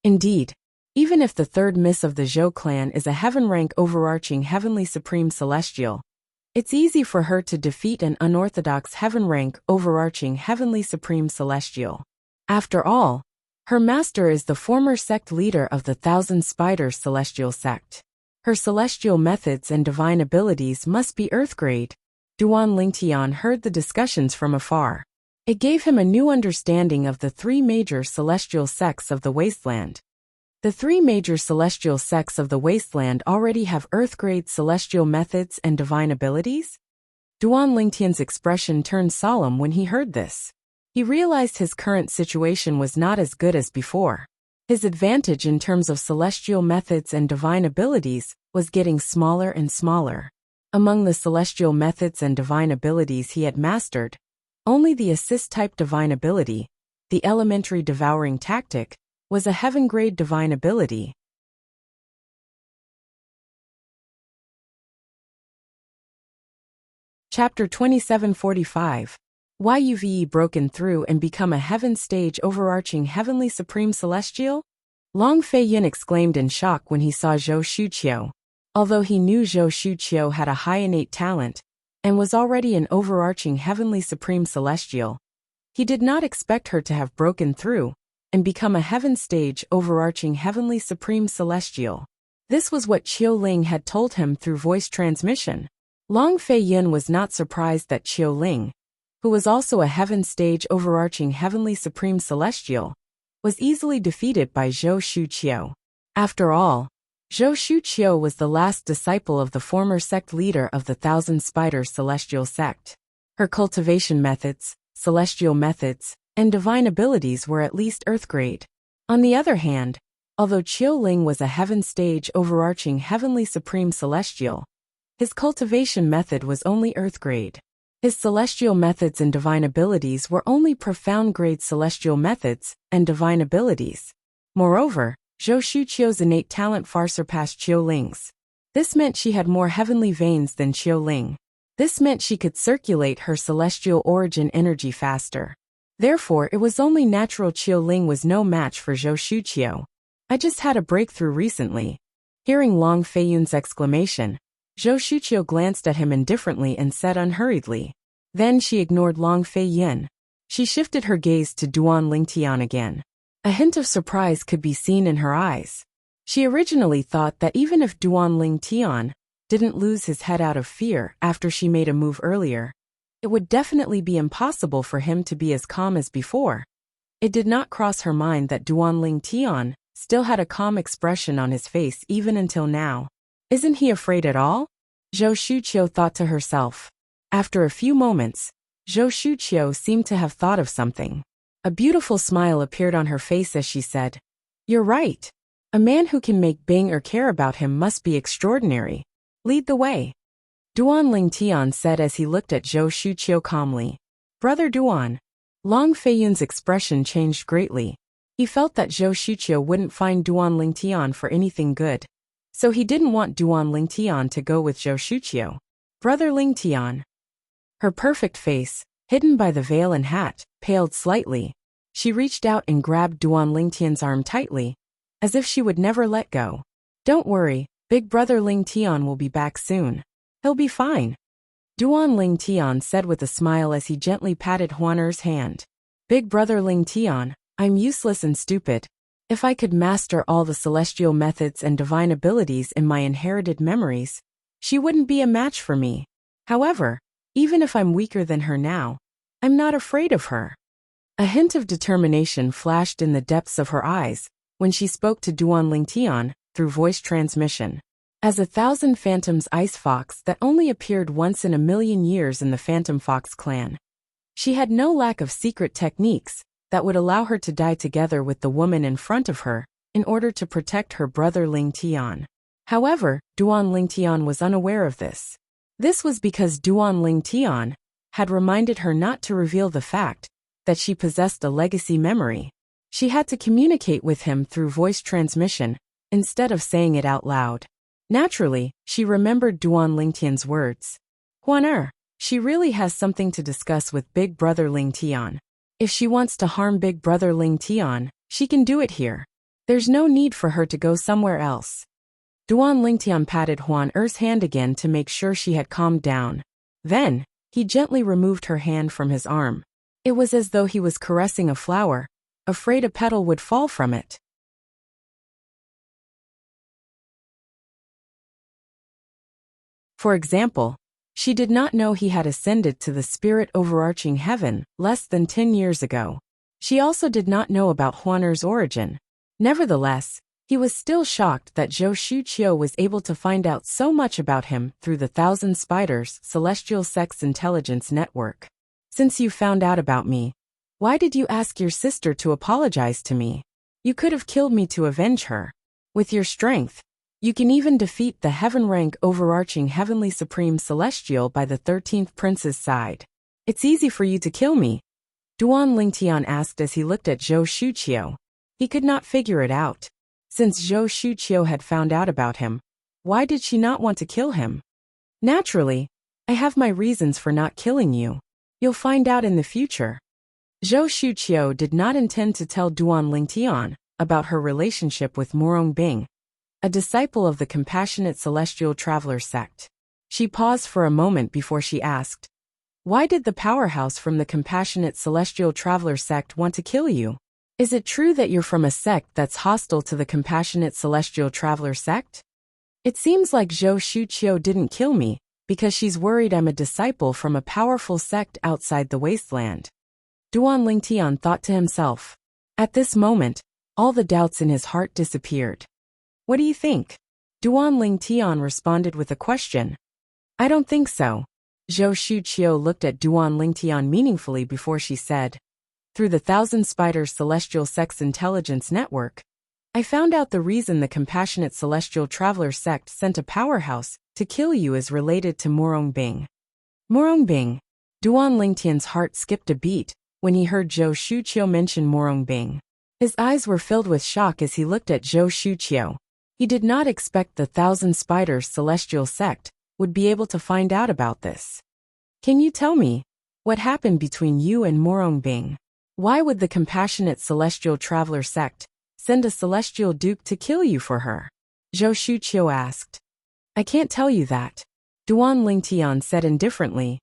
Indeed, even if the third miss of the Zhou clan is a heaven-rank overarching heavenly supreme celestial, it's easy for her to defeat an unorthodox heaven-rank overarching heavenly supreme celestial. After all, her master is the former sect leader of the Thousand Spiders celestial sect. Her celestial methods and divine abilities must be earth-grade. Duan Lingtian heard the discussions from afar. It gave him a new understanding of the three major celestial sects of the wasteland. The three major celestial sects of the wasteland already have earth-grade celestial methods and divine abilities? Duan Lingtian's expression turned solemn when he heard this. He realized his current situation was not as good as before. His advantage in terms of celestial methods and divine abilities was getting smaller and smaller. Among the celestial methods and divine abilities he had mastered, only the assist-type divine ability, the elementary devouring tactic, was a heaven-grade divine ability. Chapter 2745. Why you've broken through and become a heaven stage overarching heavenly supreme celestial? Long Fei Yin exclaimed in shock when he saw Zhou Shuqiu. Although he knew Zhou Shuqiu had a high innate talent and was already an overarching heavenly supreme celestial, he did not expect her to have broken through and become a heaven stage overarching heavenly supreme celestial. This was what Qiu Ling had told him through voice transmission. Long Fei Yin was not surprised that Qiu Ling, who was also a heaven stage overarching heavenly supreme celestial, was easily defeated by Zhou Shuqiu. After all, Zhou Shuqiu was the last disciple of the former sect leader of the Thousand Spiders celestial sect. Her cultivation methods, celestial methods, and divine abilities were at least earth-grade. On the other hand, although Qiu Ling was a heaven stage overarching heavenly supreme celestial, his cultivation method was only earth-grade. His celestial methods and divine abilities were only profound-grade celestial methods and divine abilities. Moreover, Zhou Shuqiu's innate talent far surpassed Qiu Ling's. This meant she had more heavenly veins than Qiu Ling. This meant she could circulate her celestial origin energy faster. Therefore, it was only natural Qiu Ling was no match for Zhou Shuqiu. I just had a breakthrough recently. Hearing Long Feiyun's exclamation, Zhou Shuqiu glanced at him indifferently and said unhurriedly. Then she ignored Long Feiyun. She shifted her gaze to Duan Lingtian again. A hint of surprise could be seen in her eyes. She originally thought that even if Duan Lingtian didn't lose his head out of fear after she made a move earlier, it would definitely be impossible for him to be as calm as before. It did not cross her mind that Duan Lingtian still had a calm expression on his face even until now. Isn't he afraid at all? Zhou Shuqiu thought to herself. After a few moments, Zhou Shuqiu seemed to have thought of something. A beautiful smile appeared on her face as she said, "You're right. A man who can make Bing or care about him must be extraordinary. Lead the way." Duan Lingtian said as he looked at Zhou Shuqiu calmly. "Brother Duan." Long Feiyun's expression changed greatly. He felt that Zhou Shuqiu wouldn't find Duan Lingtian for anything good. So he didn't want Duan Lingtian to go with Zhou Shuqiu. "Brother Lingtian." Her perfect face, hidden by the veil and hat, paled slightly. She reached out and grabbed Duan Lingtian's arm tightly, as if she would never let go. "Don't worry, big brother Lingtian will be back soon. He'll be fine." Duan Lingtian said with a smile as he gently patted Huaner's hand. "Big brother Lingtian, I'm useless and stupid. If I could master all the celestial methods and divine abilities in my inherited memories, she wouldn't be a match for me. However, even if I'm weaker than her now, I'm not afraid of her." A hint of determination flashed in the depths of her eyes when she spoke to Duan Lingtian through voice transmission. As a thousand phantoms ice fox that only appeared once in a million years in the Phantom Fox clan, she had no lack of secret techniques that would allow her to die together with the woman in front of her in order to protect her brother Lingtian. However, Duan Lingtian was unaware of this. This was because Duan Lingtian had reminded her not to reveal the fact that she possessed a legacy memory. She had to communicate with him through voice transmission instead of saying it out loud. Naturally, she remembered Duan Lingtian's words. "Huaner, she really has something to discuss with Big Brother Lingtian. If she wants to harm Big Brother Lingtian, she can do it here. There's no need for her to go somewhere else." Duan Lingtian patted Huaner's hand again to make sure she had calmed down. Then, he gently removed her hand from his arm. It was as though he was caressing a flower, afraid a petal would fall from it. For example, she did not know he had ascended to the spirit overarching heaven less than 10 years ago. She also did not know about Huaner's origin. Nevertheless, he was still shocked that Zhou Shuqiu was able to find out so much about him through the Thousand Spiders Celestial Sex Intelligence Network. "Since you found out about me, why did you ask your sister to apologize to me? You could have killed me to avenge her. With your strength, you can even defeat the heaven-rank overarching heavenly supreme celestial by the 13th prince's side. It's easy for you to kill me." Duan Lingtian asked as he looked at Zhou Shuqiu. He could not figure it out. Since Zhou Shuqiu had found out about him, why did she not want to kill him? "Naturally, I have my reasons for not killing you. You'll find out in the future." Zhou Shuqiu did not intend to tell Duan Lingtian about her relationship with Morong Bing, a disciple of the Compassionate Celestial Traveler sect. She paused for a moment before she asked, "Why did the powerhouse from the Compassionate Celestial Traveler sect want to kill you? Is it true that you're from a sect that's hostile to the Compassionate Celestial Traveler sect?" It seems like Zhou Shuqiu didn't kill me because she's worried I'm a disciple from a powerful sect outside the wasteland. Duan Lingtian thought to himself. At this moment, all the doubts in his heart disappeared. "What do you think?" Duan Lingtian responded with a question. "I don't think so." Zhou Shuqiu looked at Duan Lingtian meaningfully before she said, "Through the Thousand Spiders Celestial Sex Intelligence Network, I found out the reason the Compassionate Celestial Traveler sect sent a powerhouse to kill you is related to Morong Bing." Morong Bing. Duan Lingtian's heart skipped a beat when he heard Zhou Shuqiu mention Morong Bing. His eyes were filled with shock as he looked at Zhou Shuqiu. He did not expect the Thousand Spiders celestial sect would be able to find out about this. Can you tell me what happened between you and Morongbing? Why would the compassionate celestial traveler sect send a celestial duke to kill you for her? Zhou Shuqiu asked. I can't tell you that, Duan Lingtian said indifferently.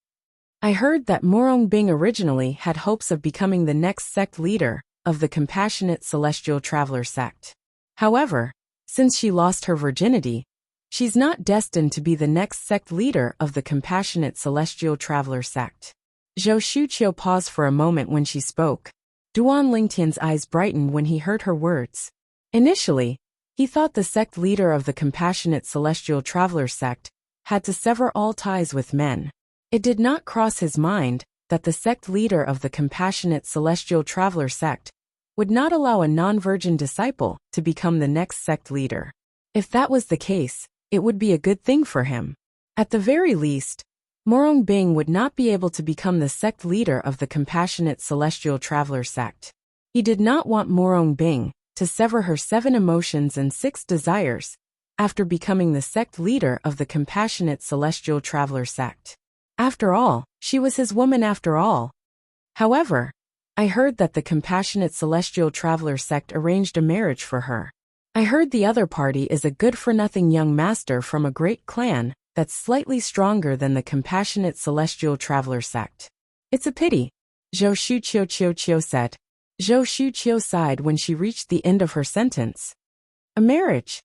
I heard that Morongbing originally had hopes of becoming the next sect leader of the compassionate celestial traveler sect. However, since she lost her virginity, she's not destined to be the next sect leader of the compassionate celestial traveler sect. Zhou Shuqiu paused for a moment when she spoke. Duan Lingtian's eyes brightened when he heard her words. Initially, he thought the sect leader of the compassionate celestial traveler sect had to sever all ties with men. It did not cross his mind that the sect leader of the compassionate celestial traveler sect would not allow a non-virgin disciple to become the next sect leader. If that was the case, it would be a good thing for him. At the very least, Morongbing would not be able to become the sect leader of the compassionate celestial traveler sect. He did not want Morongbing to sever her 7 emotions and 6 desires after becoming the sect leader of the compassionate celestial traveler sect. After all, she was his woman after all. However, I heard that the compassionate celestial traveler sect arranged a marriage for her. I heard the other party is a good-for-nothing young master from a great clan that's slightly stronger than the compassionate celestial traveler sect. It's a pity, Zhou Shuqiu said. Zhou Shuqiu sighed when she reached the end of her sentence. A marriage?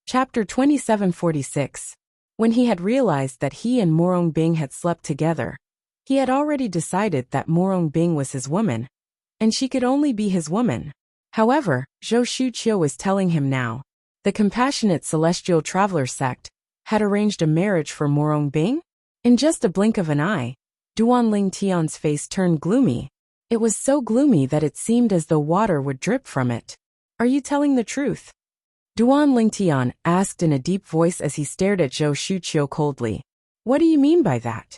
Chapter 2746. When he had realized that he and Morongbing had slept together, he had already decided that Morongbing was his woman, and she could only be his woman. However, Zhou Shuqiu was telling him now. The compassionate celestial traveler sect had arranged a marriage for Morongbing? In just a blink of an eye, Duan Lingtian's face turned gloomy. It was so gloomy that it seemed as though water would drip from it. Are you telling the truth? Duan Lingtian asked in a deep voice as he stared at Zhou Shuqiu coldly. What do you mean by that?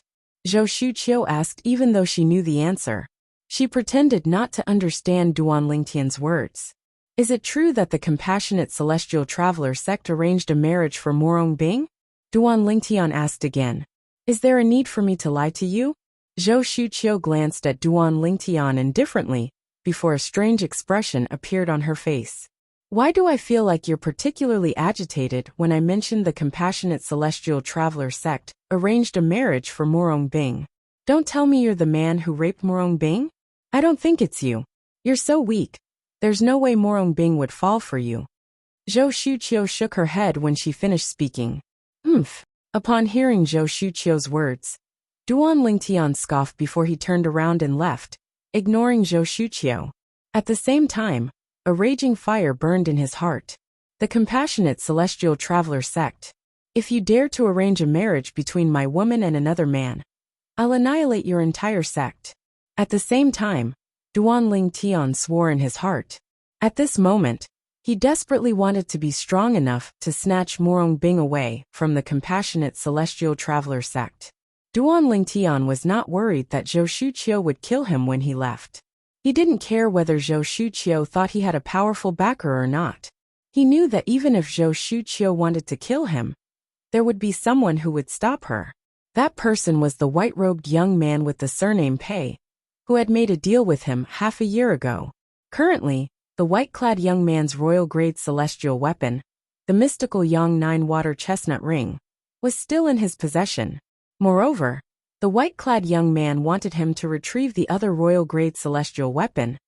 Zhou Shuqiu asked even though she knew the answer. She pretended not to understand Duan Lingtian's words. Is it true that the compassionate celestial traveler sect arranged a marriage for Morongbing? Duan Lingtian asked again. Is there a need for me to lie to you? Zhou Shuqiu glanced at Duan Lingtian indifferently before a strange expression appeared on her face. Why do I feel like you're particularly agitated when I mentioned the compassionate celestial traveler sect arranged a marriage for Morongbing? Don't tell me you're the man who raped Morongbing? I don't think it's you. You're so weak. There's no way Morongbing would fall for you. Zhou Shuqiu shook her head when she finished speaking. Humph. Upon hearing Zhou Shuqiu's words, Duan Lingtian scoffed before he turned around and left, ignoring Zhou Shuqiu. At the same time, a raging fire burned in his heart. The compassionate celestial traveler sect. If you dare to arrange a marriage between my woman and another man, I'll annihilate your entire sect. At the same time, Duan Lingtian swore in his heart. At this moment, he desperately wanted to be strong enough to snatch Morongbing away from the compassionate celestial traveler sect. Duan Lingtian was not worried that Zhou Shuqiu would kill him when he left. He didn't care whether Zhou Shuqiu thought he had a powerful backer or not. He knew that even if Zhou Shuqiu wanted to kill him, there would be someone who would stop her. That person was the white-robed young man with the surname Pei, who had made a deal with him half a year ago. Currently, the white-clad young man's royal-grade celestial weapon, the mystical Yang 9 water chestnut ring, was still in his possession. Moreover, the white-clad young man wanted him to retrieve the other royal-grade celestial weapon,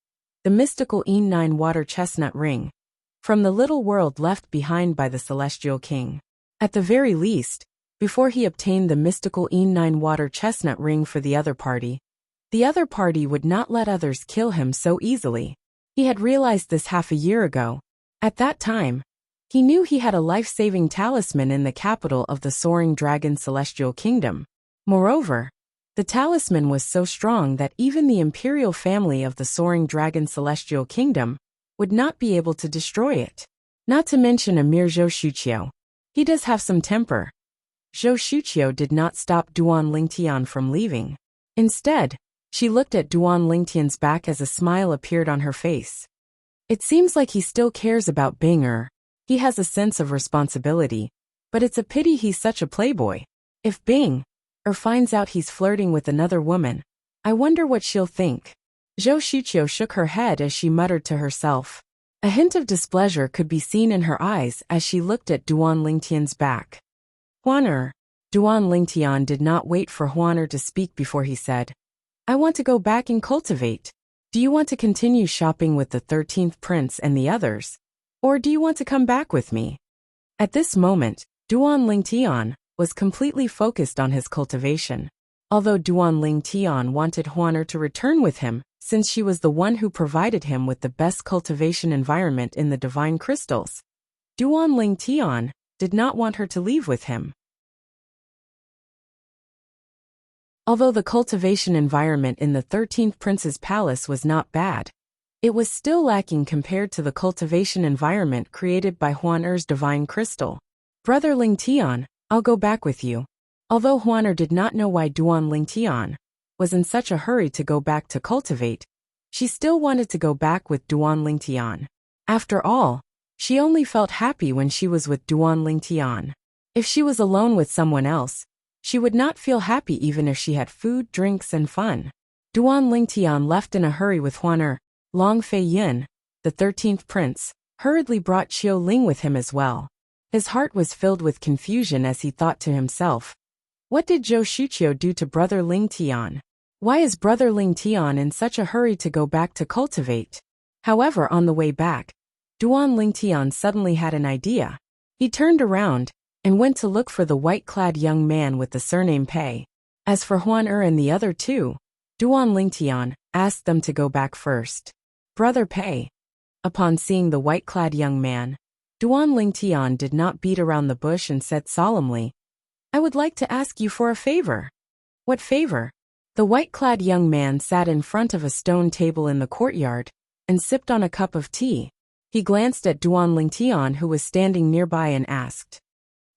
the mystical Yin 9 water chestnut ring, from the little world left behind by the celestial king. At the very least, before he obtained the mystical Yin 9 water chestnut ring for the other party would not let others kill him so easily. He had realized this half a year ago. At that time, he knew he had a life-saving talisman in the capital of the Soaring Dragon Celestial Kingdom. Moreover, the talisman was so strong that even the imperial family of the Soaring Dragon Celestial Kingdom would not be able to destroy it. Not to mention a mere Zhou Shuqiu. He does have some temper. Zhou Shuqiu did not stop Duan Lingtian from leaving. Instead, she looked at Duan Lingtian's back as a smile appeared on her face. It seems like he still cares about Bing. He has a sense of responsibility, but it's a pity he's such a playboy. If Bing finds out he's flirting with another woman, I wonder what she'll think. Zhou Shuqiu shook her head as she muttered to herself. A hint of displeasure could be seen in her eyes as she looked at Duan Lingtian's back. Huan Duan Lingtian did not wait for Huan to speak before he said, I want to go back and cultivate. Do you want to continue shopping with the 13th prince and the others? Or do you want to come back with me? At this moment, Duan Lingtian was completely focused on his cultivation. Although Duan Lingtian wanted Huan to return with him, since she was the one who provided him with the best cultivation environment in the divine crystals, Duan Lingtian did not want her to leave with him. Although the cultivation environment in the 13th Prince's palace was not bad, it was still lacking compared to the cultivation environment created by Huan divine crystal. Brother Lingtian, I'll go back with you. Although Huan did not know why Duan Lingtian was in such a hurry to go back to cultivate, she still wanted to go back with Duan Lingtian. After all, she only felt happy when she was with Duan Lingtian. If she was alone with someone else, she would not feel happy even if she had food, drinks, and fun. Duan Lingtian left in a hurry with Huan. Long Fei Yin, the 13th prince, hurriedly brought Qiu Ling with him as well. His heart was filled with confusion as he thought to himself, what did Zhou Shuqiu do to Brother Lingtian? Why is Brother Lingtian in such a hurry to go back to cultivate? However, on the way back, Duan Lingtian suddenly had an idea. He turned around and went to look for the white-clad young man with the surname Pei. As for Huan and the other two, Duan Lingtian asked them to go back first. Brother Pei. Upon seeing the white-clad young man, Duan Lingtian did not beat around the bush and said solemnly, I would like to ask you for a favor. What favor? The white-clad young man sat in front of a stone table in the courtyard and sipped on a cup of tea. He glanced at Duan Lingtian, who was standing nearby, and asked,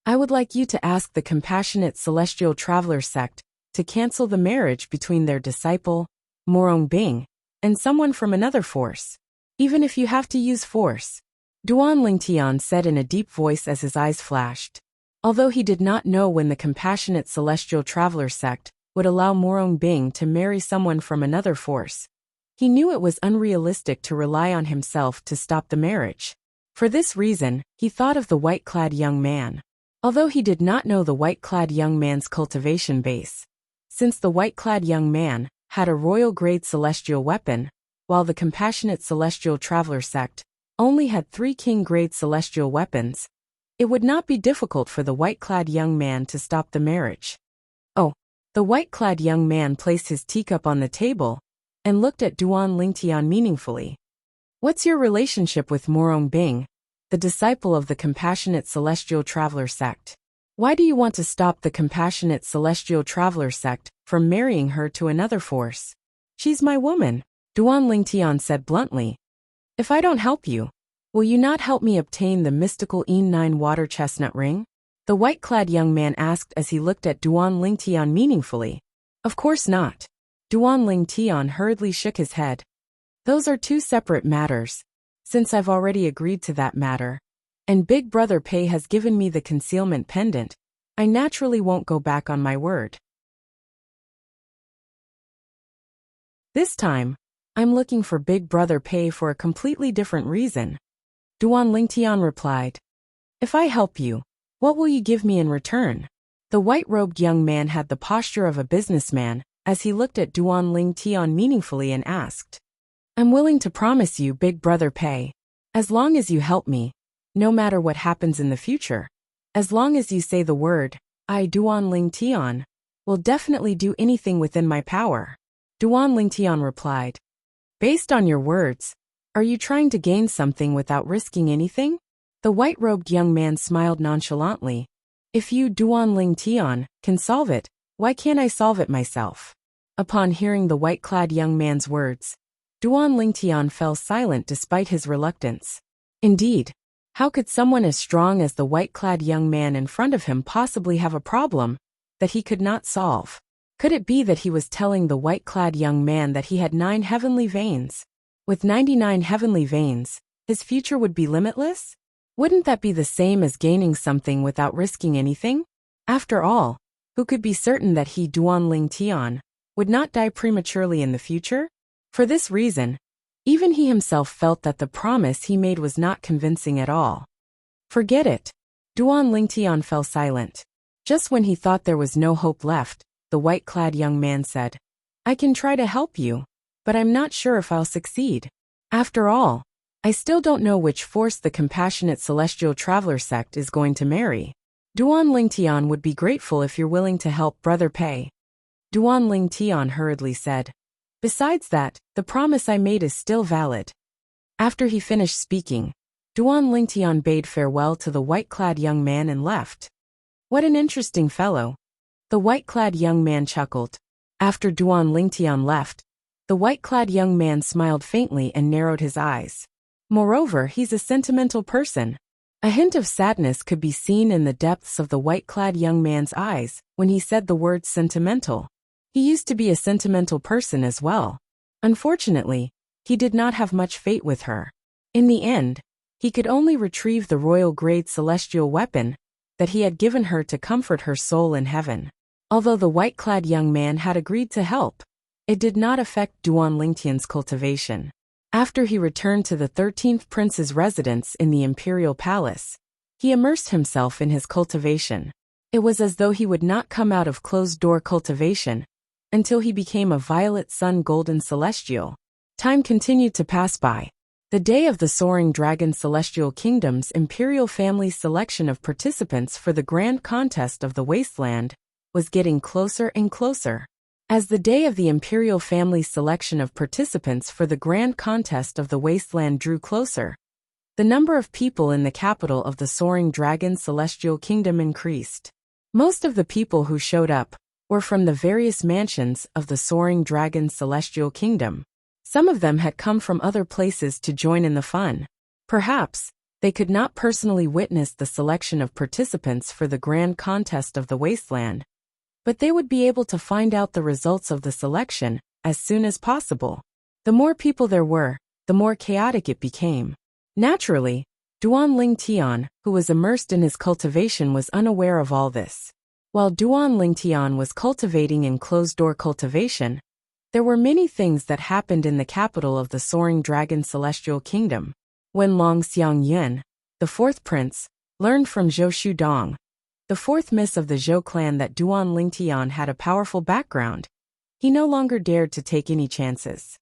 I would like you to ask the compassionate celestial traveler sect to cancel the marriage between their disciple, Morong Bing, and someone from another force. Even if you have to use force. Duan Lingtian said in a deep voice as his eyes flashed. Although he did not know when the compassionate celestial traveler sect would allow Morong Bing to marry someone from another force, he knew it was unrealistic to rely on himself to stop the marriage. For this reason, he thought of the white-clad young man. Although he did not know the white-clad young man's cultivation base, since the white-clad young man had a royal-grade celestial weapon, while the compassionate celestial traveler sect only had 3 king-grade celestial weapons, it would not be difficult for the white-clad young man to stop the marriage. Oh, the white-clad young man placed his teacup on the table and looked at Duan Lingtian meaningfully. What's your relationship with Morong Bing, the disciple of the compassionate celestial traveler sect? Why do you want to stop the compassionate celestial traveler sect from marrying her to another force? She's my woman, Duan Lingtian said bluntly. If I don't help you, will you not help me obtain the mystical E9 water chestnut ring? The white-clad young man asked as he looked at Duan Lingtian meaningfully. Of course not. Duan Lingtian hurriedly shook his head. Those are 2 separate matters. Since I've already agreed to that matter, and Big Brother Pei has given me the concealment pendant, I naturally won't go back on my word. This time, I'm looking for Big Brother Pei for a completely different reason. Duan Lingtian replied. If I help you, what will you give me in return? The white-robed young man had the posture of a businessman as he looked at Duan Lingtian meaningfully and asked, I'm willing to promise you, Big Brother Pei, as long as you help me, no matter what happens in the future, as long as you say the word, I, Duan Lingtian, will definitely do anything within my power. Duan Lingtian replied. Based on your words, are you trying to gain something without risking anything? The white-robed young man smiled nonchalantly. If you, Duan Lingtian, can solve it, why can't I solve it myself? Upon hearing the white-clad young man's words, Duan Lingtian fell silent despite his reluctance. Indeed, How could someone as strong as the white-clad young man in front of him possibly have a problem that he could not solve? Could it be that he was telling the white-clad young man that he had 9 heavenly veins? With 99 heavenly veins, his future would be limitless? Wouldn't that be the same as gaining something without risking anything? After all, who could be certain that he, Duanling Tian, would not die prematurely in the future? For this reason, even he himself felt that the promise he made was not convincing at all. Forget it. Duanling Tian fell silent. Just when he thought there was no hope left, the white-clad young man said, "I can try to help you, but I'm not sure if I'll succeed. After all, I still don't know which force the compassionate celestial traveler sect is going to marry. Duanling Tian would be grateful if you're willing to help Brother Pei." Duanling Tian hurriedly said, "Besides that, the promise I made is still valid." After he finished speaking, Duanling Tian bade farewell to the white-clad young man and left. "What an interesting fellow." The white-clad young man chuckled. After Duanling Tian left, the white-clad young man smiled faintly and narrowed his eyes. Moreover, he's a sentimental person. A hint of sadness could be seen in the depths of the white-clad young man's eyes when he said the word sentimental. He used to be a sentimental person as well. Unfortunately, he did not have much fate with her. In the end, he could only retrieve the royal-grade celestial weapon that he had given her to comfort her soul in heaven. Although the white-clad young man had agreed to help, it did not affect Duanling Tian's cultivation. After he returned to the 13th prince's residence in the imperial palace, he immersed himself in his cultivation. It was as though he would not come out of closed-door cultivation until he became a violet sun golden celestial. Time continued to pass by. The day of the Soaring Dragon Celestial Kingdom's imperial family's selection of participants for the grand contest of the wasteland was getting closer and closer. As the day of the imperial family's selection of participants for the grand contest of the wasteland drew closer, the number of people in the capital of the Soaring Dragon Celestial Kingdom increased. Most of the people who showed up were from the various mansions of the Soaring Dragon Celestial Kingdom. Some of them had come from other places to join in the fun. Perhaps they could not personally witness the selection of participants for the grand contest of the wasteland, but they would be able to find out the results of the selection as soon as possible. The more people there were, the more chaotic it became. Naturally, Duanling Tian, who was immersed in his cultivation, was unaware of all this. While Duanling Tian was cultivating in closed-door cultivation, there were many things that happened in the capital of the Soaring Dragon Celestial Kingdom. When Long Xiangyuan, the 4th prince, learned from Zhou Shudong, the 4th miss of the Zhou clan, that Duanling Tian had a powerful background, he no longer dared to take any chances.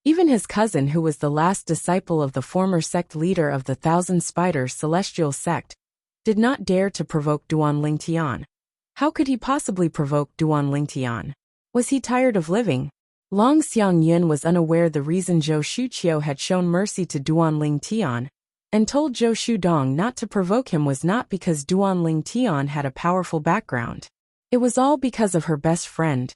Even his cousin, who was the last disciple of the former sect leader of the Thousand Spiders Celestial Sect, did not dare to provoke Duanling Tian. How could he possibly provoke Duanling Tian? Was he tired of living? Long Xiangyun was unaware the reason Zhou Shuqiu had shown mercy to Duanling Tian and told Zhou Shudong not to provoke him was not because Duanling Tian had a powerful background. It was all because of her best friend.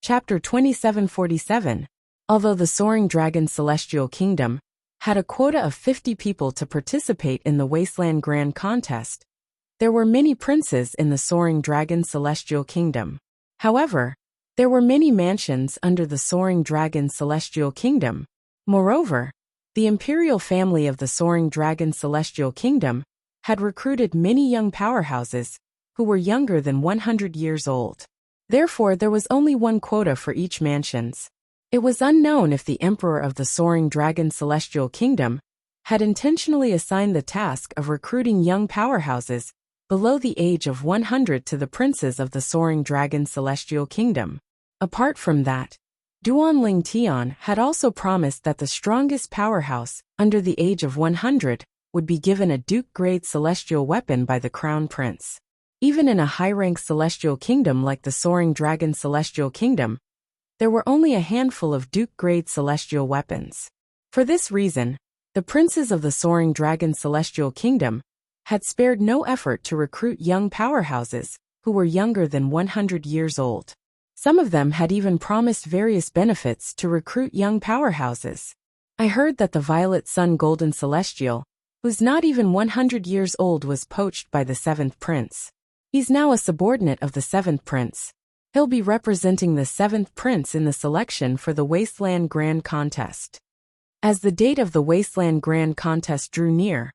Chapter 2747. Although the Soaring Dragon Celestial Kingdom had a quota of 50 people to participate in the Wasteland Grand Contest, there were many princes in the Soaring Dragon Celestial Kingdom. However, there were many mansions under the Soaring Dragon Celestial Kingdom. Moreover, the imperial family of the Soaring Dragon Celestial Kingdom had recruited many young powerhouses who were younger than 100 years old. Therefore, there was only one quota for each mansions. It was unknown if the Emperor of the Soaring Dragon Celestial Kingdom had intentionally assigned the task of recruiting young powerhouses below the age of 100 to the princes of the Soaring Dragon Celestial Kingdom. Apart from that, Duanling Tian had also promised that the strongest powerhouse under the age of 100 would be given a Duke-grade celestial weapon by the Crown Prince. Even in a high-rank celestial kingdom like the Soaring Dragon Celestial Kingdom, there were only a handful of Duke-grade celestial weapons. For this reason, the princes of the Soaring Dragon Celestial Kingdom had spared no effort to recruit young powerhouses who were younger than 100 years old. Some of them had even promised various benefits to recruit young powerhouses. I heard that the Violet Sun Golden Celestial, who's not even 100 years old, was poached by the 7th Prince. He's now a subordinate of the 7th Prince. He'll be representing the 7th Prince in the selection for the Wasteland Grand Contest. As the date of the Wasteland Grand Contest drew near,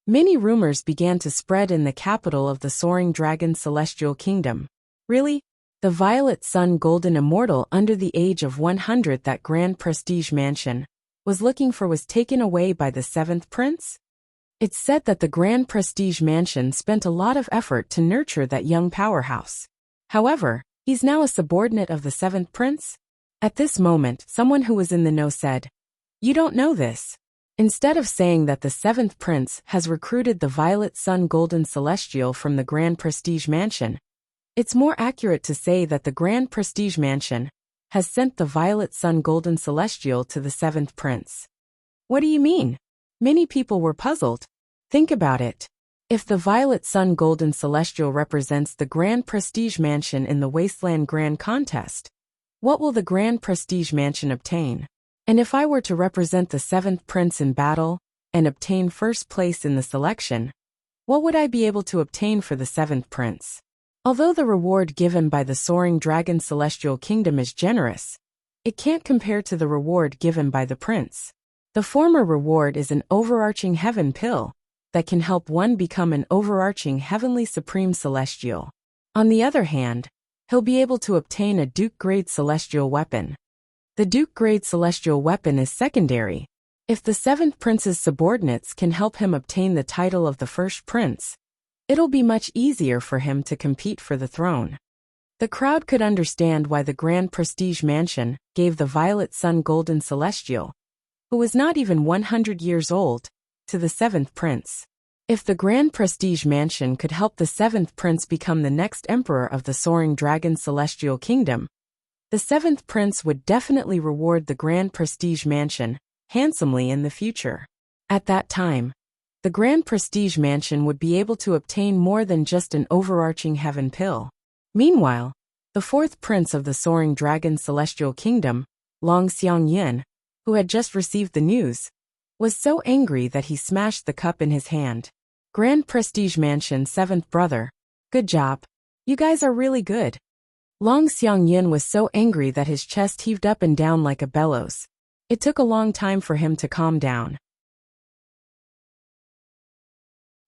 many rumors began to spread in the capital of the Soaring Dragon Celestial Kingdom. Really? The Violet Sun Golden Immortal under the age of 100 that Grand Prestige Mansion was looking for was taken away by the 7th Prince? It's said that the Grand Prestige Mansion spent a lot of effort to nurture that young powerhouse. However, he's now a subordinate of the 7th Prince? At this moment, someone who was in the know said, "You don't know this." Instead of saying that the 7th Prince has recruited the Violet Sun Golden Celestial from the Grand Prestige Mansion, it's more accurate to say that the Grand Prestige Mansion has sent the Violet Sun Golden Celestial to the 7th Prince. What do you mean? Many people were puzzled. Think about it. If the Violet Sun Golden Celestial represents the Grand Prestige Mansion in the Wasteland Grand Contest, what will the Grand Prestige Mansion obtain? And if I were to represent the 7th Prince in battle and obtain first place in the selection, what would I be able to obtain for the 7th Prince? Although the reward given by the Soaring Dragon Celestial Kingdom is generous, it can't compare to the reward given by the Prince. The former reward is an overarching heaven pill that can help one become an overarching heavenly supreme celestial. On the other hand, he'll be able to obtain a Duke-grade celestial weapon. The Duke-grade celestial weapon is secondary. If the 7th Prince's subordinates can help him obtain the title of the first prince, it'll be much easier for him to compete for the throne. The crowd could understand why the Grand Prestige Mansion gave the Violet Sun Golden Celestial, who was not even 100 years old, to the 7th Prince. If the Grand Prestige Mansion could help the 7th Prince become the next emperor of the Soaring Dragon Celestial Kingdom, the 7th Prince would definitely reward the Grand Prestige Mansion handsomely in the future. At that time, the Grand Prestige Mansion would be able to obtain more than just an overarching heaven pill. Meanwhile, the 4th Prince of the Soaring Dragon Celestial Kingdom, Long Xiangyin, who had just received the news, was so angry that he smashed the cup in his hand. Grand Prestige Mansion 7th brother, good job. You guys are really good. Long Xiangyin was so angry that his chest heaved up and down like a bellows. It took a long time for him to calm down.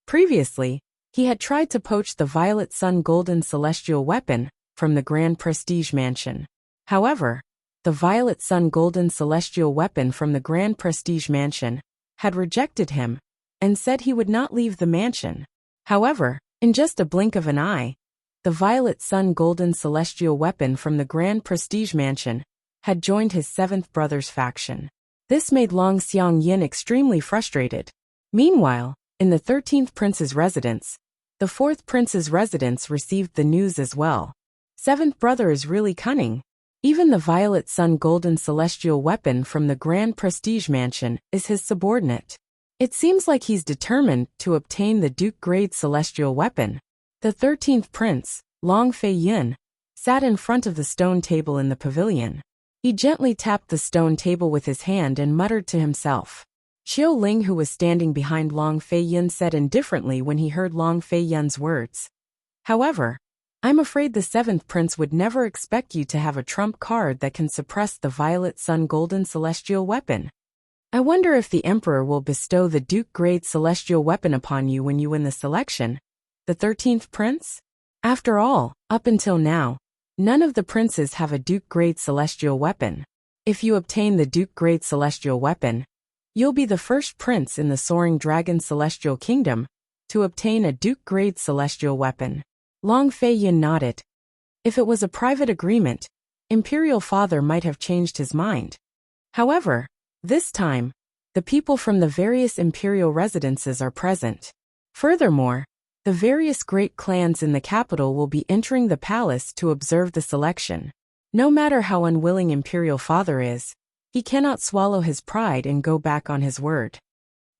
Previously, he had tried to poach the Violet Sun Golden Celestial weapon from the Grand Prestige Mansion. However, the Violet Sun Golden Celestial weapon from the Grand Prestige Mansion had rejected him and said he would not leave the mansion. However, in just a blink of an eye, the Violet Sun Golden Celestial weapon from the Grand Prestige Mansion had joined his 7th brother's faction. This made Long Xiangyin extremely frustrated. Meanwhile, in the 13th Prince's residence, the 4th Prince's residence received the news as well. 7th brother is really cunning. Even the Violet Sun Golden Celestial weapon from the Grand Prestige Mansion is his subordinate. It seems like he's determined to obtain the Duke-grade celestial weapon. The 13th Prince, Long Fei-yin, sat in front of the stone table in the pavilion. He gently tapped the stone table with his hand and muttered to himself. Qiu Ling, who was standing behind Long Fei-yin, said indifferently when he heard Long Fei-yin's words. However, I'm afraid the 7th Prince would never expect you to have a trump card that can suppress the Violet Sun Golden Celestial weapon. I wonder if the Emperor will bestow the Duke-grade celestial weapon upon you when you win the selection. The 13th Prince? After all, up until now, none of the princes have a Duke-grade celestial weapon. If you obtain the Duke-grade celestial weapon, you'll be the first prince in the Soaring Dragon Celestial Kingdom to obtain a Duke-grade celestial weapon. Long Fei-yin nodded. If it was a private agreement, Imperial Father might have changed his mind. However, this time, the people from the various imperial residences are present. Furthermore, the various great clans in the capital will be entering the palace to observe the selection. No matter how unwilling Imperial Father is, he cannot swallow his pride and go back on his word.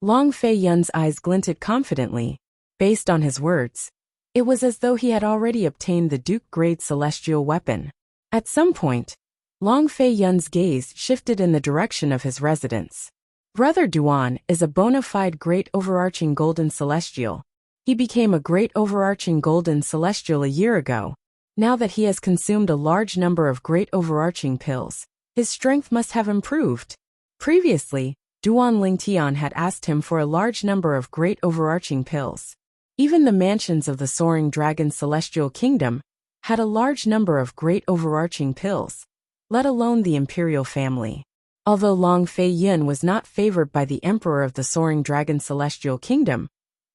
Long Fei-yin's eyes glinted confidently. Based on his words, it was as though he had already obtained the Duke-grade celestial weapon. At some point, Long Fei Yun's gaze shifted in the direction of his residence. Brother Duan is a bona fide great overarching golden celestial. He became a great overarching golden celestial a year ago. Now that he has consumed a large number of great overarching pills, his strength must have improved. Previously, Duan Lingtian had asked him for a large number of great overarching pills. Even the mansions of the Soaring Dragon Celestial Kingdom had a large number of great overarching pills, let alone the imperial family. Although Long Fei Yun was not favored by the Emperor of the Soaring Dragon Celestial Kingdom,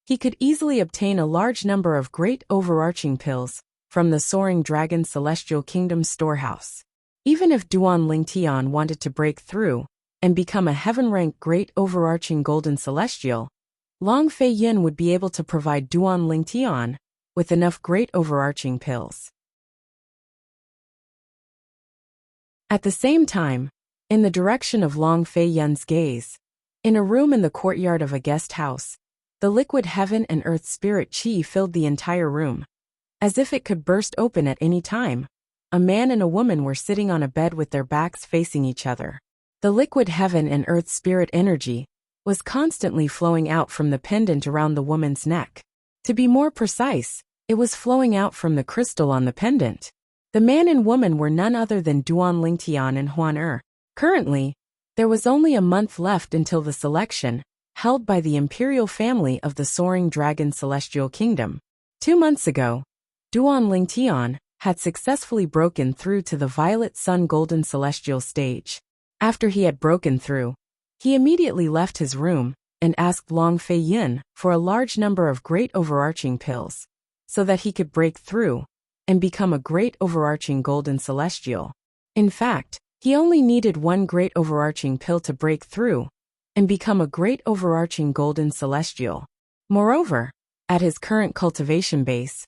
he could easily obtain a large number of great overarching pills from the Soaring Dragon Celestial Kingdom storehouse. Even if Duan Lingtian wanted to break through and become a heaven-ranked great overarching golden celestial, Long Fei Yun would be able to provide Duan Lingtian with enough great overarching pills. At the same time, in the direction of Long Fei Yun's gaze, in a room in the courtyard of a guest house, the liquid heaven and earth spirit chi filled the entire room. As if it could burst open at any time, a man and a woman were sitting on a bed with their backs facing each other. The liquid heaven and earth spirit energy was constantly flowing out from the pendant around the woman's neck. To be more precise, it was flowing out from the crystal on the pendant. The man and woman were none other than Duan Lingtian and Huan Er. Currently, there was only a month left until the selection, held by the imperial family of the Soaring Dragon Celestial Kingdom. 2 months ago, Duan Lingtian had successfully broken through to the Violet Sun Golden Celestial stage. After he had broken through, he immediately left his room and asked Long Fei Yun for a large number of great overarching pills, so that he could break through and become a great overarching golden celestial. In fact, he only needed one great overarching pill to break through and become a great overarching golden celestial. Moreover, at his current cultivation base,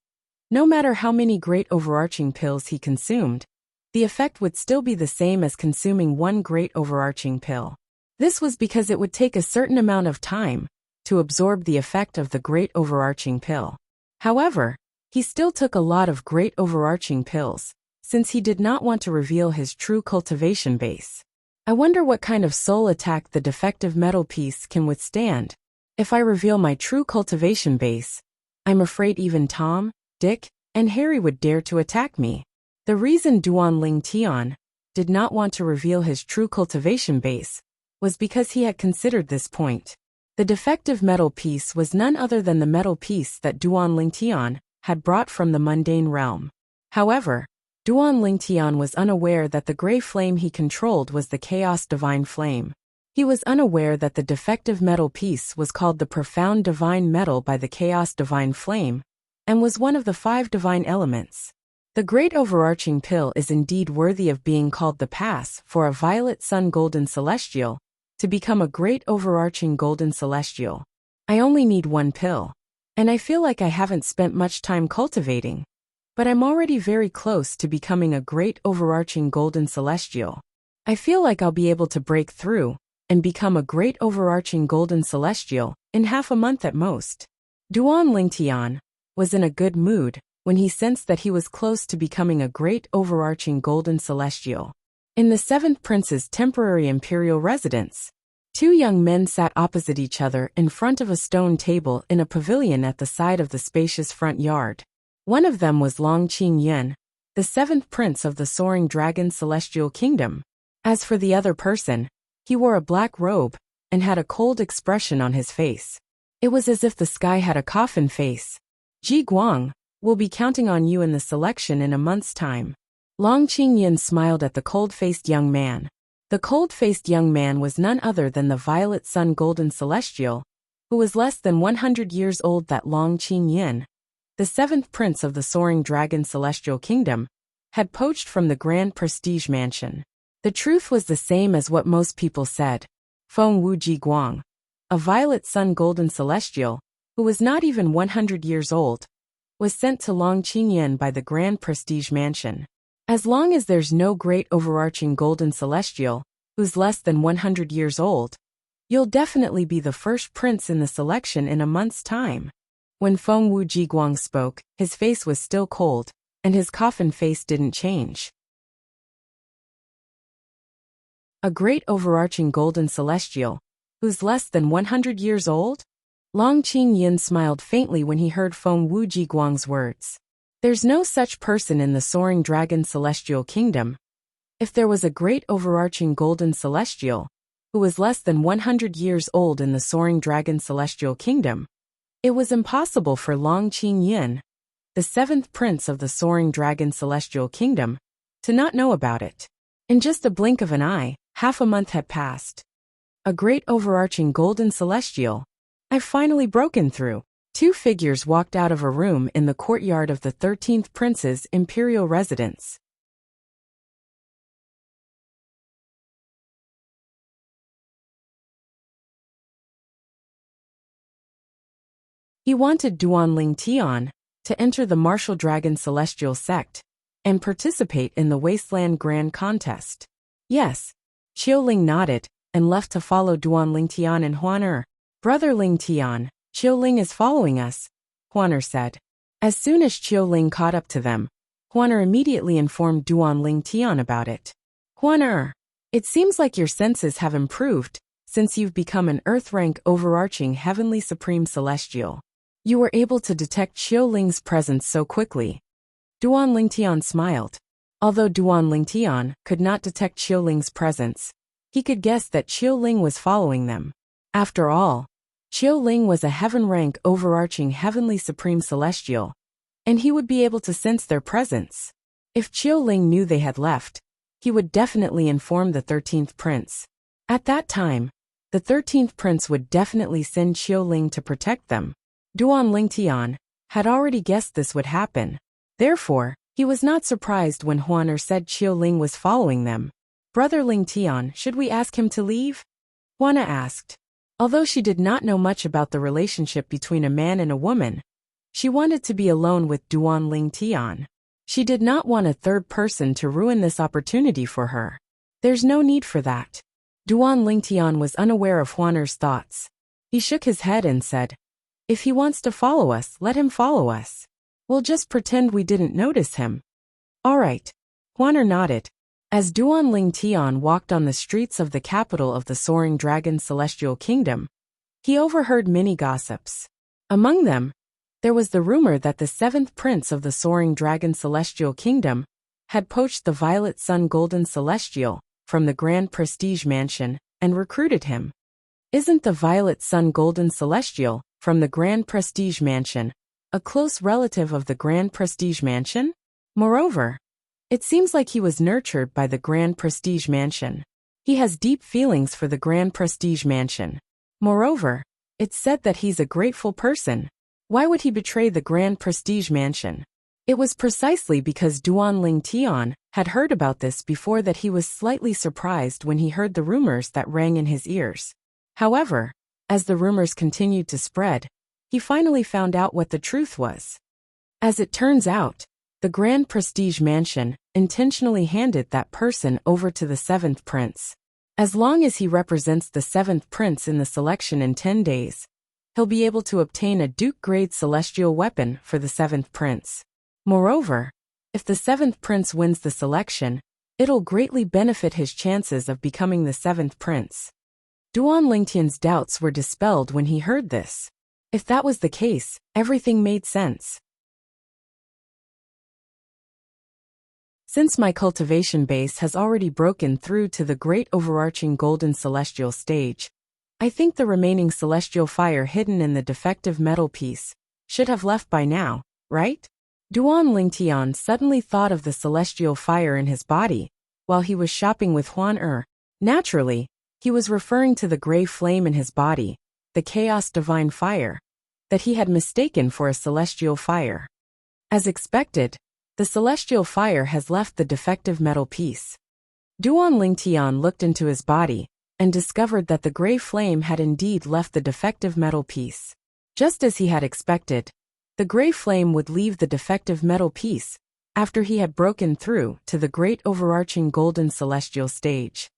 no matter how many great overarching pills he consumed, the effect would still be the same as consuming one great overarching pill. This was because it would take a certain amount of time to absorb the effect of the great overarching pill. However, he still took a lot of great overarching pills, since he did not want to reveal his true cultivation base. I wonder what kind of soul attack the defective metal piece can withstand. If I reveal my true cultivation base, I'm afraid even Tom, Dick, and Harry would dare to attack me. The reason Duan Lingtian did not want to reveal his true cultivation base was because he had considered this point. The defective metal piece was none other than the metal piece that Duan Lingtian had brought from the mundane realm. However, Duan Lingtian was unaware that the gray flame he controlled was the Chaos Divine Flame. He was unaware that the defective metal piece was called the Profound Divine Metal by the Chaos Divine Flame, and was one of the 5 divine elements. The great overarching pill is indeed worthy of being called the pass for a Violet Sun Golden Celestial to become a great overarching golden celestial. I only need one pill, and I feel like I haven't spent much time cultivating, but I'm already very close to becoming a great overarching golden celestial. I feel like I'll be able to break through and become a great overarching golden celestial in half a month at most. Duan Lingtian was in a good mood when he sensed that he was close to becoming a great overarching golden celestial. In the 7th Prince's temporary imperial residence, 2 young men sat opposite each other in front of a stone table in a pavilion at the side of the spacious front yard. One of them was Long Qingyun, the 7th Prince of the Soaring Dragon Celestial Kingdom. As for the other person, he wore a black robe and had a cold expression on his face. It was as if the sky had a coffin face. Ji Guang, we'll be counting on you in the selection in a month's time. Long Qingyun smiled at the cold-faced young man. The cold-faced young man was none other than the Violet Sun Golden Celestial, who was less than 100 years old. That Long Qingyun, the 7th Prince of the Soaring Dragon Celestial Kingdom, had poached from the Grand Prestige Mansion. The truth was the same as what most people said. Feng Wu Ji Guang, a Violet Sun Golden Celestial, who was not even 100 years old, was sent to Long Qingyun by the Grand Prestige Mansion. As long as there's no great overarching golden celestial who's less than 100 years old, you'll definitely be the first prince in the selection in a month's time. When Feng Wu Ji Guang spoke, his face was still cold, and his coffin face didn't change. A great overarching golden celestial, who's less than 100 years old? Long Qingyin smiled faintly when he heard Feng Wujiguang's words. There's no such person in the Soaring Dragon Celestial Kingdom. If there was a great overarching golden celestial, who was less than 100 years old in the Soaring Dragon Celestial Kingdom, it was impossible for Long Qingyin, the seventh prince of the Soaring Dragon Celestial Kingdom, to not know about it. In just a blink of an eye, half a month had passed. A great overarching golden celestial. I've finally broken through. Two figures walked out of a room in the courtyard of the 13th prince's imperial residence. He wanted Duanling Tian to enter the Martial Dragon Celestial Sect and participate in the Wasteland Grand Contest. Yes, Qiuling nodded and left to follow Duanling Tian and Huaner. Brother Ling Tian, Qiuling is following us, Huaner said. As soon as Qiuling caught up to them, Huaner immediately informed Duanling Tian about it. Huaner, it seems like your senses have improved since you've become an Earth-rank overarching Heavenly Supreme Celestial. You were able to detect Qiuling's presence so quickly. Duanling Tian smiled. Although Duanling Tian could not detect Qiuling's presence, he could guess that Qiuling was following them. After all, Qiuling was a heaven-rank overarching Heavenly Supreme Celestial, and he would be able to sense their presence. If Qiuling knew they had left, he would definitely inform the 13th prince. At that time, the 13th prince would definitely send Qiuling to protect them. Duanling Tian had already guessed this would happen. Therefore, he was not surprised when Huaner said Qiuling was following them. Brother Ling Tian, should we ask him to leave? Huana asked. Although she did not know much about the relationship between a man and a woman, she wanted to be alone with Duanling Tian. She did not want a third person to ruin this opportunity for her. There's no need for that. Duanling Tian was unaware of Huaner's thoughts. He shook his head and said, if he wants to follow us, let him follow us. We'll just pretend we didn't notice him. All right. Huaner nodded. As Duanling Tian walked on the streets of the capital of the Soaring Dragon Celestial Kingdom, he overheard many gossips. Among them, there was the rumor that the seventh prince of the Soaring Dragon Celestial Kingdom had poached the Violet Sun Golden Celestial from the Grand Prestige Mansion and recruited him. Isn't the Violet Sun Golden Celestial from the Grand Prestige Mansion a close relative of the Grand Prestige Mansion? Moreover, it seems like he was nurtured by the Grand Prestige Mansion. He has deep feelings for the Grand Prestige Mansion. Moreover, it's said that he's a grateful person. Why would he betray the Grand Prestige Mansion? It was precisely because Duanling Tian had heard about this before that he was slightly surprised when he heard the rumors that rang in his ears. However, as the rumors continued to spread, he finally found out what the truth was. As it turns out, the Grand Prestige Mansion intentionally handed that person over to the seventh prince. As long as he represents the seventh prince in the selection in 10 days, he'll be able to obtain a Duke-grade celestial weapon for the seventh prince. Moreover, if the seventh prince wins the selection, it'll greatly benefit his chances of becoming the seventh prince. Duanling Tian's doubts were dispelled when he heard this. If that was the case, everything made sense. Since my cultivation base has already broken through to the great overarching golden celestial stage, I think the remaining celestial fire hidden in the defective metal piece should have left by now, right? Duanling Tian suddenly thought of the celestial fire in his body while he was shopping with Huaner. Naturally, he was referring to the gray flame in his body, the chaos divine fire, that he had mistaken for a celestial fire. As expected, the celestial fire has left the defective metal piece. Duanling Tian looked into his body and discovered that the gray flame had indeed left the defective metal piece. Just as he had expected, the gray flame would leave the defective metal piece after he had broken through to the great overarching golden celestial stage.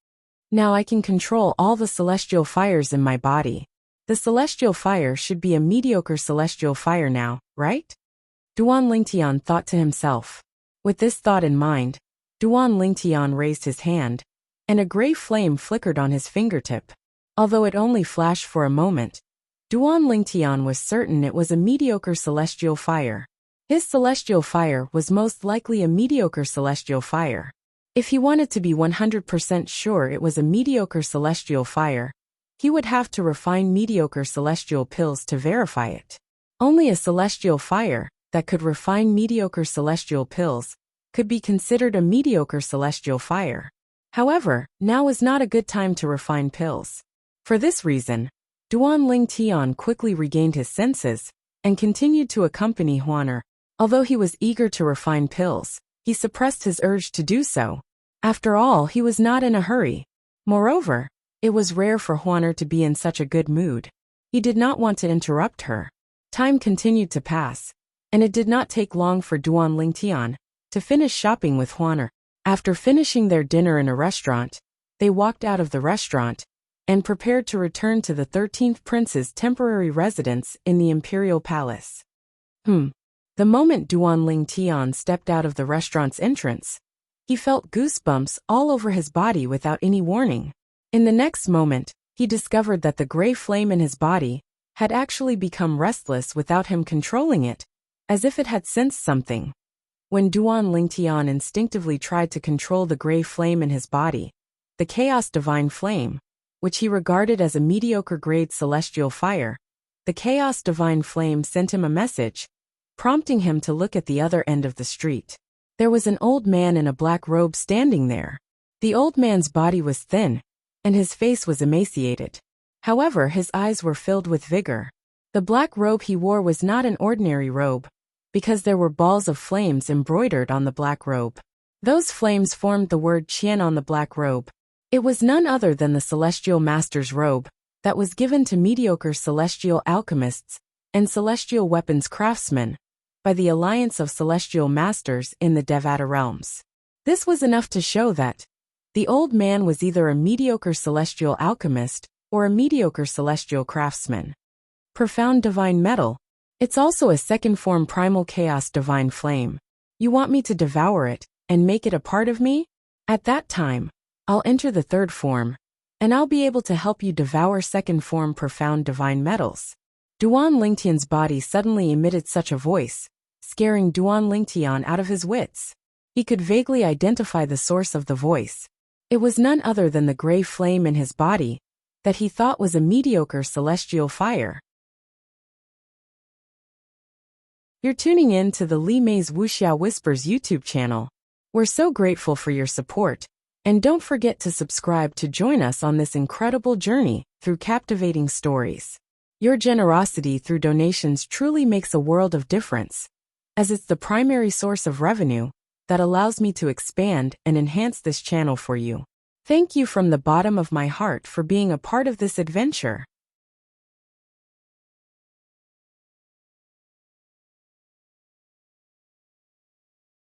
Now I can control all the celestial fires in my body. The celestial fire should be a mediocre celestial fire now, right? Duanling Tian thought to himself. With this thought in mind, Duanling Tian raised his hand and a gray flame flickered on his fingertip. Although it only flashed for a moment, Duan Lingtian was certain it was a mediocre celestial fire. His celestial fire was most likely a mediocre celestial fire. If he wanted to be 100% sure it was a mediocre celestial fire, he would have to refine mediocre celestial pills to verify it. Only a celestial fire that could refine mediocre celestial pills could be considered a mediocre celestial fire. However, now is not a good time to refine pills. For this reason, Duan Lingtian quickly regained his senses and continued to accompany Huaner. Although he was eager to refine pills, he suppressed his urge to do so. After all, he was not in a hurry. Moreover, it was rare for Huaner to be in such a good mood. He did not want to interrupt her. Time continued to pass, and it did not take long for Duan Lingtian to finish shopping with Huaner. After finishing their dinner in a restaurant, they walked out of the restaurant and prepared to return to the 13th prince's temporary residence in the imperial palace. The moment Duan Lingtian stepped out of the restaurant's entrance, he felt goosebumps all over his body without any warning. In the next moment, he discovered that the gray flame in his body had actually become restless without him controlling it, as if it had sensed something. When Duan Lingtian instinctively tried to control the gray flame in his body, the chaos divine flame, which he regarded as a mediocre grade celestial fire, the chaos divine flame sent him a message, prompting him to look at the other end of the street. There was an old man in a black robe standing there. The old man's body was thin, and his face was emaciated. However, his eyes were filled with vigor. The black robe he wore was not an ordinary robe, because there were balls of flames embroidered on the black robe. Those flames formed the word Qian on the black robe. It was none other than the celestial master's robe that was given to mediocre celestial alchemists and celestial weapons craftsmen by the Alliance of Celestial Masters in the Devata realms. This was enough to show that the old man was either a mediocre celestial alchemist or a mediocre celestial craftsman. Profound divine metal. It's also a second form primal chaos divine flame. You want me to devour it and make it a part of me? At that time, I'll enter the third form, and I'll be able to help you devour second form profound divine metals. Duan Lingtian's body suddenly emitted such a voice, scaring Duan Lingtian out of his wits. He could vaguely identify the source of the voice. It was none other than the gray flame in his body that he thought was a mediocre celestial fire. You're tuning in to the Li Mei's Wuxia Whispers YouTube channel. We're so grateful for your support, and don't forget to subscribe to join us on this incredible journey through captivating stories. Your generosity through donations truly makes a world of difference, as it's the primary source of revenue that allows me to expand and enhance this channel for you. Thank you from the bottom of my heart for being a part of this adventure.